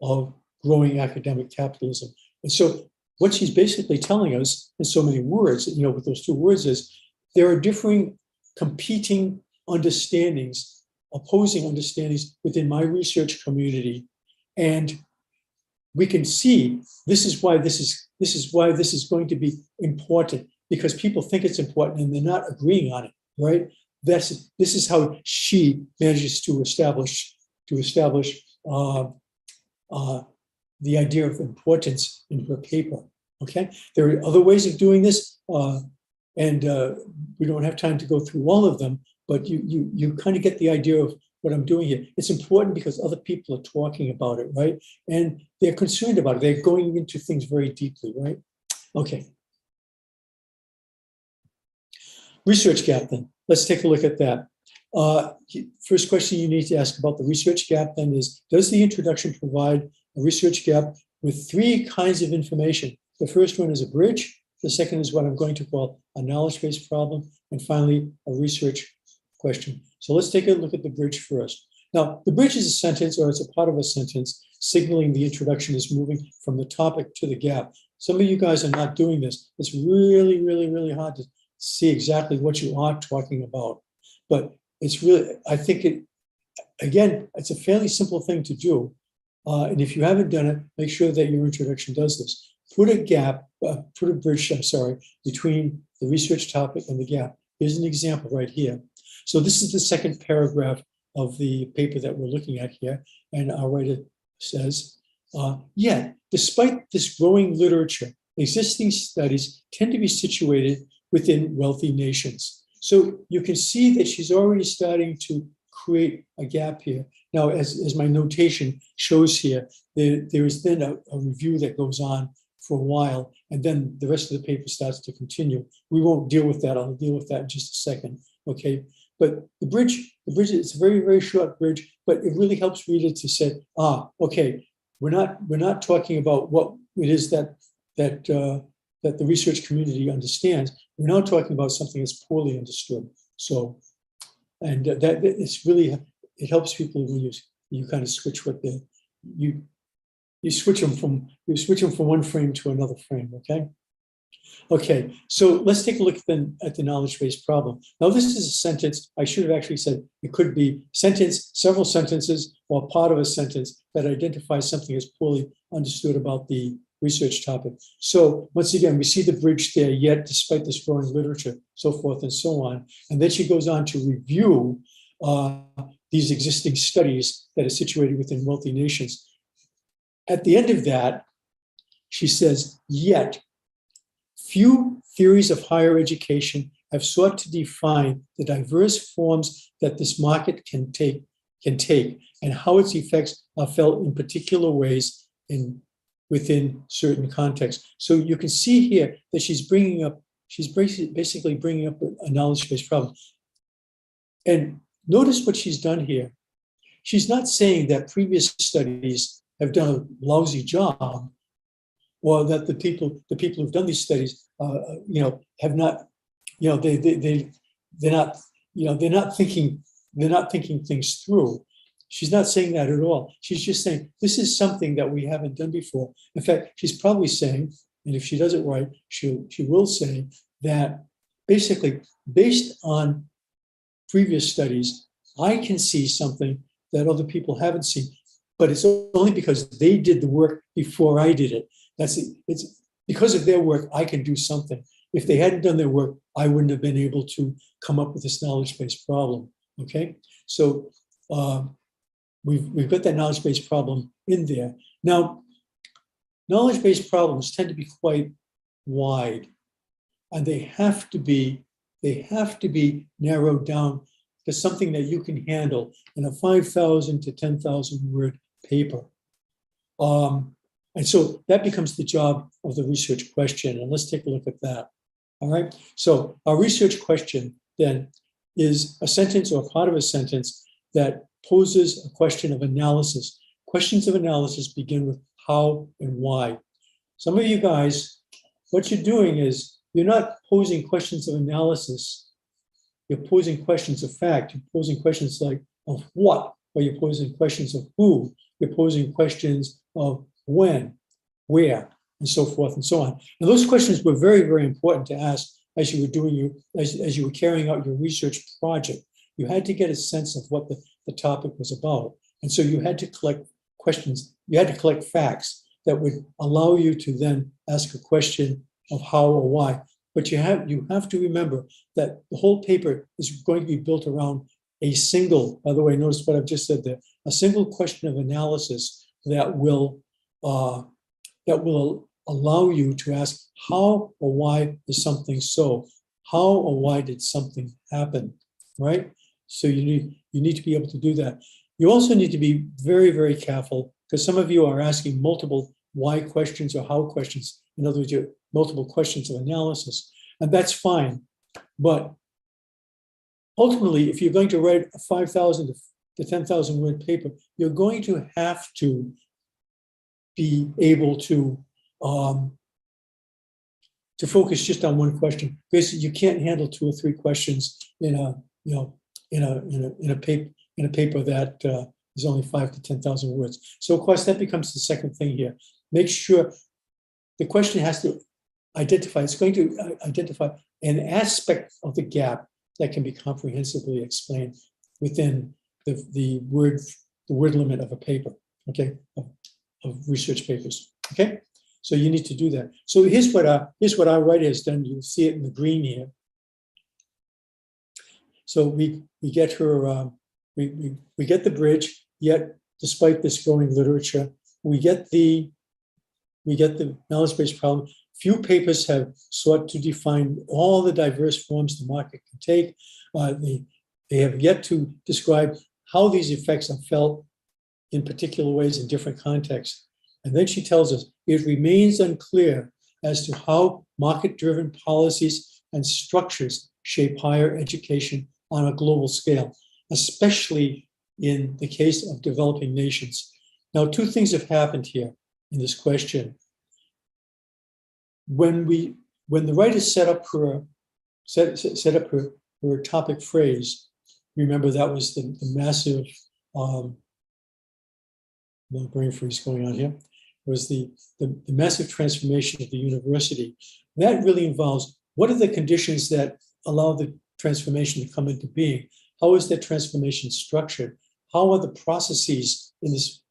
[SPEAKER 3] of growing academic capitalism. And so what she's basically telling us in so many words, with those two words, is there are differing competing understandings, opposing understandings within my research community. And we can see this is why this is going to be important, because people think it's important and they're not agreeing on it, right? This is how she manages to establish the idea of importance in her paper. Okay, there are other ways of doing this, and we don't have time to go through all of them. But you kind of get the idea of what I'm doing here. It's important because other people are talking about it, right? And they're concerned about it. They're going into things very deeply, right? Okay. Research gap, then. Let's take a look at that. First question you need to ask about the research gap then is, does the introduction provide a research gap with three kinds of information? The first one is a bridge. The second is what I'm going to call a knowledge-based problem. And finally, a research question. So let's take a look at the bridge first. Now, the bridge is a sentence, or it's a part of a sentence, signaling the introduction is moving from the topic to the gap. Some of you guys are not doing this. It's really, really, really hard to see exactly what you are talking about. But it's really, I think it's a fairly simple thing to do. And if you haven't done it, make sure that your introduction does this. Put a bridge, between the research topic and the gap. Here's an example right here. So this is the second paragraph of the paper that we're looking at here. And our writer says, yet, despite this growing literature, existing studies tend to be situated within wealthy nations. So you can see that she's already starting to create a gap here. Now, as my notation shows here, there is then a review that goes on for a while, and then the rest of the paper starts to continue. We won't deal with that. I'll deal with that in just a second. Okay. But the bridge, it's a very, very short bridge, but it really helps readers to say, okay, we're not talking about what it is that the research community understands. We're now talking about something that's poorly understood. So, and that it's really, it helps people when you kind of switch you switch them from one frame to another frame. Okay. Okay, so let's take a look at the knowledge-based problem. Now, this is a sentence. I should have actually said it could be sentence, several sentences, or part of a sentence that identifies something as poorly understood about the research topic. So once again, we see the bridge there, yet despite this growing literature, so forth and so on. And then she goes on to review these existing studies that are situated within wealthy nations. At the end of that, she says, yet, few theories of higher education have sought to define the diverse forms that this market can take, and how its effects are felt in particular ways within certain contexts. So you can see here that she's basically bringing up a knowledge-based problem. And notice what she's done here. She's not saying that previous studies have done a lousy job, or that the people who've done these studies, have not, they're not thinking things through. She's not saying that at all. She's just saying this is something that we haven't done before. In fact, she's probably saying, and if she does it right, she will say that basically, based on previous studies, I can see something that other people haven't seen, but it's only because they did the work before I did it. It's because of their work, I can do something. If they hadn't done their work, I wouldn't have been able to come up with this knowledge-based problem. Okay, so we've got that knowledge-based problem in there. Now, knowledge-based problems tend to be quite wide, and they have to be narrowed down to something that you can handle in a 5,000 to 10,000 word paper. And so that becomes the job of the research question. And let's take a look at that. All right. So our research question then is a sentence or part of a sentence that poses a question of analysis. Questions of analysis begin with how and why. Some of you guys, what you're doing is you're not posing questions of analysis. You're posing questions of fact. You're posing questions like of what, or you're posing questions of who. You're posing questions of when, where, and so forth and so on. And those questions were very, very important to ask as you were carrying out your research project. You had to get a sense of what the topic was about. And so you had to collect questions, you had to collect facts that would allow you to then ask a question of how or why. But you have to remember that the whole paper is going to be built around a single, by the way, notice what I've just said there, a single question of analysis that will allow you to ask how or why is something so? How or why did something happen, right? So you need to be able to do that. You also need to be very, very careful, because some of you are asking multiple why questions or how questions. In other words, you multiple questions of analysis, and that's fine. But ultimately, if you're going to write a 5,000 to 10,000 word paper, you're going to have to be able to focus just on one question. Basically, you can't handle 2 or 3 questions in a paper that is only 5,000 to 10,000 words. So of course that becomes the second thing here. Make sure the question has to identify. It's going to identify an aspect of the gap that can be comprehensively explained within the word limit of a paper. Okay, of research papers. Okay, so you need to do that. So here's what our writer has done. You see it in the green here. So we get her. We get the bridge. Yet, despite this growing literature, we get the knowledge-based problem. Few papers have sought to define all the diverse forms the market can take. They have yet to describe how these effects are felt in particular ways in different contexts. And then she tells us, it remains unclear as to how market-driven policies and structures shape higher education on a global scale, especially in the case of developing nations. Now, two things have happened here in this question. When the writer set up her topic phrase, remember that was the massive no brain freeze going on here, was the massive transformation of the university. That really involves what are the conditions that allow the transformation to come into being? How is that transformation structured? How are the processes in this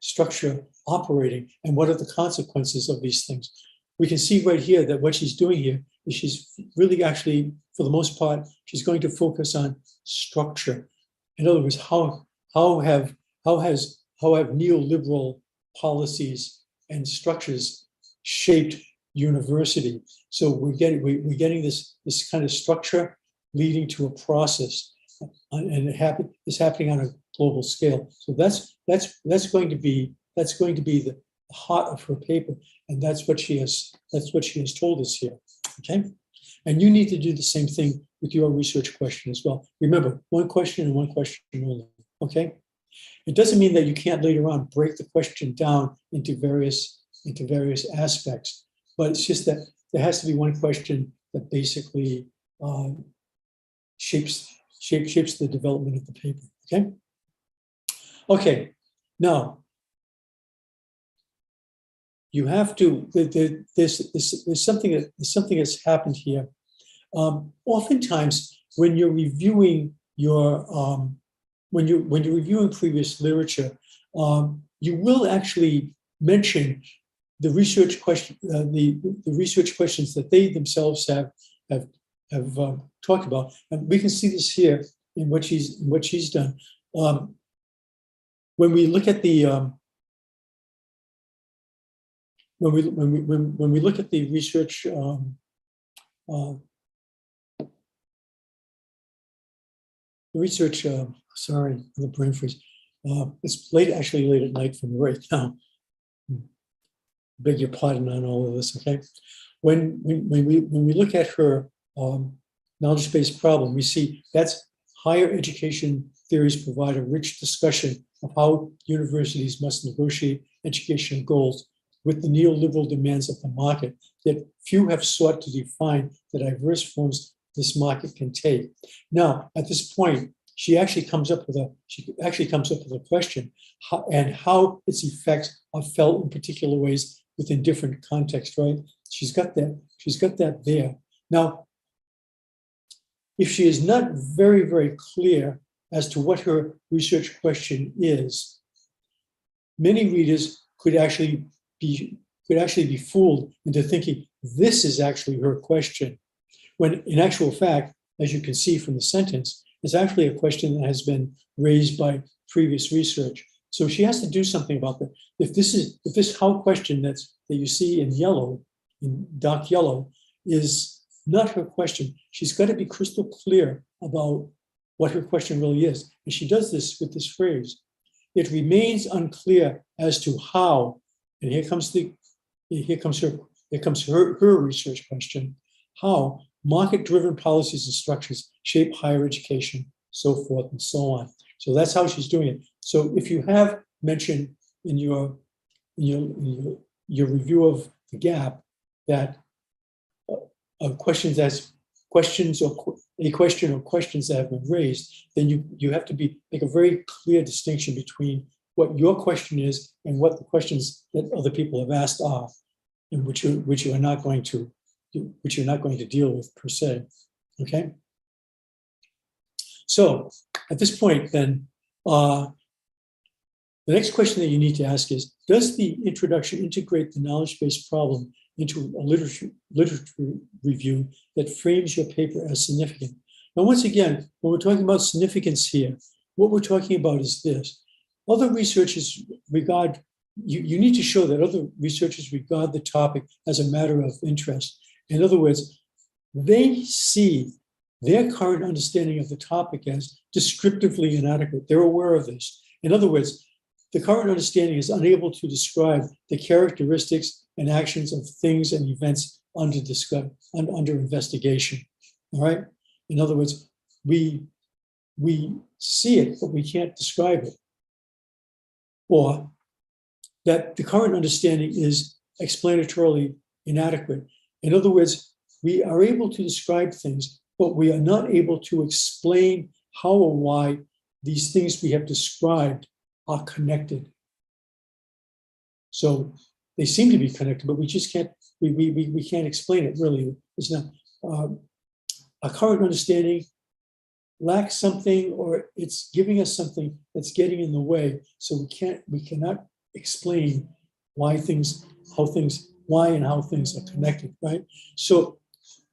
[SPEAKER 3] structure operating, and what are the consequences of these things? We can see right here that what she's doing here is she's really actually, for the most part, she's going to focus on structure. In other words, how have neoliberal policies and structures shaped university? So we're getting this kind of structure leading to a process, and it's happening on a global scale. So that's going to be the heart of her paper, and that's what she has told us here. Okay, and you need to do the same thing with your research question as well. Remember, one question and one question only. Okay, it doesn't mean that you can't later on break the question down into various aspects, but it's just that there has to be one question that basically shapes the development of the paper. Okay. Okay. Now, you have to. There's something that's happened here. Oftentimes, when you're reviewing when you're reviewing previous literature, you will actually mention the research question, the research questions that they themselves have talked about, and we can see this here in what she's done. When we look at the when we look at the research, sorry, the brain freeze. It's actually late at night for me right now. Beg your pardon on all of this. Okay, when we look at her knowledge-based problem, we see that's higher education theories provide a rich discussion of how universities must negotiate educational goals with the neoliberal demands of the market, yet few have sought to define the diverse forms this market can take. Now, at this point, she actually comes up with a question, how its effects are felt in particular ways within different contexts, right? She's got that there. Now, if she is not very, very clear as to what her research question is, many readers could actually be fooled into thinking this is actually her question, when in actual fact, as you can see from the sentence, it's actually a question that has been raised by previous research. So she has to do something about that. If this how question that you see in yellow, in dark yellow, is not her question, she's got to be crystal clear about what her question really is. And she does this with this phrase: it remains unclear as to how, and here comes her research question, how market-driven policies and structures shape higher education, so forth and so on. So that's how she's doing it. So if you have mentioned in your review of the gap that a question or questions that have been raised, then you have to make a very clear distinction between what your question is and what the questions that other people have asked are, and which you are not going to deal with per se. Okay. So at this point, then the next question that you need to ask is: does the introduction integrate the knowledge-based problem into a literature review that frames your paper as significant? Now, once again, when we're talking about significance here, what we're talking about is this. Other researchers regard, you need to show that other researchers regard the topic as a matter of interest. In other words, they see their current understanding of the topic as descriptively inadequate. They're aware of this. In other words, the current understanding is unable to describe the characteristics and actions of things and events under investigation. All right. In other words, we see it, but we can't describe it. Or that the current understanding is explanatorily inadequate. In other words, we are able to describe things, but we are not able to explain how or why these things we have described are connected. So they seem to be connected, but we just can't, we can't explain it really. It's not, our current understanding lacks something, or it's giving us something that's getting in the way. So we cannot explain why and how things are connected, right? So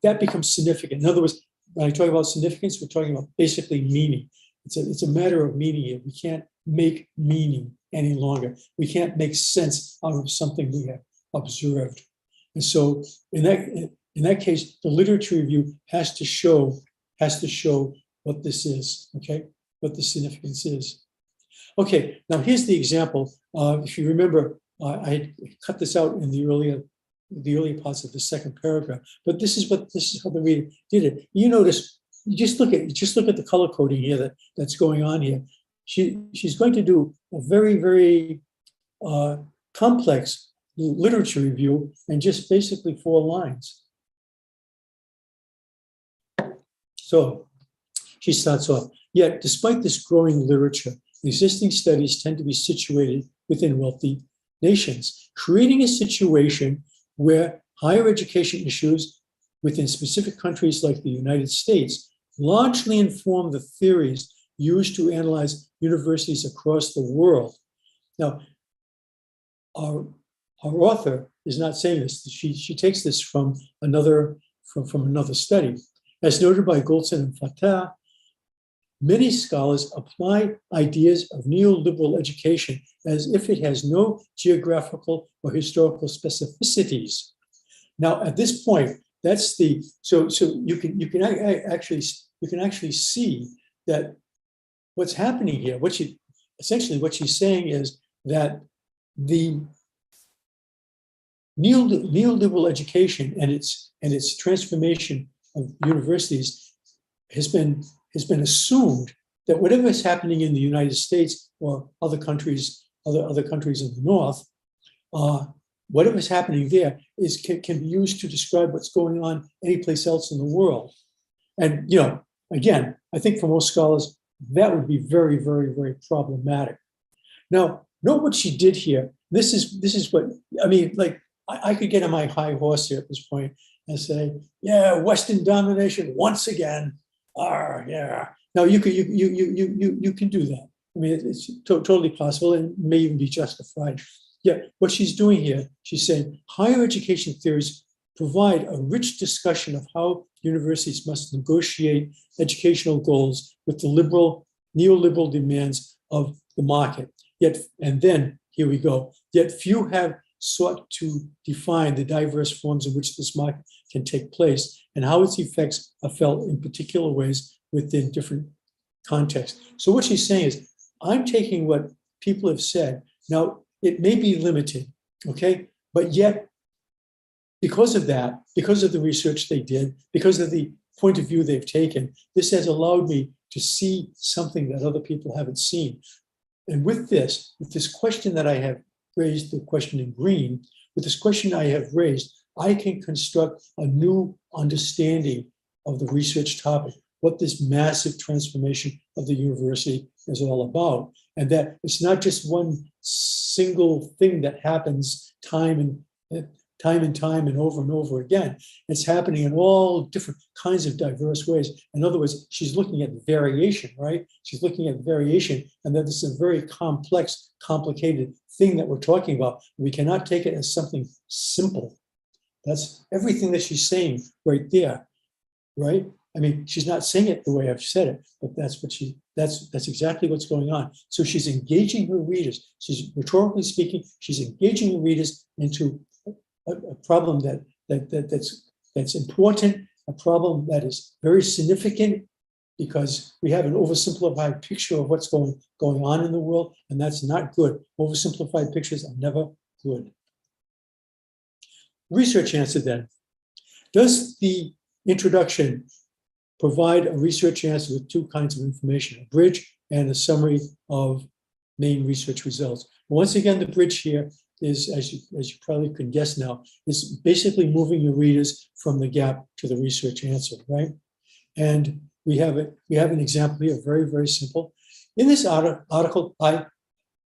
[SPEAKER 3] that becomes significant. In other words, when I talk about significance, we're talking about basically meaning. It's a matter of meaning here. We can't make meaning any longer. We can't make sense out of something we have observed. And so in that case, the literature review has to show what this is, okay? What the significance is. Okay, now here's the example. If you remember, I had cut this out in the earlier parts of the second paragraph, but this is how the reader did it. You notice, just look at the color coding here that's going on here. She's going to do a very, very complex literature review in just basically 4 lines. So she starts off, yet despite this growing literature, existing studies tend to be situated within wealthy nations, creating a situation where higher education issues within specific countries like the United States largely inform the theories used to analyze universities across the world. Now, our author is not saying this. She takes this from another study. As noted by Goldson and Fatah, many scholars apply ideas of neoliberal education as if it has no geographical or historical specificities. Now, at this point, that's the so you can actually see that what's happening here. What she's saying is that the neoliberal education and its transformation of universities has been assumed that whatever is happening in the United States or other countries in the North, whatever is happening there can be used to describe what's going on anyplace else in the world. And again, I think for most scholars that would be very, very, very problematic. Now, note what she did here. This is what I mean. Like I could get on my high horse here at this point and say, yeah, Western domination once again. Yeah. Now you can do that. I mean, it's totally possible and may even be justified. Yeah, what she's doing here, she's saying higher education theories provide a rich discussion of how universities must negotiate educational goals with the neoliberal demands of the market. And then here we go. Yet few have sought to define the diverse forms in which this market can take place and how its effects are felt in particular ways within different contexts. So what she's saying is, I'm taking what people have said. Now, it may be limited, okay? But yet, because of that, because of the research they did, because of the point of view they've taken, this has allowed me to see something that other people haven't seen. And with this question that I have raised, the question in green, with this question I have raised, I can construct a new understanding of the research topic, what this massive transformation of the university is all about. And that it's not just one single thing that happens time and over again. It's happening in all different kinds of diverse ways. In other words, she's looking at variation, right? She's looking at variation, and that this is a very complex, complicated thing that we're talking about. We cannot take it as something simple. That's everything that she's saying right there, right? I mean, she's not saying it the way I've said it, but that's exactly what's going on. So she's engaging her readers. She's rhetorically speaking, she's engaging the readers into a problem that's important a problem that is very significant because we have an oversimplified picture of what's going on in the world, and that's not good. Oversimplified pictures are never good. Research answer then. Does the introduction provide a research answer with two kinds of information, a bridge and a summary of main research results? Once again, the bridge here is, as you probably can guess now, is basically moving your readers from the gap to the research answer, right? And we have an example here, very, very simple. In this article, I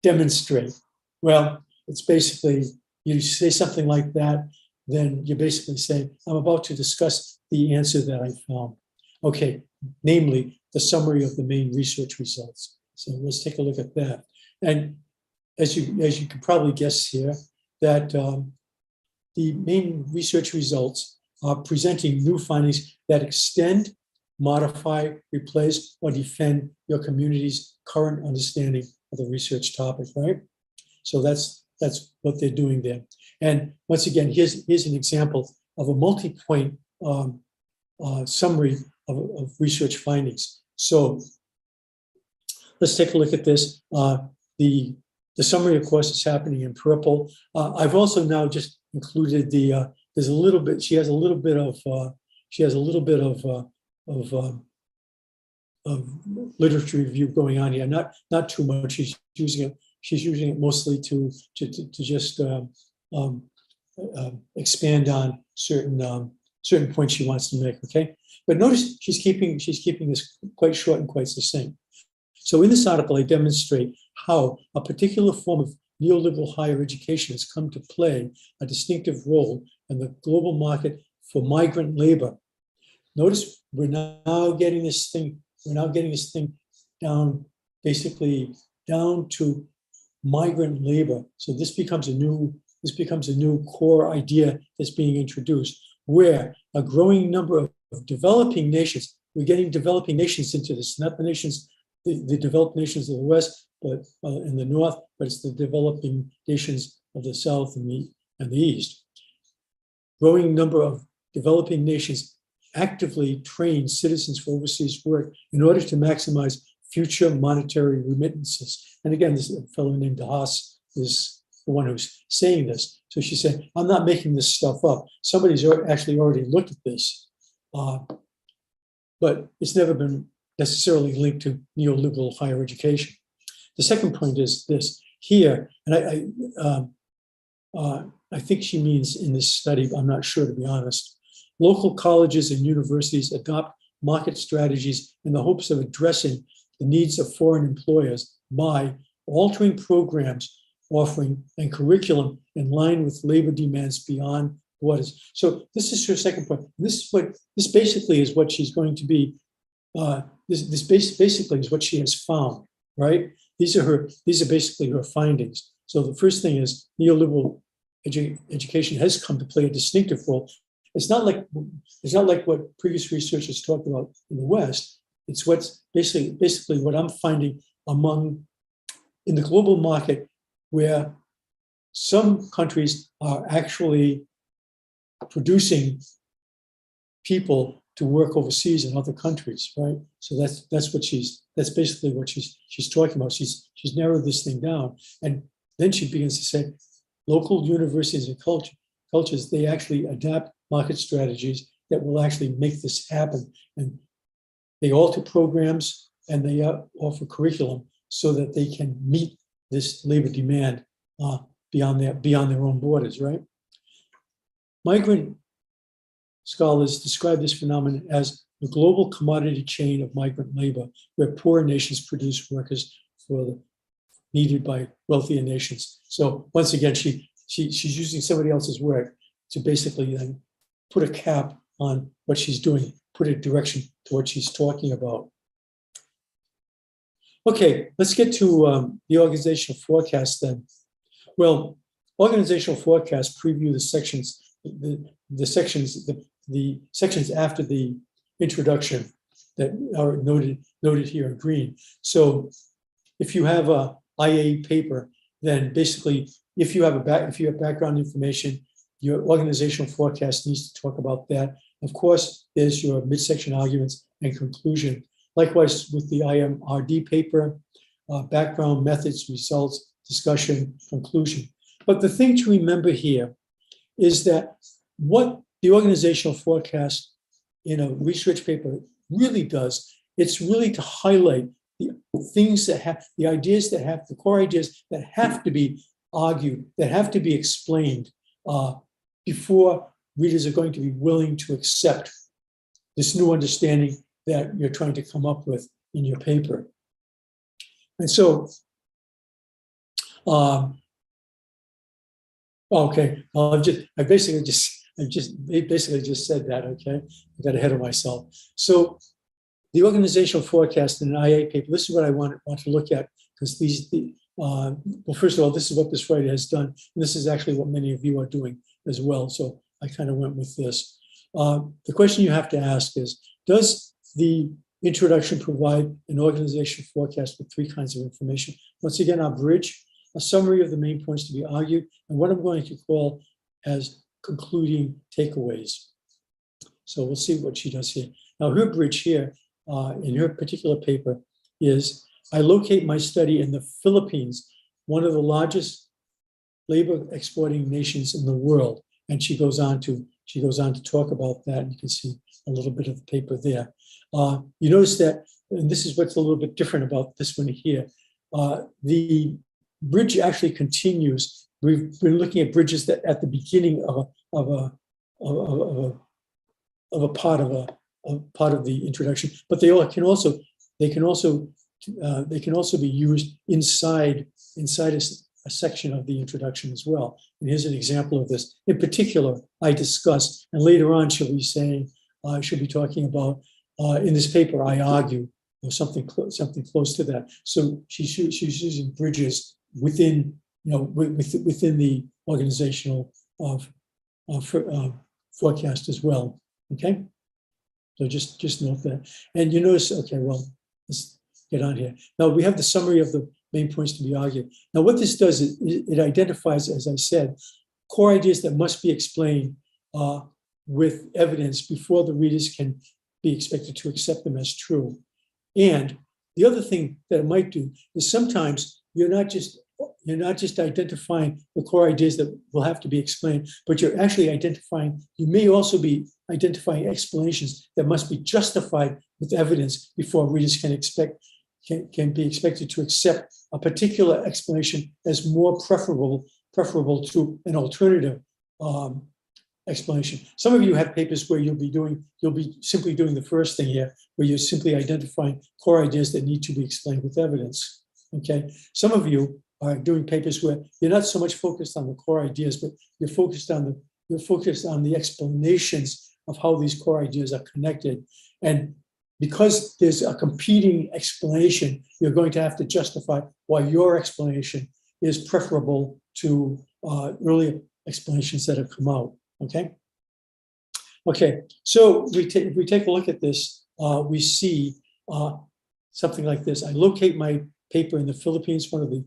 [SPEAKER 3] demonstrate. Well, it's basically, you say something like that, then you're basically saying, I'm about to discuss the answer that I found. Okay, namely, the summary of the main research results. So let's take a look at that. And as you can probably guess here, that the main research results are presenting new findings that extend, modify, replace, or defend your community's current understanding of the research topic, right? So that's what they're doing there. And once again, here's an example of a multi-point summary of research findings. So let's take a look at this. The summary, of course, is happening in purple. I've also now just included the. There's a little bit. She has a little bit of. Of literature review going on here. Not too much. She's using it mostly to just expand on certain points she wants to make. Okay, but notice she's keeping this quite short and quite succinct. So in this article, I demonstrate how a particular form of neoliberal higher education has come to play a distinctive role in the global market for migrant labor. Notice we're now getting this thing down, basically down to migrant labor. So this becomes a new core idea that's being introduced, where a growing number of developing nations, we're getting developing nations into this, not the nations, the developed nations of the West, but in the North, but it's the developing nations of the South and the East. Growing number of developing nations actively train citizens for overseas work in order to maximize future monetary remittances. And again, this fellow named DeHaas is the one who's saying this. So she said, I'm not making this stuff up. Somebody's actually already looked at this, but it's never been necessarily linked to neoliberal higher education. The second point is this here, and I think she means in this study, but I'm not sure, to be honest. Local colleges and universities adopt market strategies in the hopes of addressing the needs of foreign employers by altering programs, offering, and curriculum in line with labor demands beyond borders. So this is her second point. This basically is what she's going to be. This basically is what she has found, right? These are basically her findings. So the first thing is neoliberal education has come to play a distinctive role. It's not like what previous researchers talked about in the West. It's what's basically what I'm finding in the global market, where some countries are actually producing people to work overseas in other countries, right? So that's basically what she's talking about. She's narrowed this thing down, and then she begins to say, local universities and cultures, they actually adapt market strategies that will actually make this happen, and they alter programs and they offer curriculum so that they can meet this labor demand beyond their own borders, right? Migrant scholars describe this phenomenon as the global commodity chain of migrant labor, where poor nations produce workers needed by wealthier nations. So once again, she's using somebody else's work to basically then put a cap on what she's doing, put a direction to what she's talking about. Okay, let's get to the organizational forecast then. Well, organizational forecasts preview the sections after the introduction that are noted here in green. So if you have a IA paper, then basically if you have background information, your organizational forecast needs to talk about that. Of course, there's your midsection arguments and conclusion. Likewise, with the IMRD paper, background, methods, results, discussion, conclusion. But the thing to remember here is that what the organizational forecast in a research paper really does, it's really to highlight the things that have, the ideas that have, the core ideas that have to be argued, that have to be explained before readers are going to be willing to accept this new understanding that you're trying to come up with in your paper. And so, okay, I basically just said that, okay? I got ahead of myself. So the organizational forecast in an IA paper, this is what I want to look at, because well, first of all, this is what this writer has done. And this is actually what many of you are doing as well. So I kind of went with this. The question you have to ask is, does the introduction provide an organizational forecast with three kinds of information? Once again, our bridge, a summary of the main points to be argued, and what I'm going to call as concluding takeaways. So we'll see what she does here. Now, her bridge here in her particular paper is, I locate my study in the Philippines, one of the largest labor exporting nations in the world. And she goes on to talk about that. And you can see a little bit of the paper there. You notice that, and this is what's a little bit different about this one here. The bridge actually continues. We've been looking at bridges that at the beginning of a part of the introduction, but they can also be used inside a section of the introduction as well. And here's an example of this. In particular, I discuss, and later on she'll be talking about in this paper, I argue, or something close to that. So she's using bridges within the organizational forecast as well. Okay, so just note that. And you notice, okay, well, let's get on here. Now we have the summary of the main points to be argued. Now what this does is it identifies, as I said, core ideas that must be explained with evidence before the readers can be expected to accept them as true. And the other thing that it might do is sometimes you're not just identifying the core ideas that will have to be explained, but you're actually you may also be identifying explanations that must be justified with evidence before readers can be expected to accept a particular explanation as more preferable to an alternative explanation. Some of you have papers where you'll be simply doing the first thing here, where you're simply identifying core ideas that need to be explained with evidence. Okay. Some of you are doing papers where you're not so much focused on the core ideas, but you're focused on the explanations of how these core ideas are connected. And because there's a competing explanation, you're going to have to justify why your explanation is preferable to earlier explanations that have come out. Okay. Okay. So if we take a look at this, we see something like this. I locate my paper in the Philippines, one of the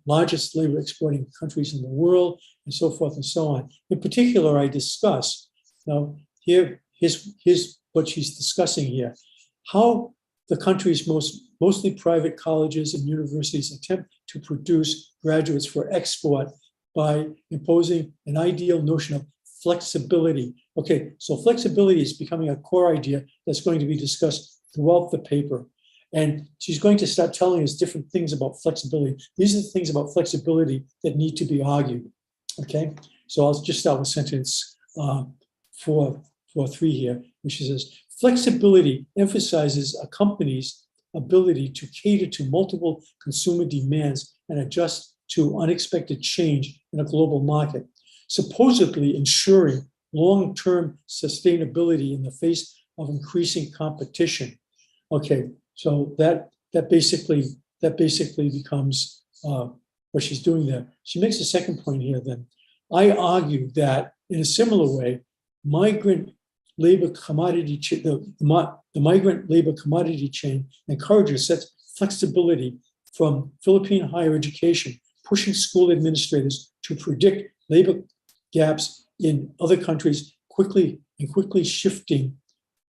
[SPEAKER 3] largest labor exporting countries in the world, and so forth and so on. In particular, I discuss, now here's what she's discussing here, how the country's mostly private colleges and universities attempt to produce graduates for export by imposing an ideal notion of flexibility. Okay, so flexibility is becoming a core idea that's going to be discussed throughout the paper. And she's going to start telling us different things about flexibility. These are the things about flexibility that need to be argued. Okay, so I'll just start with sentence 4.3 here, which says, flexibility emphasizes a company's ability to cater to multiple consumer demands and adjust to unexpected change in a global market, supposedly ensuring long-term sustainability in the face of increasing competition. Okay, so that basically becomes what she's doing there. She makes a second point here then. I argue that in a similar way, the migrant labor commodity chain encourages such flexibility from Philippine higher education pushing school administrators to predict labor gaps in other countries quickly shifting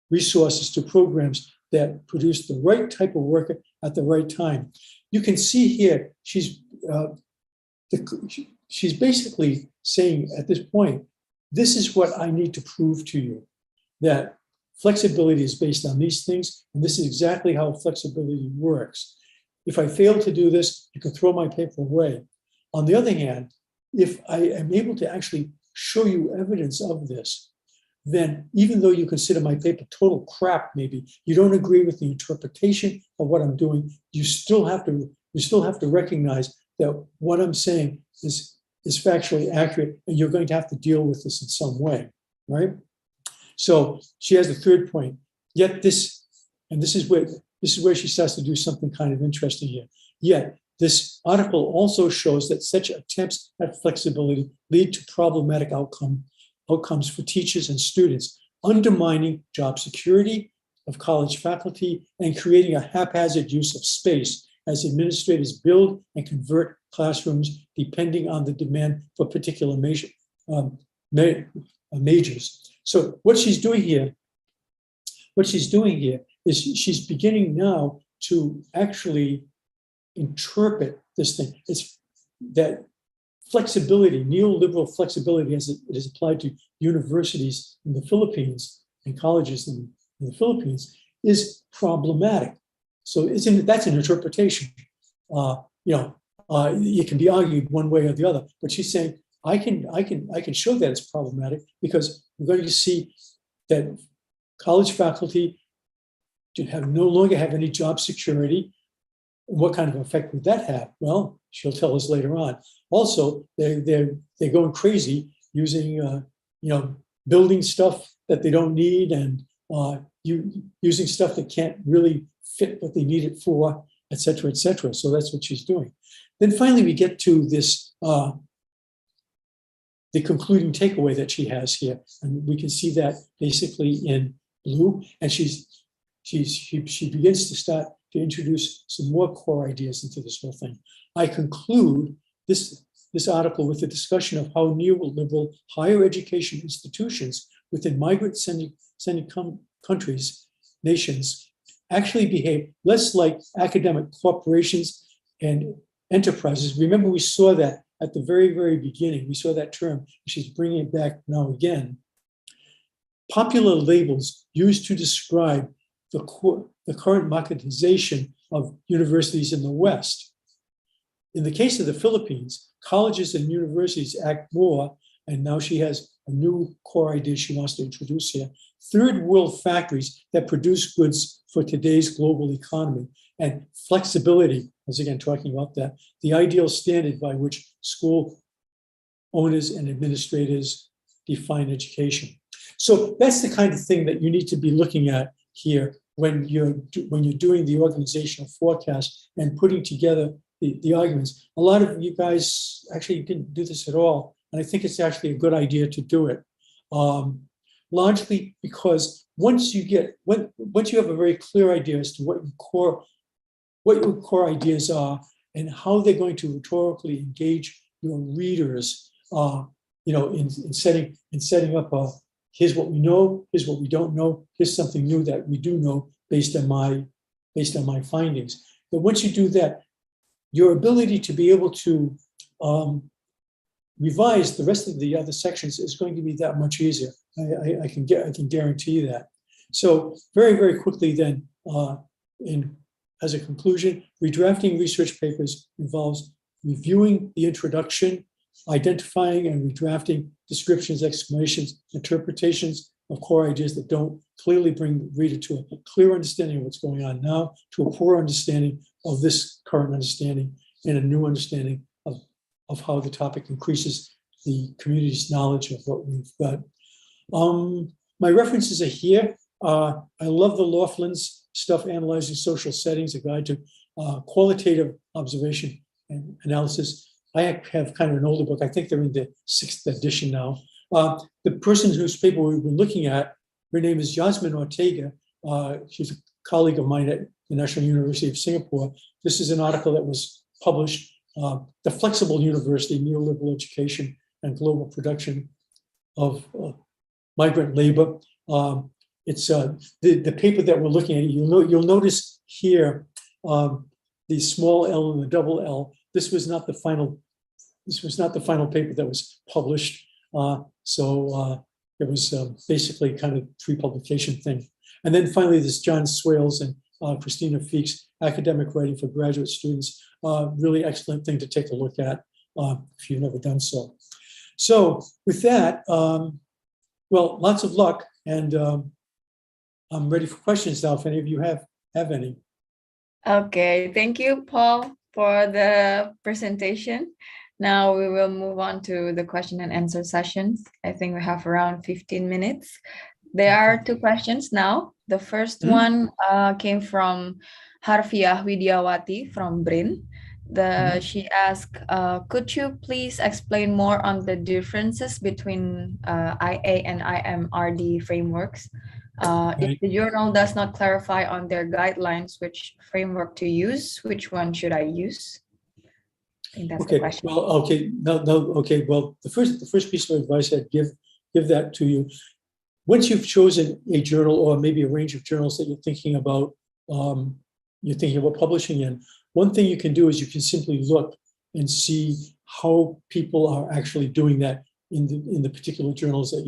[SPEAKER 3] resources to programs that produce the right type of worker at the right time. You can see here, she's basically saying at this point, this is what I need to prove to you, that flexibility is based on these things, and this is exactly how flexibility works. If I fail to do this, you can throw my paper away. On the other hand, if I am able to actually show you evidence of this, then even though you consider my paper total crap, maybe you don't agree with the interpretation of what I'm doing, you still have to recognize that what I'm saying is factually accurate, and you're going to have to deal with this in some way, right? So she has the third point. Yet this is where she starts to do something kind of interesting here. Yet this article also shows that such attempts at flexibility lead to problematic outcomes for teachers and students, undermining job security of college faculty and creating a haphazard use of space as administrators build and convert classrooms depending on the demand for particular majors. So what she's doing here is she's beginning now to actually interpret this thing. It's that flexibility, neoliberal flexibility as it is applied to universities in the Philippines and colleges in the Philippines is problematic. So that's an interpretation. It can be argued one way or the other, but she's saying, I can show that it's problematic because we're going to see that college faculty no longer have any job security. What kind of effect would that have? Well, she'll tell us later on. Also, they're going crazy using building stuff that they don't need and using stuff that can't really fit what they need it for, et cetera, et cetera. So that's what she's doing. Then finally, we get to this the concluding takeaway that she has here, and we can see that basically in blue. And she begins to start to introduce some more core ideas into this whole thing. I conclude this article with a discussion of how neoliberal higher education institutions within migrant-sending countries, nations, actually behave less like academic corporations and enterprises. Remember, we saw that at the very, very beginning. We saw that term. She's bringing it back now again. Popular labels used to describe the current marketization of universities in the West. In the case of the Philippines, colleges and universities act more, and now she has a new core idea she wants to introduce here, third world factories that produce goods for today's global economy. And flexibility, as again talking about that, the ideal standard by which school owners and administrators define education. So that's the kind of thing that you need to be looking at here when you're doing the organizational forecast and putting together the arguments. A lot of you guys actually didn't do this at all, and I think it's actually a good idea to do it. Largely because once you have a very clear idea as to what your core ideas are and how they're going to rhetorically engage your readers, in setting up a here's what we know, here's what we don't know, here's something new that we do know based on my findings. But once you do that, your ability to be able to revise the rest of the other sections is going to be that much easier. I can guarantee you that. So very, very quickly then, as a conclusion, redrafting research papers involves reviewing the introduction, identifying and redrafting descriptions, explanations, interpretations of core ideas that don't clearly bring the reader to a clear understanding of what's going on now, to a poor understanding of this current understanding, and a new understanding of how the topic increases the community's knowledge of what we've got. My references are here. I love the Laughlin's stuff, Analyzing Social Settings, a guide to qualitative observation and analysis. I have kind of an older book. I think they're in the 6th edition now. The person whose paper we've been looking at, her name is Yasmin Ortega. She's a colleague of mine at the National University of Singapore. This is an article that was published the flexible university, neoliberal education and global production of migrant labor. It's the paper that we're looking at. You'll notice here the small L and the double L. This was not the final. This was not the final paper that was published. It was basically kind of pre-publication thing. And then finally, this John Swales and Christina Feeks, academic writing for graduate students. Really excellent thing to take a look at if you've never done so. So with that, well, lots of luck, and I'm ready for questions now. If any of you have any.
[SPEAKER 1] Okay, thank you, Paul, for the presentation. Now we will move on to the question and answer sessions. I think we have around 15 minutes. There are two questions now. The first one came from Harfiah Widiawati from BRIN. She asked, could you please explain more on the differences between IA and IMRD frameworks? If the journal does not clarify on their guidelines which framework to use, which one should I use? I think that's the question.
[SPEAKER 3] Well, okay. Well, the first piece of advice I'd give that to you. Once you've chosen a journal or maybe a range of journals that you're thinking about publishing in, one thing you can do is you can simply look and see how people are actually doing that in the particular journals that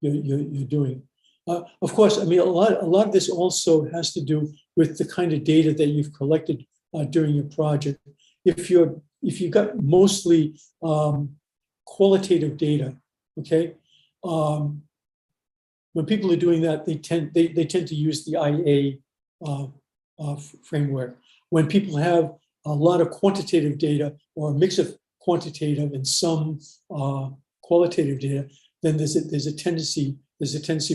[SPEAKER 3] you're doing. Of course, I mean a lot of this also has to do with the kind of data that you've collected during your project. If you've got mostly qualitative data, okay. When people are doing that, they tend to use the IA framework. When people have a lot of quantitative data or a mix of quantitative and some qualitative data, then there's a tendency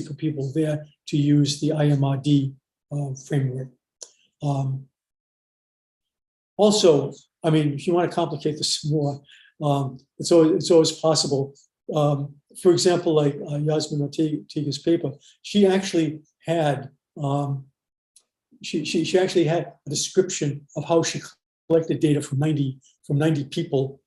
[SPEAKER 3] for people there to use the IMRD framework. Also, I mean, if you want to complicate this more, it's always possible. For example, like Yasmin Ortega's paper, she actually had she actually had a description of how she collected data from 90 people,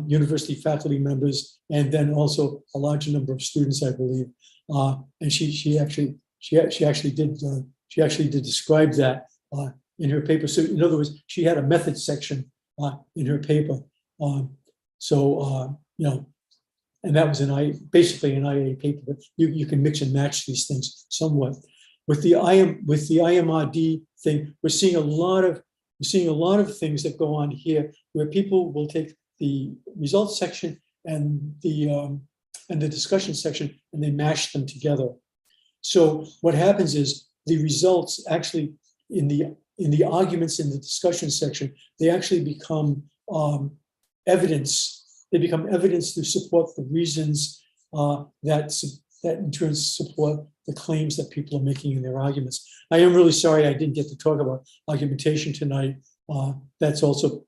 [SPEAKER 3] university faculty members, and then also a larger number of students, I believe. And she actually did describe that in her paper. So in other words, she had a method section in her paper. You know, and that was basically an IA paper, but you can mix and match these things somewhat. With the IMRD thing, we're seeing a lot of things that go on here where people will take the results section and the discussion section and they mash them together. So what happens is the results actually in the arguments in the discussion section, they actually become evidence. They become evidence to support the reasons that in turn support the claims that people are making in their arguments. I am really sorry I didn't get to talk about argumentation tonight. That's also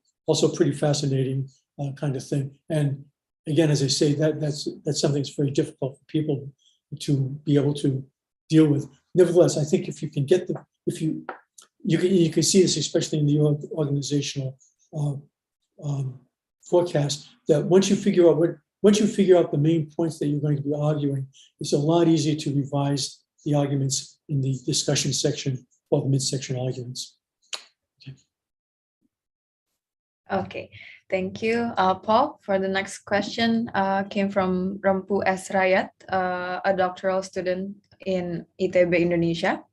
[SPEAKER 3] pretty fascinating kind of thing. And again, as I say, that's something that's very difficult for people to be able to deal with. Nevertheless, I think if you can get you can see this especially in the organizational forecast, that once you figure out the main points that you're going to be arguing, it's a lot easier to revise the arguments in the discussion section or the midsection arguments.
[SPEAKER 1] Okay, thank you, Paul. For the next question, came from Rampu S. Rayat, a doctoral student in ITB Indonesia.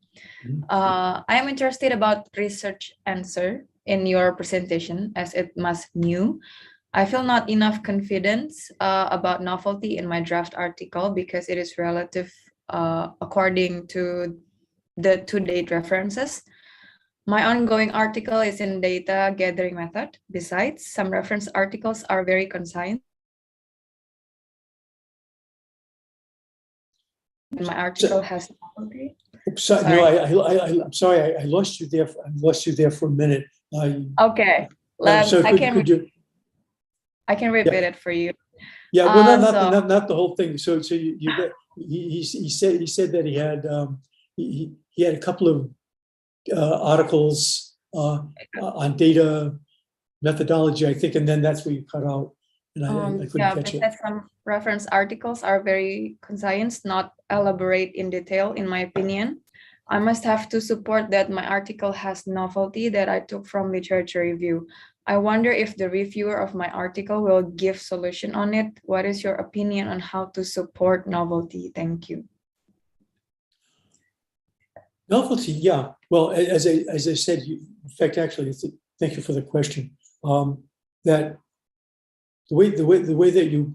[SPEAKER 1] I am interested about research answer in your presentation as it must new. I feel not enough confidence about novelty in my draft article because it is relative according to the to-date references. My ongoing article is in data gathering method. Besides, some reference articles are very concise. My article has novelty.
[SPEAKER 3] Sorry. No, I'm sorry. I lost you there. I lost you there for a minute.
[SPEAKER 1] Okay. I can repeat it for you.
[SPEAKER 3] Yeah, well, not the whole thing. So he said that he had a couple of articles on data methodology, I think, and then that's where you cut out, and I couldn't
[SPEAKER 1] Yeah,
[SPEAKER 3] catch it.
[SPEAKER 1] because some reference articles are very concise, not elaborate in detail, in my opinion. I must have to support that my article has novelty that I took from literature review. I wonder if the reviewer of my article will give solution on it. What is your opinion on how to support novelty? Thank you.
[SPEAKER 3] Novelty, yeah. Well, as I said, in fact, actually, thank you for the question. That the way that you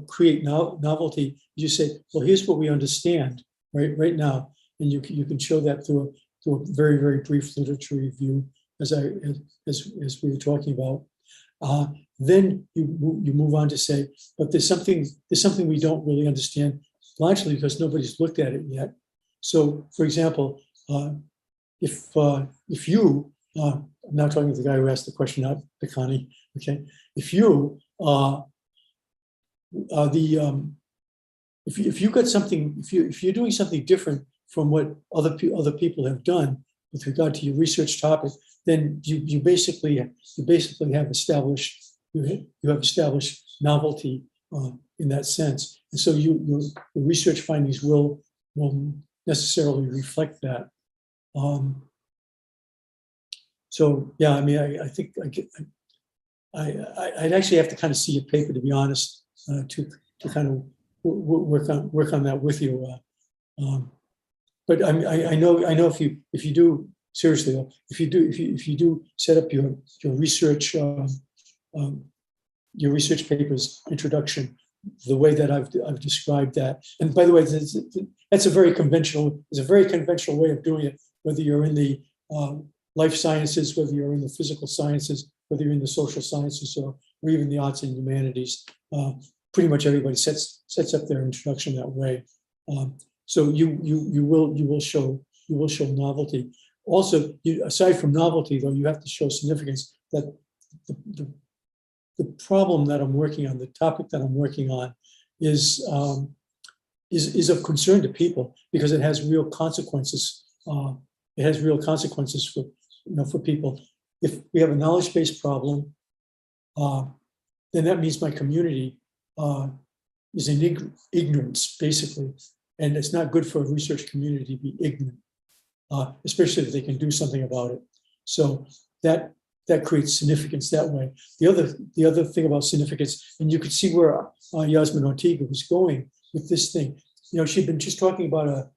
[SPEAKER 3] create novelty, you say, well, here's what we understand right now, and you can show that through a very, very brief literature review, as we were talking about. Then you move on to say, but there's something we don't really understand, largely because nobody's looked at it yet. So, for example, if you, I'm now talking to the guy who asked the question, not Pekani, okay? If you, if you got something, if you're doing something different from what other people have done with regard to your research topic, then you basically have established novelty in that sense, and so your research findings will necessarily reflect that. So yeah, I mean, I think I'd actually have to kind of see your paper, to be honest, to kind of work on that with you. But I know if you do seriously, if you do set up your research papers introduction the way that I've described that. And by the way, it's a very conventional way of doing it, whether you're in the life sciences, whether you're in the physical sciences, whether you're in the social sciences, or even the arts and humanities. Pretty much everybody sets up their introduction that way. So you will show novelty. Also, aside from novelty, though, you have to show significance. That the problem that I'm working on, the topic that I'm working on, is of concern to people because it has real consequences. It has real consequences for people. If we have a knowledge-based problem, then that means my community is in ignorance, basically, and it's not good for a research community to be ignorant, especially if they can do something about it. So that creates significance that way. The other thing about significance, and you could see where Yasmin Ortega was going with this thing. You know, she'd been just talking about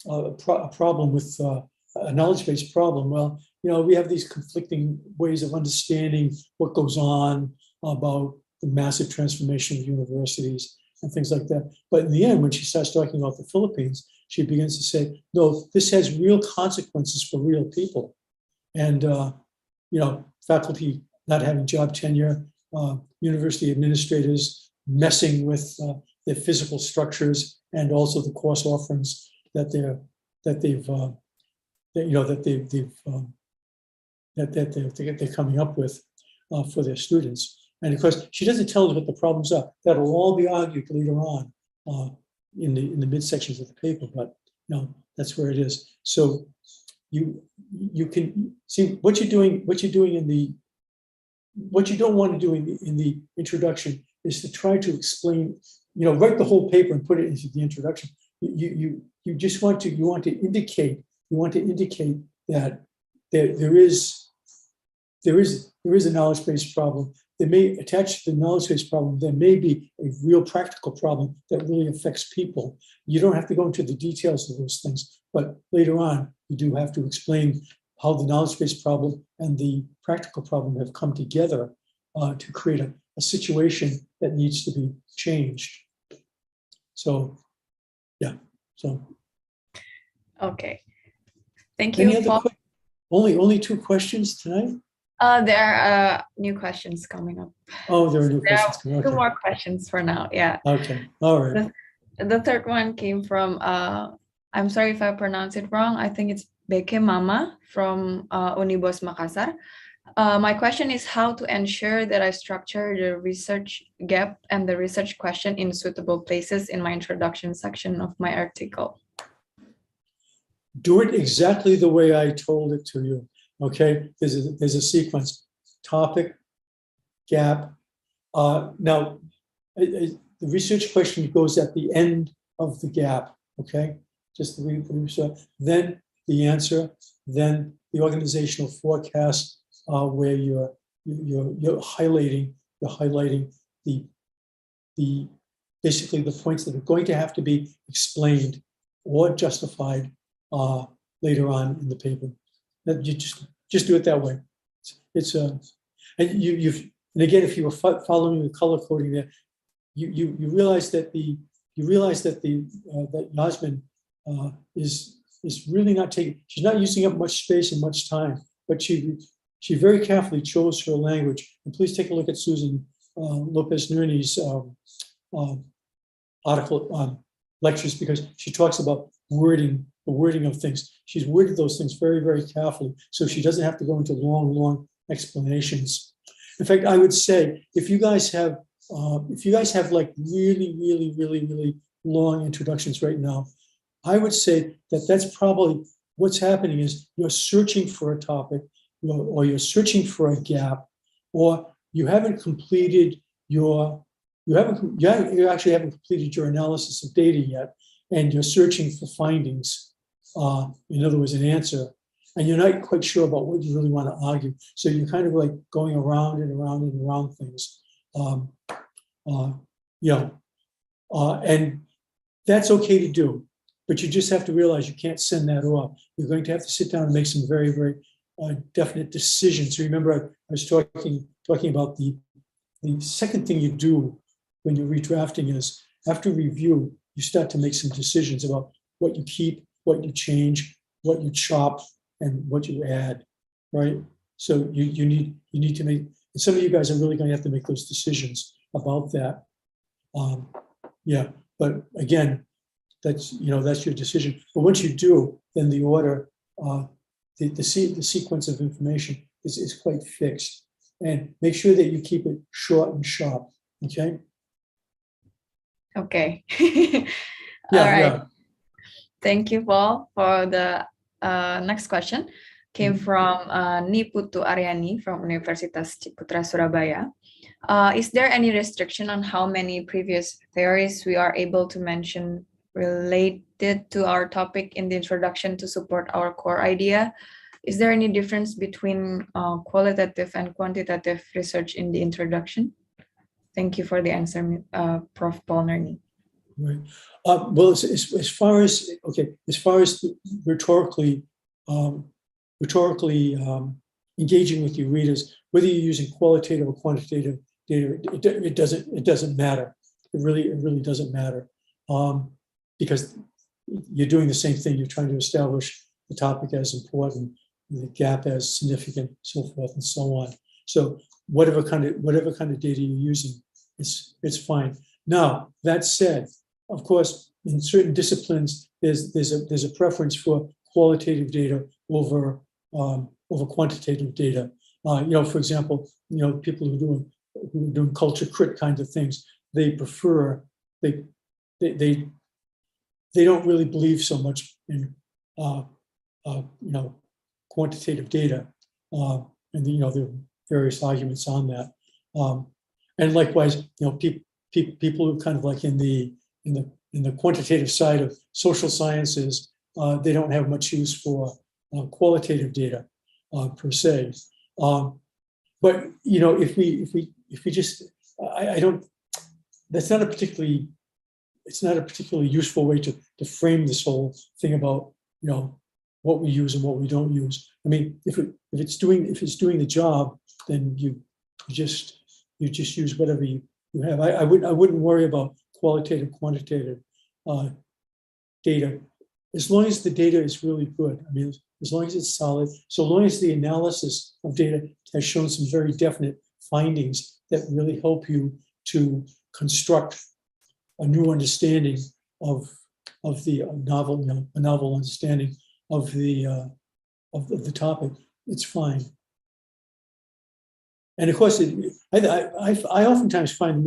[SPEAKER 3] a problem with a knowledge-based problem. Well, you know, we have these conflicting ways of understanding what goes on about the massive transformation of universities and things like that. But in the end, when she starts talking about the Philippines, she begins to say, no, this has real consequences for real people. And, you know, faculty not having job tenure, university administrators messing with their physical structures and also the course offerings that they're coming up with for their students. And of course, she doesn't tell us what the problems are. That'll all be argued later on in the midsections of the paper, but no, that's where it is. So you can see what you're doing what you don't want to do in the introduction is to try to explain, you know, write the whole paper and put it into the introduction. You just want to indicate that there is a knowledge-based problem. There may attach to the knowledge-based problem, there may be a real practical problem that really affects people. You don't have to go into the details of those things, but later on, you do have to explain how the knowledge-based problem and the practical problem have come together to create a situation that needs to be changed. So, yeah, so.
[SPEAKER 1] Okay, thank you.
[SPEAKER 3] Only 2 questions tonight?
[SPEAKER 1] There are new questions coming up.
[SPEAKER 3] Oh, there are new questions
[SPEAKER 1] coming up. 2 more questions for now, yeah.
[SPEAKER 3] Okay, all right.
[SPEAKER 1] The third one came from, I'm sorry if I pronounce it wrong, I think it's Beke Mama from Unibos Makassar. My question is how to ensure that I structure the research gap and the research question in suitable places in my introduction section of my article.
[SPEAKER 3] Do it exactly the way I told it to you. Okay, there's a sequence. topic, gap. Now, the research question goes at the end of the gap, okay? Just the research, then the answer, then the organizational forecast, where you're highlighting the basically the points that are going to have to be explained or justified later on in the paper. That you just do it that way. It's and and again, if you were following the color coding there, you realize that that Yasmin is really not taking. She's not using up much space and much time, but she very carefully chose her language. And please take a look at Susan Lopez Nerney's article lectures, because she talks about the wording of things. She's worded those things very, very carefully, so she doesn't have to go into long explanations. In fact, I would say if you guys have like really long introductions right now, I would say that that's probably what's happening is you're searching for a topic, or you're searching for a gap, or you haven't completed you actually haven't completed your analysis of data yet, and you're searching for findings. In other words, an answer, and you're not quite sure about what you really want to argue. So you're kind of like going around and around things. And that's okay to do, but you just have to realize you can't send that off. You're going to have to sit down and make some very, very definite decisions. Remember, I was talking about the second thing you do when you're redrafting is, after review, you start to make some decisions about what you keep, what you change, what you chop, and what you add, right? So you need to make, and some of you guys are really going to have to make those decisions about that. But again, that's your decision. But once you do, then the order, the sequence of information is quite fixed. And make sure that you keep it short and sharp, okay?
[SPEAKER 1] Okay.
[SPEAKER 3] Yeah,
[SPEAKER 1] All right.
[SPEAKER 3] yeah.
[SPEAKER 1] Thank you, Paul, for the next question. Came from Niputu Aryani from Universitas Ciputra Surabaya. Is there any restriction on how many previous theories we are able to mention related to our topic in the introduction to support our core idea? Is there any difference between qualitative and quantitative research in the introduction? Thank you for the answer, Prof. Paul Nerney.
[SPEAKER 3] Right. Well, as far as rhetorically engaging with your readers, whether you're using qualitative or quantitative data, it doesn't matter. It really doesn't matter, because you're doing the same thing. You're trying to establish the topic as important, the gap as significant, so forth and so on. So whatever kind of data you're using, it's fine. Now, that said, of course, in certain disciplines, there's a preference for qualitative data over quantitative data. For example, people who are doing culture crit kinds of things, they prefer they don't really believe so much in quantitative data, and there are various arguments on that. And likewise, people who kind of like in the quantitative side of social sciences, they don't have much use for qualitative data per se. But if we just, I don't. That's not a particularly. It's not a particularly useful way to frame this whole thing about what we use and what we don't use. I mean, if it's doing the job, then you just use whatever you have. I wouldn't worry about qualitative, quantitative data, as long as the data is really good. I mean, as long as it's solid, so long as the analysis of data has shown some very definite findings that really help you to construct a new understanding of the novel, a novel understanding of the topic, it's fine. And of course, I oftentimes find the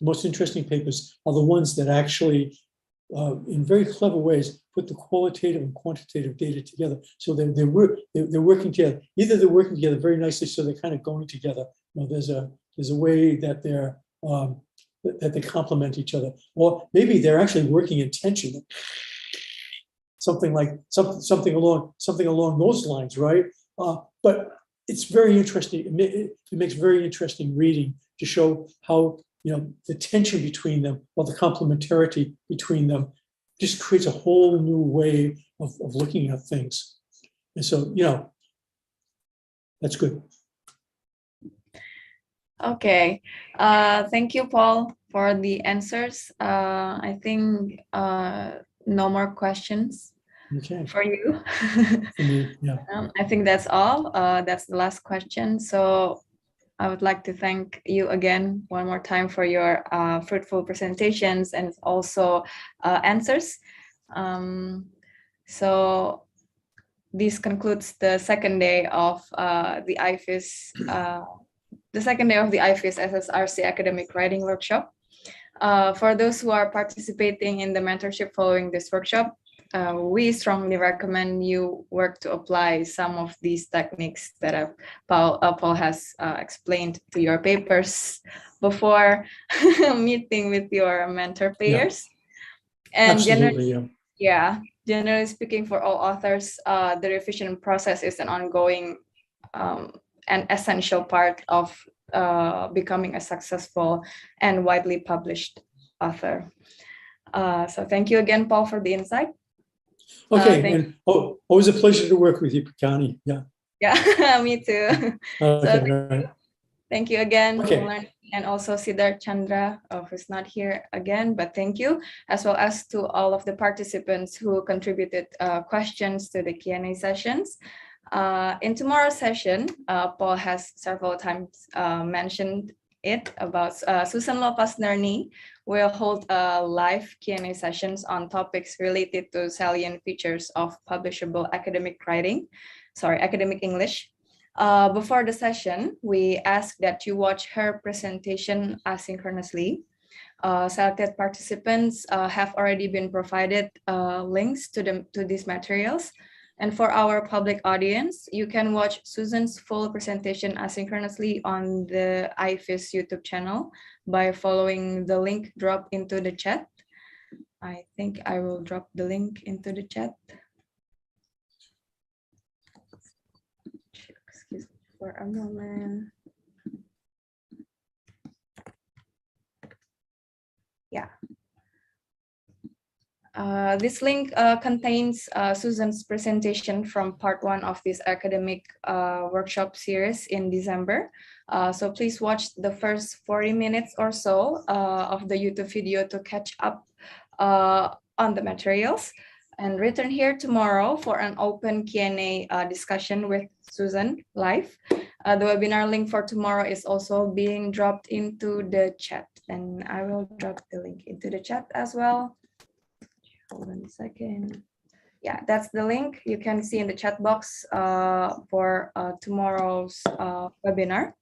[SPEAKER 3] most interesting papers are the ones that actually, in very clever ways, put the qualitative and quantitative data together. So they're working together. Either they're working together very nicely, so they're kind of going together. You know, there's a way that that they complement each other. Or maybe they're actually working in tension. Something along those lines, right? But it's very interesting. It makes very interesting reading to show how, you know, the tension between them, or the complementarity between them, just creates a whole new way of looking at things. And so, you know, that's good.
[SPEAKER 1] Okay, thank you, Paul, for the answers. I think no more questions
[SPEAKER 3] Okay.
[SPEAKER 1] for you.
[SPEAKER 3] For me, yeah.
[SPEAKER 1] I think that's all. That's the last question. So I would like to thank you again one more time for your fruitful presentations and also answers. So this concludes the second day of the IFIS, SSRC Academic Writing Workshop. For those who are participating in the mentorship following this workshop, we strongly recommend you work to apply some of these techniques that Paul has explained to your papers before meeting with your mentor payers.
[SPEAKER 3] Yeah.
[SPEAKER 1] And
[SPEAKER 3] Absolutely,
[SPEAKER 1] generally speaking, for all authors, the revision process is an ongoing and essential part of becoming a successful and widely published author. So thank you again, Paul, for the insight.
[SPEAKER 3] Okay, and always a pleasure to work with you, Prakani. Yeah.
[SPEAKER 1] Yeah, me too.
[SPEAKER 3] Okay,
[SPEAKER 1] So
[SPEAKER 3] right.
[SPEAKER 1] thank you again,
[SPEAKER 3] Okay.
[SPEAKER 1] and also Siddharth Chandra, who's not here again, but thank you, as well as to all of the participants who contributed questions to the Q&A sessions. In tomorrow's session, Paul has several times mentioned it about Susan Lopas-Nerni will hold live Q&A sessions on topics related to salient features of publishable academic English. Before the session, we ask that you watch her presentation asynchronously. Selected participants have already been provided links to these materials. And for our public audience, you can watch Susan's full presentation asynchronously on the IFIS YouTube channel by following the link dropped into the chat. I think I will drop the link into the chat. Excuse me for a moment. Yeah. This link contains Susan's presentation from part 1 of this academic workshop series in December. So please watch the first 40 minutes or so of the YouTube video to catch up on the materials, and return here tomorrow for an open Q&A discussion with Susan live. The webinar link for tomorrow is also being dropped into the chat, and I will drop the link into the chat as well. Hold on a second. Yeah, that's the link you can see in the chat box for tomorrow's webinar.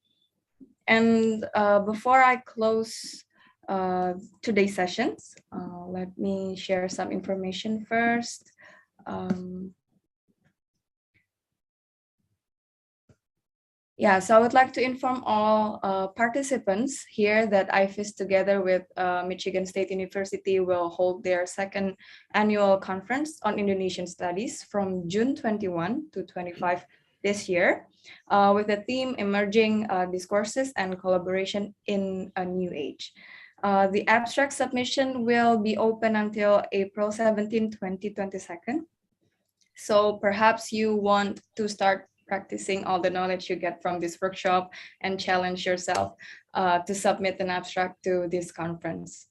[SPEAKER 1] And before I close today's sessions, let me share some information first. Yeah, so I would like to inform all participants here that IFIS, together with Michigan State University, will hold their second annual conference on Indonesian studies from June 21 to 25 this year, with the theme Emerging Discourses and Collaboration in a New Age. The abstract submission will be open until April 17, 2022. So perhaps you want to start practicing all the knowledge you get from this workshop and challenge yourself to submit an abstract to this conference.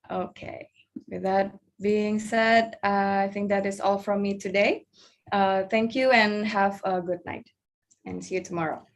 [SPEAKER 1] Okay, with that being said, I think that is all from me today. Thank you and have a good night, and see you tomorrow.